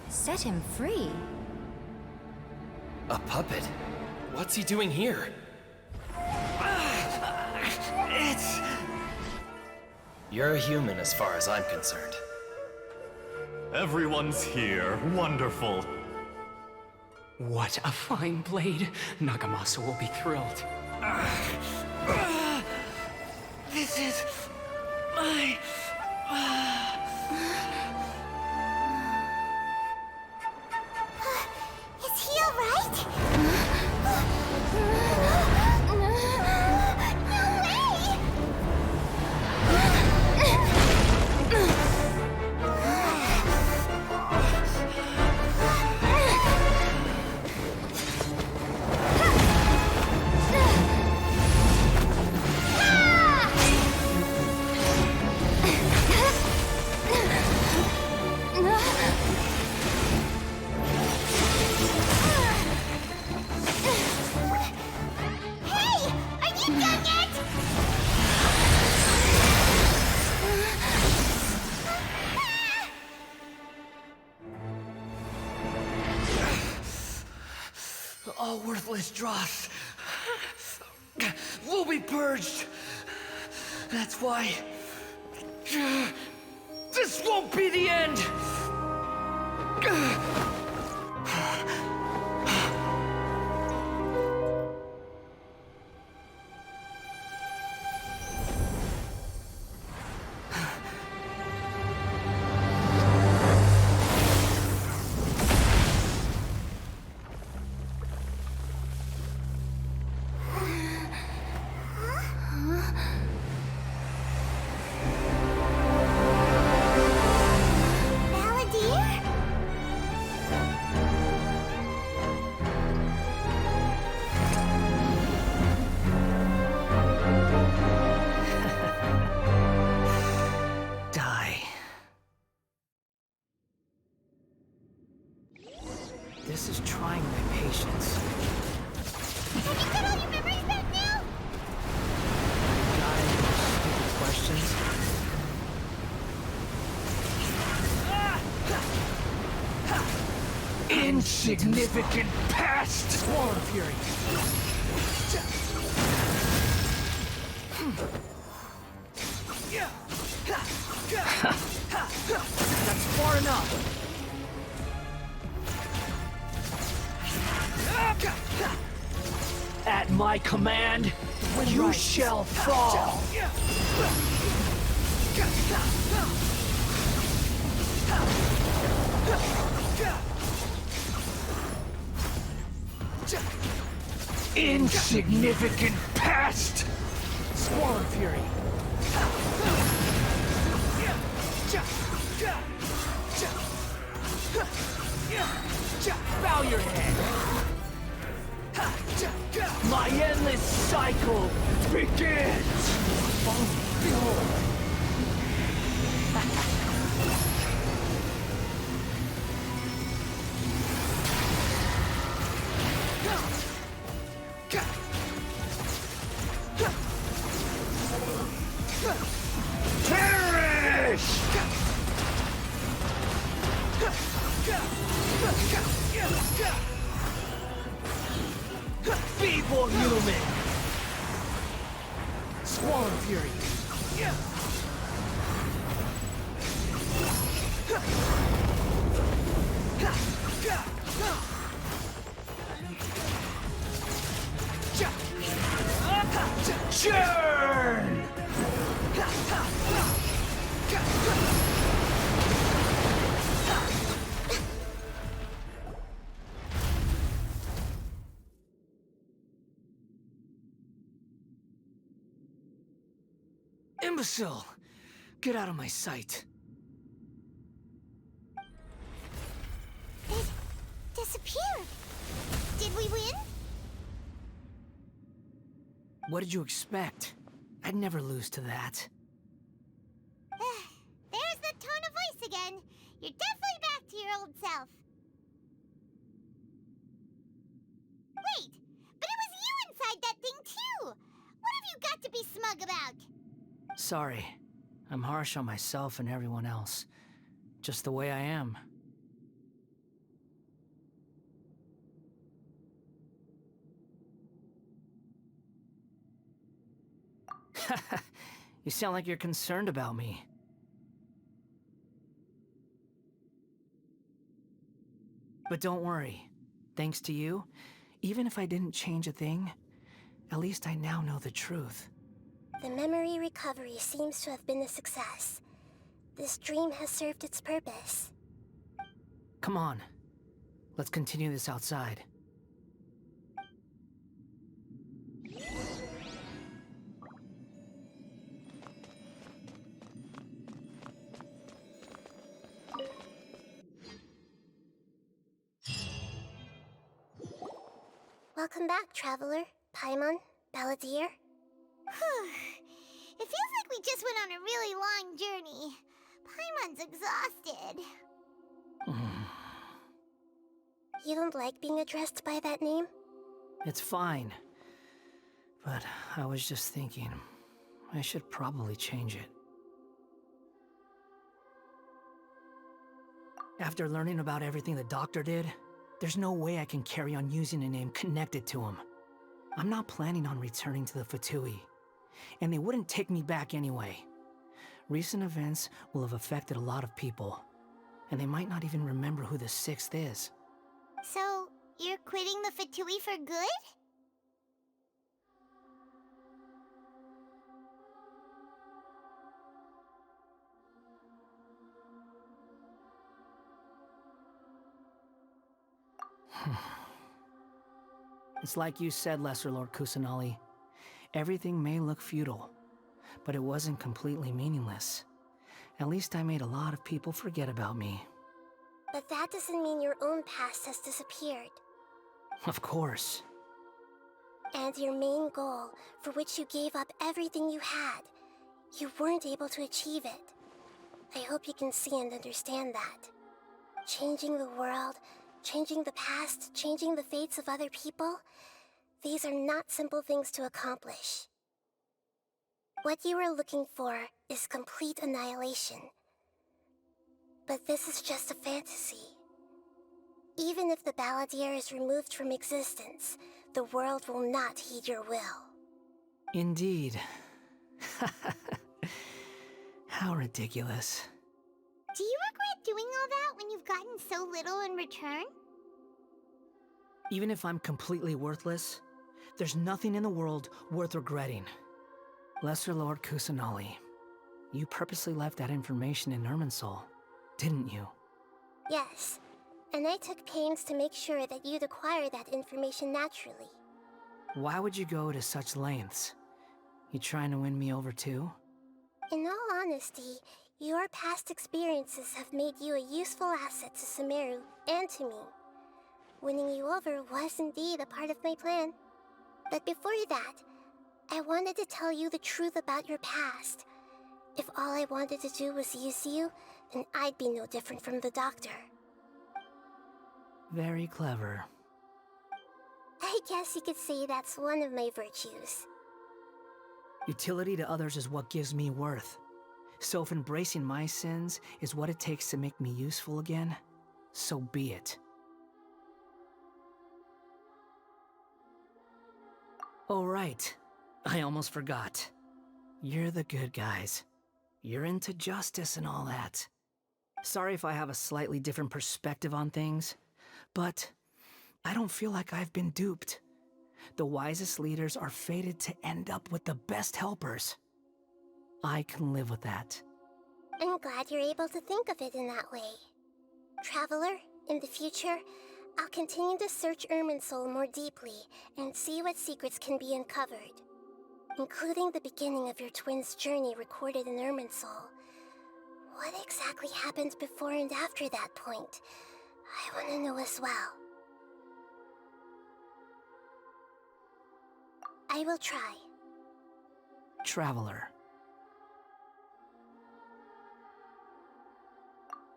Set him free. A puppet? What's he doing here? You're a human as far as I'm concerned. Everyone's here. Wonderful. What a fine blade. Nagamasa will be thrilled. This is my... Is he alright? All worthless dross will be purged. That's why this won't be the end. This is trying my patience. Have you got all your memories back now? Got any more stupid questions? Insignificant past! Swallow the fury. That's far enough. At my command, You shall fall! Insignificant pest! Squall Fury! Bow your head! My endless cycle begins! Oh, behold! Perish! Feeble human! Squall Fury! Churn! Imbecile! Get out of my sight. It disappeared. Did we win? What did you expect? I'd never lose to that. There's the tone of voice again. You're definitely back to your old self. Wait, but it was you inside that thing too! What have you got to be smug about? Sorry. I'm harsh on myself and everyone else. Just the way I am. You sound like you're concerned about me. But don't worry. Thanks to you, even if I didn't change a thing, at least I now know the truth. The memory recovery seems to have been a success. This dream has served its purpose. Come on. Let's continue this outside. Welcome back, Traveler, Paimon, Balladeer. It feels like we just went on a really long journey. Paimon's exhausted. You don't like being addressed by that name? It's fine. But I was just thinking, I should probably change it. After learning about everything the doctor did, there's no way I can carry on using a name connected to him. I'm not planning on returning to the Fatui, and they wouldn't take me back anyway. Recent events will have affected a lot of people, and they might not even remember who the Sixth is. So, you're quitting the Fatui for good? It's like you said, Lesser Lord Kusanali. Everything may look futile, but it wasn't completely meaningless. At least I made a lot of people forget about me. But that doesn't mean your own past has disappeared. Of course. And your main goal, for which you gave up everything you had, you weren't able to achieve it. I hope you can see and understand that. Changing the world, changing the past, changing the fates of other people, these are not simple things to accomplish. What you are looking for is complete annihilation. But this is just a fantasy. Even if the Balladeer is removed from existence, the world will not heed your will. Indeed. How ridiculous. Do you regret doing all that when you've gotten so little in return? Even if I'm completely worthless, There's nothing in the world worth regretting. Lesser Lord Kusanali, you purposely left that information in Irminsul, didn't you? Yes, and I took pains to make sure that you'd acquire that information naturally. Why would you go to such lengths? You trying to win me over too? In all honesty, your past experiences have made you a useful asset to Sumeru and to me. Winning you over was indeed a part of my plan. But before that, I wanted to tell you the truth about your past. If all I wanted to do was use you, then I'd be no different from the doctor. Very clever. I guess you could say that's one of my virtues. Utility to others is what gives me worth. So if embracing my sins is what it takes to make me useful again, so be it. Oh right, I almost forgot. You're the good guys. You're into justice and all that. Sorry if I have a slightly different perspective on things, but I don't feel like I've been duped. The wisest leaders are fated to end up with the best helpers. I can live with that. I'm glad you're able to think of it in that way. Traveler, in the future, I'll continue to search Irminsul more deeply and see what secrets can be uncovered, including the beginning of your twins' journey recorded in Irminsul. What exactly happened before and after that point? I want to know as well. I will try. Traveler.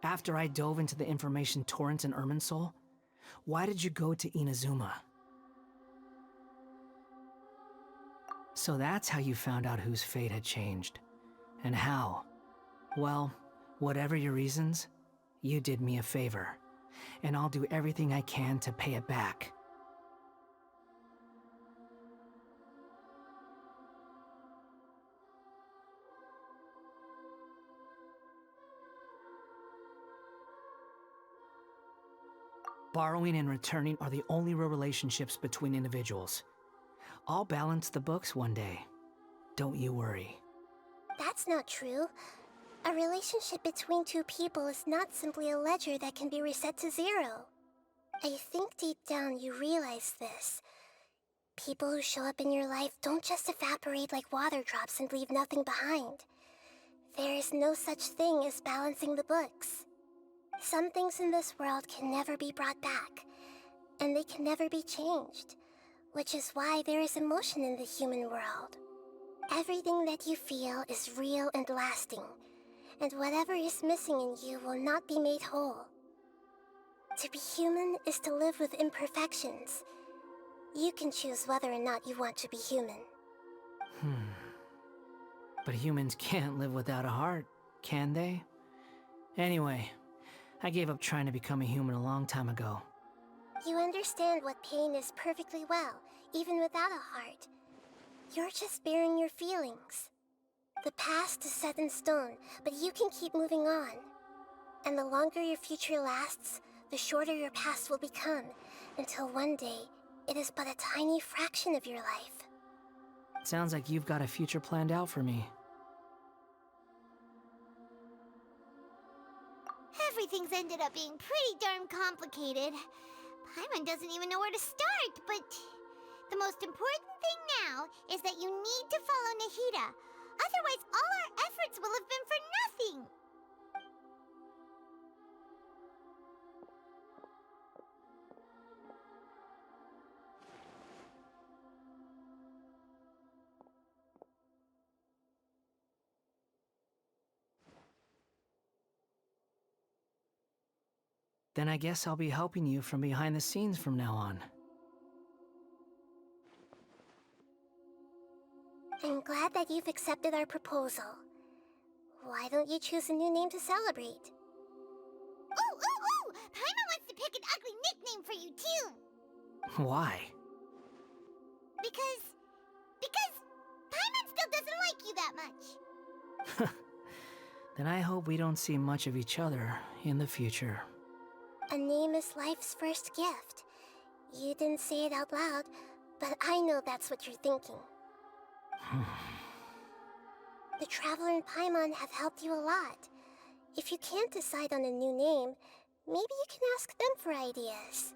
After I dove into the information torrents in Irminsul, why did you go to Inazuma? So that's how you found out whose fate had changed. And how? Well, whatever your reasons, you did me a favor. And I'll do everything I can to pay it back. Borrowing and returning are the only real relationships between individuals. I'll balance the books one day. Don't you worry. That's not true. A relationship between two people is not simply a ledger that can be reset to zero. I think deep down you realize this. People who show up in your life don't just evaporate like water drops and leave nothing behind. There is no such thing as balancing the books. Some things in this world can never be brought back, and they can never be changed, which is why there is emotion in the human world. Everything that you feel is real and lasting, and whatever is missing in you will not be made whole. To be human is to live with imperfections. You can choose whether or not you want to be human. But humans can't live without a heart, can they? Anyway, I gave up trying to become a human a long time ago. You understand what pain is perfectly well, even without a heart. You're just bearing your feelings. The past is set in stone, but you can keep moving on. And the longer your future lasts, the shorter your past will become, until one day, it is but a tiny fraction of your life. Sounds like you've got a future planned out for me. Everything's ended up being pretty darn complicated. Paimon doesn't even know where to start, but the most important thing now is that you need to follow Nahida. Otherwise, all our efforts will have been for nothing. Then I guess I'll be helping you from behind the scenes from now on. I'm glad that you've accepted our proposal. Why don't you choose a new name to celebrate? Ooh! Paimon wants to pick an ugly nickname for you, too! Why? Because Paimon still doesn't like you that much. Then I hope we don't see much of each other in the future. A name is life's first gift. You didn't say it out loud, But I know that's what you're thinking. The Traveler and Paimon have helped you a lot. If you can't decide on a new name, maybe you can ask them for ideas.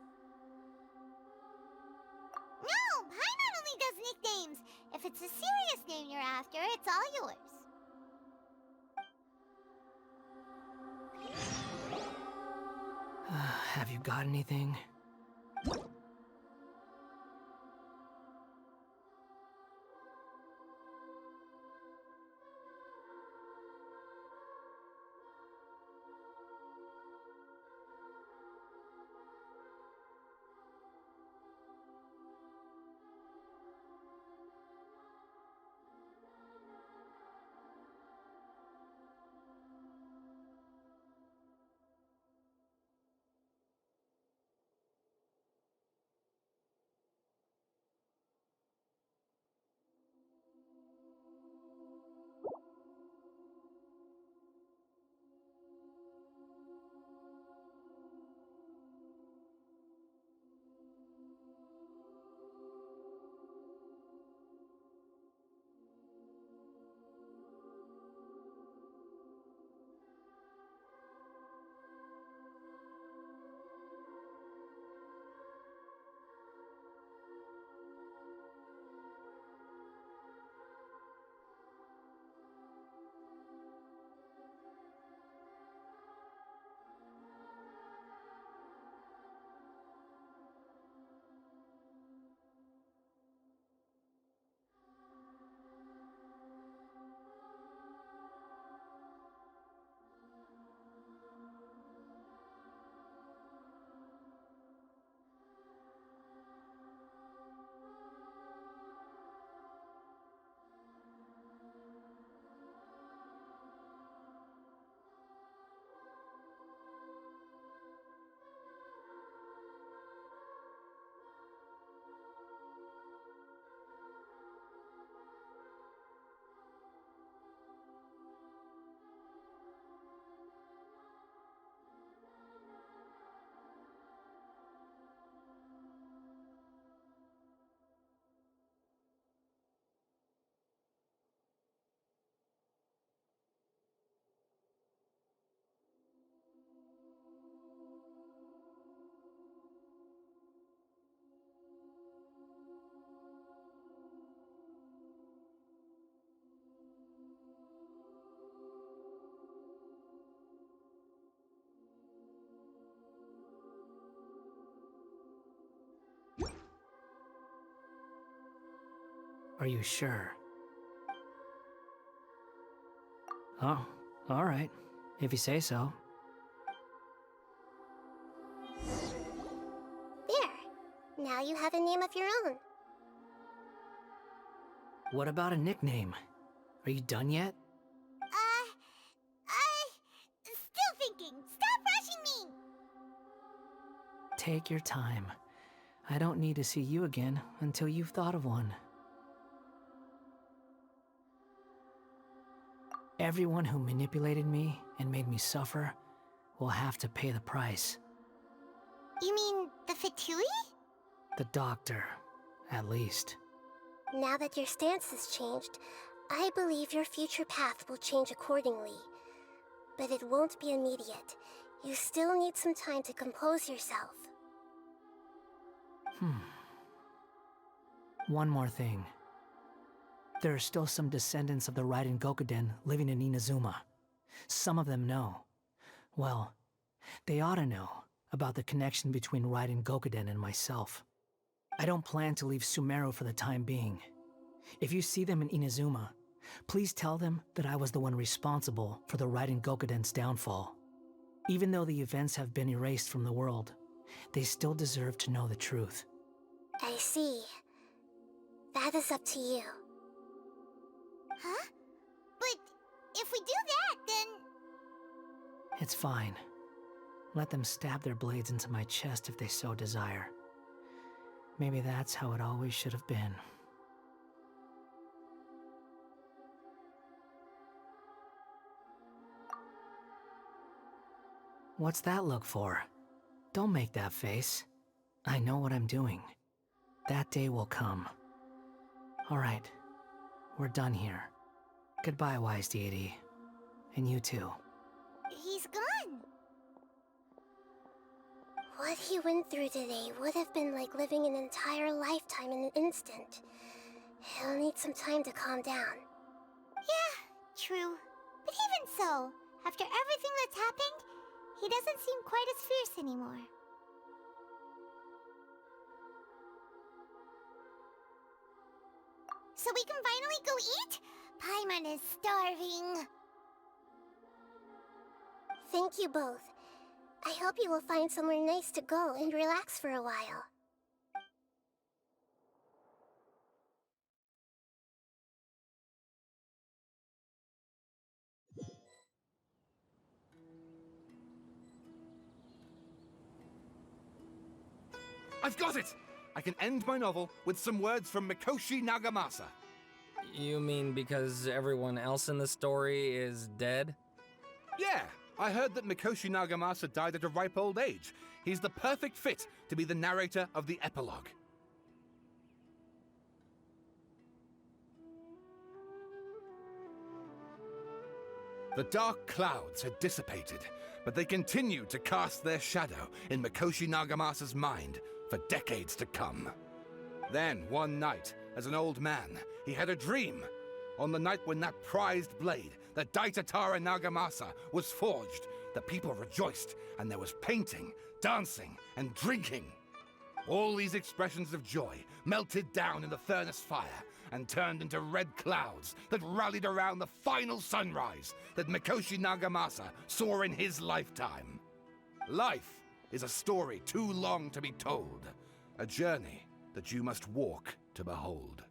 No! Paimon only does nicknames! If it's a serious name you're after, it's all yours. Have you got anything? Are you sure? Oh, alright. If you say so. There. Now you have a name of your own. What about a nickname? Are you done yet? Still thinking. Stop rushing me! Take your time. I don't need to see you again until you've thought of one. Everyone who manipulated me and made me suffer will have to pay the price. You mean the Fatui? The doctor, at least. Now that your stance has changed, I believe your future path will change accordingly. But it won't be immediate. You still need some time to compose yourself. One more thing. There are still some descendants of the Raiden Gokuden living in Inazuma. Some of them know. Well, they ought to know about the connection between Raiden Gokuden and myself. I don't plan to leave Sumeru for the time being. If you see them in Inazuma, please tell them that I was the one responsible for the Raiden Gokuden's downfall. Even though the events have been erased from the world, they still deserve to know the truth. I see. That is up to you. Huh? But if we do that, then... It's fine. Let them stab their blades into my chest if they so desire. Maybe that's how it always should have been. What's that look for? Don't make that face. I know what I'm doing. That day will come. Alright, we're done here. Goodbye, wise deity. And you too. He's gone. What he went through today would have been like living an entire lifetime in an instant. He'll need some time to calm down. Yeah, true. But even so, after everything that's happened, he doesn't seem quite as fierce anymore. So we can finally go eat? Paimon is starving. Thank you both. I hope you will find somewhere nice to go and relax for a while. I've got it! I can end my novel with some words from Mikoshi Nagamasa. You mean because everyone else in the story is dead? Yeah, I heard that Mikoshi Nagamasa died at a ripe old age. He's the perfect fit to be the narrator of the epilogue. The dark clouds had dissipated, but they continued to cast their shadow in Mikoshi Nagamasa's mind for decades to come. Then, one night, as an old man, he had a dream. On the night when that prized blade, the Daitatara Nagamasa, was forged, the people rejoiced, and there was painting, dancing, and drinking. All these expressions of joy melted down in the furnace fire and turned into red clouds that rallied around the final sunrise that Mikoshi Nagamasa saw in his lifetime. Life is a story too long to be told, a journey that you must walk to behold.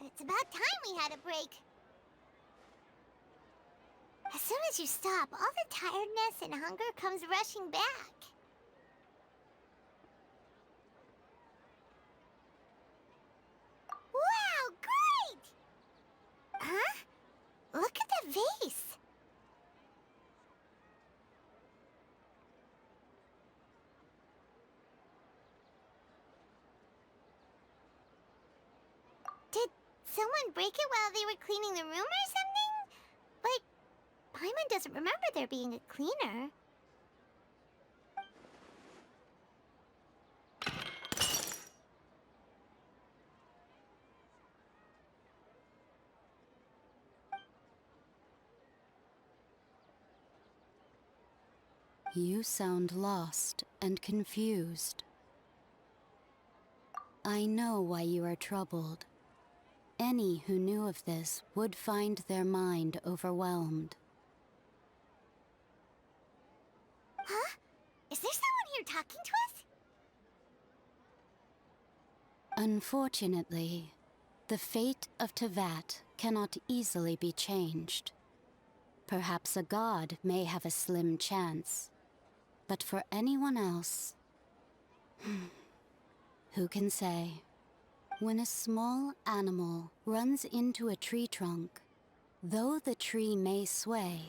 It's about time we had a break. As soon as you stop, all the tiredness and hunger comes rushing back. Wow, great! Huh? Look at the vase. Did someone break it while they were cleaning the room or something? But Paimon doesn't remember there being a cleaner. You sound lost and confused. I know why you are troubled. Any who knew of this would find their mind overwhelmed. Huh? Is there someone here talking to us? Unfortunately, the fate of Tevat cannot easily be changed. Perhaps a god may have a slim chance, but for anyone else, who can say? When a small animal runs into a tree trunk, though the tree may sway,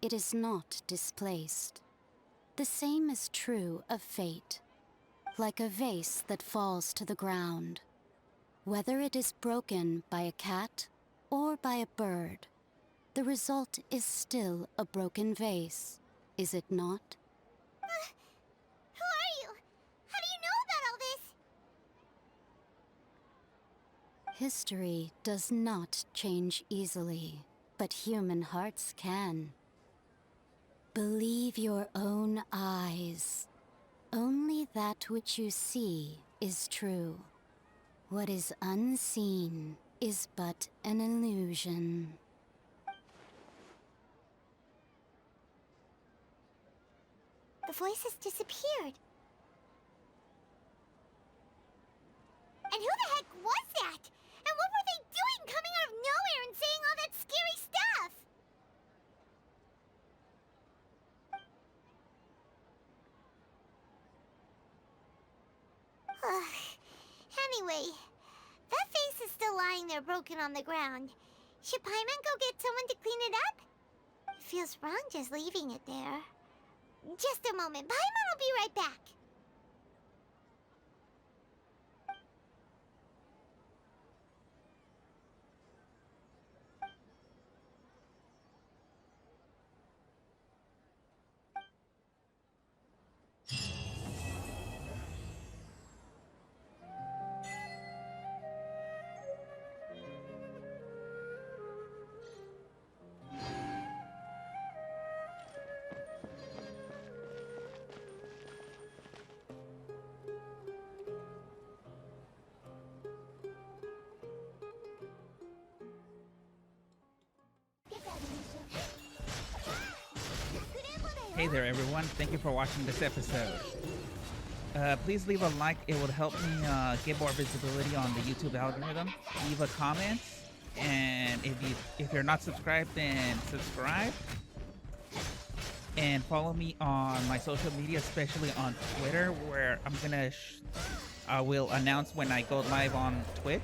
it is not displaced. The same is true of fate, like a vase that falls to the ground. Whether it is broken by a cat or by a bird, the result is still a broken vase, is it not? History does not change easily, but human hearts can. Believe your own eyes. Only that which you see is true. What is unseen is but an illusion. The voice has disappeared. And who the heck was that? And what were they doing coming out of nowhere and saying all that scary stuff? Anyway, that face is still lying there broken on the ground. Should Paimon go get someone to clean it up? It feels wrong just leaving it there. Just a moment. Paimon will be right back. Hey there everyone, thank you for watching this episode. Please leave a like, it would help me get more visibility on the YouTube algorithm. Leave a comment, and if you're not subscribed, then subscribe. And follow me on my social media, especially on Twitter, where I will announce when I go live on Twitch.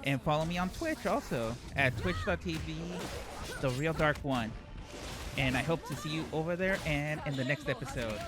And follow me on Twitch also at twitch.tv/TheRealDark1. And I hope to see you over there and in the next episode.